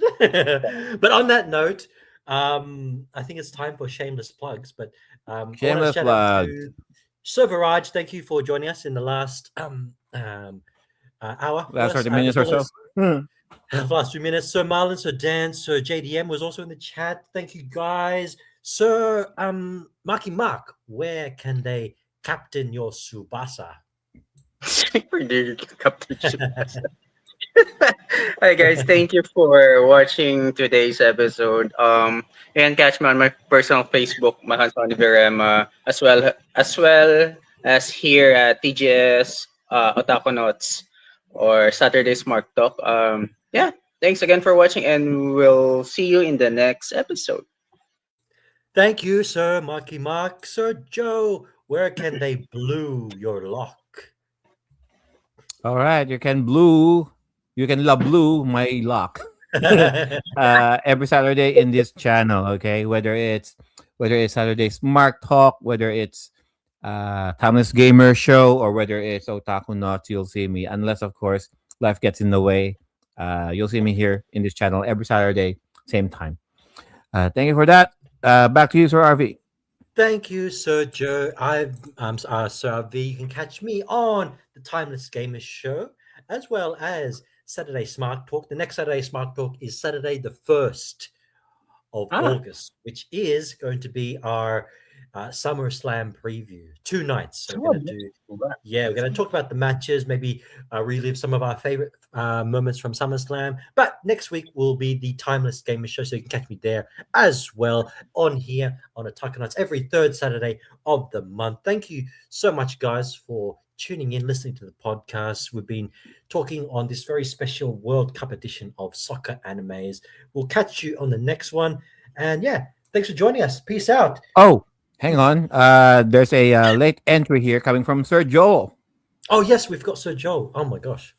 But on that note, I think it's time for shameless plugs. But I want to Shameless shout out plug. to Sir Viraj. Thank you for joining us in the last hour. Last For us, 30 minutes as or well so. as last 2 minutes. Sir Marlon, Sir Dan, Sir JDM was also in the chat. Thank you guys. Sir Marky Mark, where can they captain your Subasa? Captain Tsubasa. Hi guys, thank you for watching today's episode. You can catch me on my personal Facebook, Mahansoni Virema, as well as here at TGS Otakunauts or Saturday Smark Talk. Yeah, thanks again for watching, and we'll see you in the next episode. Thank you, Sir Marky Mark. Sir Joe, where can they blue your lock? All right, you can love blue my lock. Every Saturday in this channel, okay? Whether it's Saturday Smart Talk, whether it's Timeless Gamer Show, or whether it's Otaku Not, you'll see me. Unless, of course, life gets in the way. You'll see me here in this channel every Saturday, same time. Thank you for that. Back to you, Sir RV. Thank you, Sir Joe. Sir V. You can catch me on the Timeless Gamers Show, as well as Saturday Smart Talk. The next Saturday Smart Talk is Saturday the 1st of August, which is going to be our SummerSlam preview. 2 nights. So we're going to do, we're going to talk about the matches, maybe relive some of our favorite moments from SummerSlam. But next week will be the Timeless Gamer Show, so you can catch me there as well on here on Otakunauts every third Saturday of the month. Thank you so much, guys, for tuning in, listening to the podcast. We've been talking on this very special World Cup edition of Soccer Animes. We'll catch you on the next one. And yeah, thanks for joining us. Peace out. Oh, hang on. There's a late entry here coming from Sir Joel. Oh, yes, we've got Sir Joel. Oh, my gosh.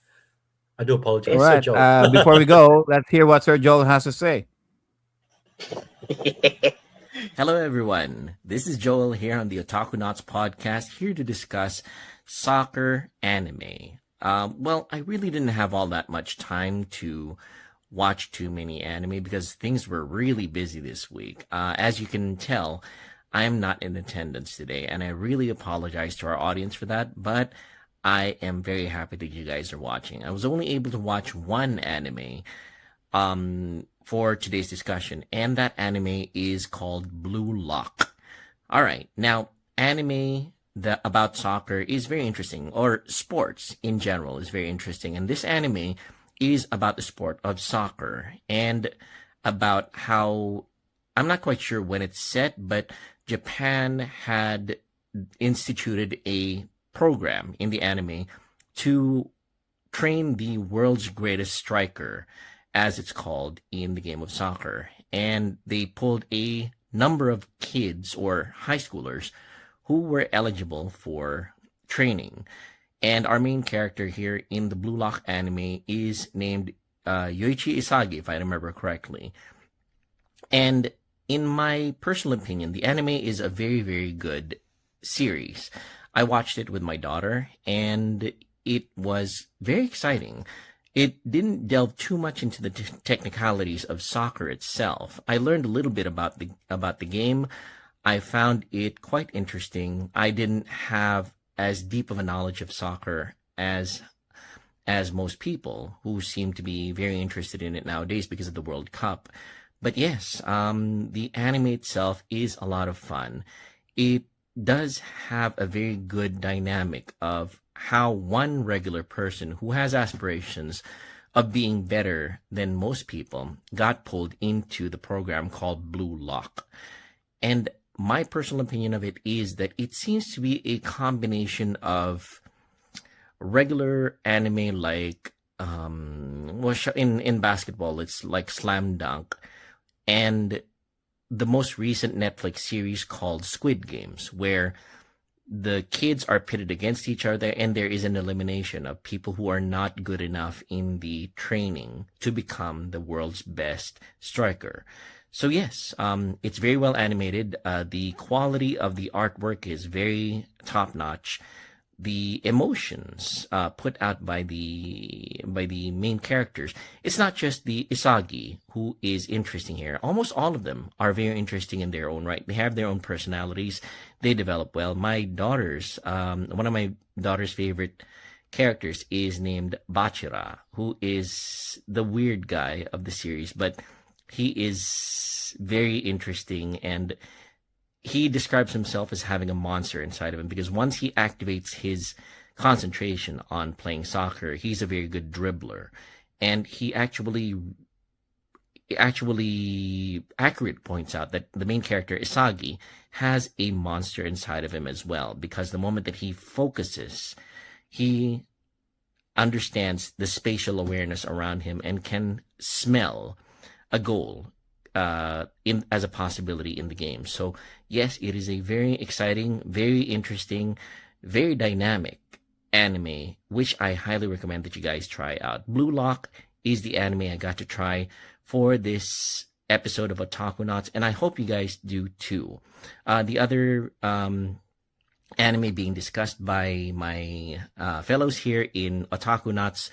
I do apologize. All right. Sir Joel. Before we go, let's hear what Sir Joel has to say. Hello, everyone. This is Joel here on the Otakunauts podcast, here to discuss soccer anime. Well, I really didn't have all that much time to watch too many anime because things were really busy this week. As you can tell, I am not in attendance today, and I really apologize to our audience for that, but I am very happy that you guys are watching. I was only able to watch one anime for today's discussion, and that anime is called Blue Lock. All right, now, anime about soccer is very interesting, or sports in general is very interesting, and this anime is about the sport of soccer and about how, I'm not quite sure when it's set, but Japan had instituted a program in the anime to train the world's greatest striker, as it's called in the game of soccer. And they pulled a number of kids or high schoolers who were eligible for training. And our main character here in the Blue Lock anime is named Yoichi Isagi, if I remember correctly. And in my personal opinion, the anime is a very, very good series. I watched it with my daughter, and it was very exciting. It didn't delve too much into the technicalities of soccer itself. I learned a little bit about the game. I found it quite interesting. I didn't have as deep of a knowledge of soccer as most people who seem to be very interested in it nowadays because of the World Cup. But yes, the anime itself is a lot of fun. It does have a very good dynamic of how one regular person who has aspirations of being better than most people got pulled into the program called Blue Lock. And my personal opinion of it is that it seems to be a combination of regular anime like in basketball it's like Slam Dunk, and the most recent Netflix series called Squid Games, where the kids are pitted against each other and there is an elimination of people who are not good enough in the training to become the world's best striker. So yes, it's very well animated. The quality of the artwork is very top notch. The emotions put out by the main characters. It's not just the Isagi who is interesting here. Almost all of them are very interesting in their own right. They have their own personalities. They develop well. My daughter's one of my daughter's favorite characters is named Bachira, who is the weird guy of the series, but he is very interesting, and he describes himself as having a monster inside of him, because once he activates his concentration on playing soccer, he's a very good dribbler. And he actually accurate points out that the main character, Isagi, has a monster inside of him as well, because the moment that he focuses, he understands the spatial awareness around him and can smell a goal as a possibility in the game. So yes, it is a very exciting, very interesting, very dynamic anime, which I highly recommend that you guys try out. Blue Lock is the anime I got to try for this episode of Otakunauts, and I hope you guys do too. The other anime being discussed by my fellows here in Otakunauts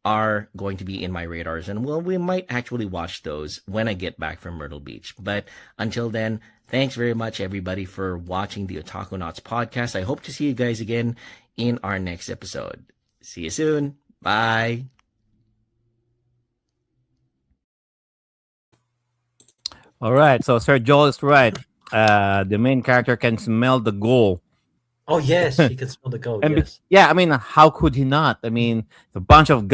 are going to be in my radars, and well, we might actually watch those when I get back from Myrtle Beach. But until then, thanks very much everybody for watching the Otakunauts podcast. I hope to see you guys again in our next episode. See you soon. Bye. All right, so Sir Joel is right. The main character can smell the goal. Oh yes, he can smell the gold. And Yes. yeah, I mean, how could he not? I mean, a bunch of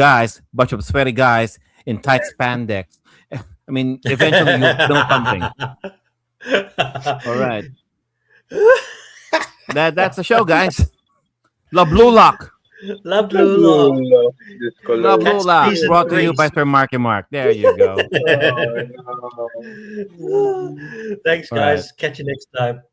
sweaty guys in tight spandex. I mean, eventually you know something. All right, that's the show, guys. La Blue Lock. La Blue Lock. La Blue Catch Lock, these in brought to you by Greece. Sir Marky Mark. There you go. Thanks, All right. guys. Catch you next time.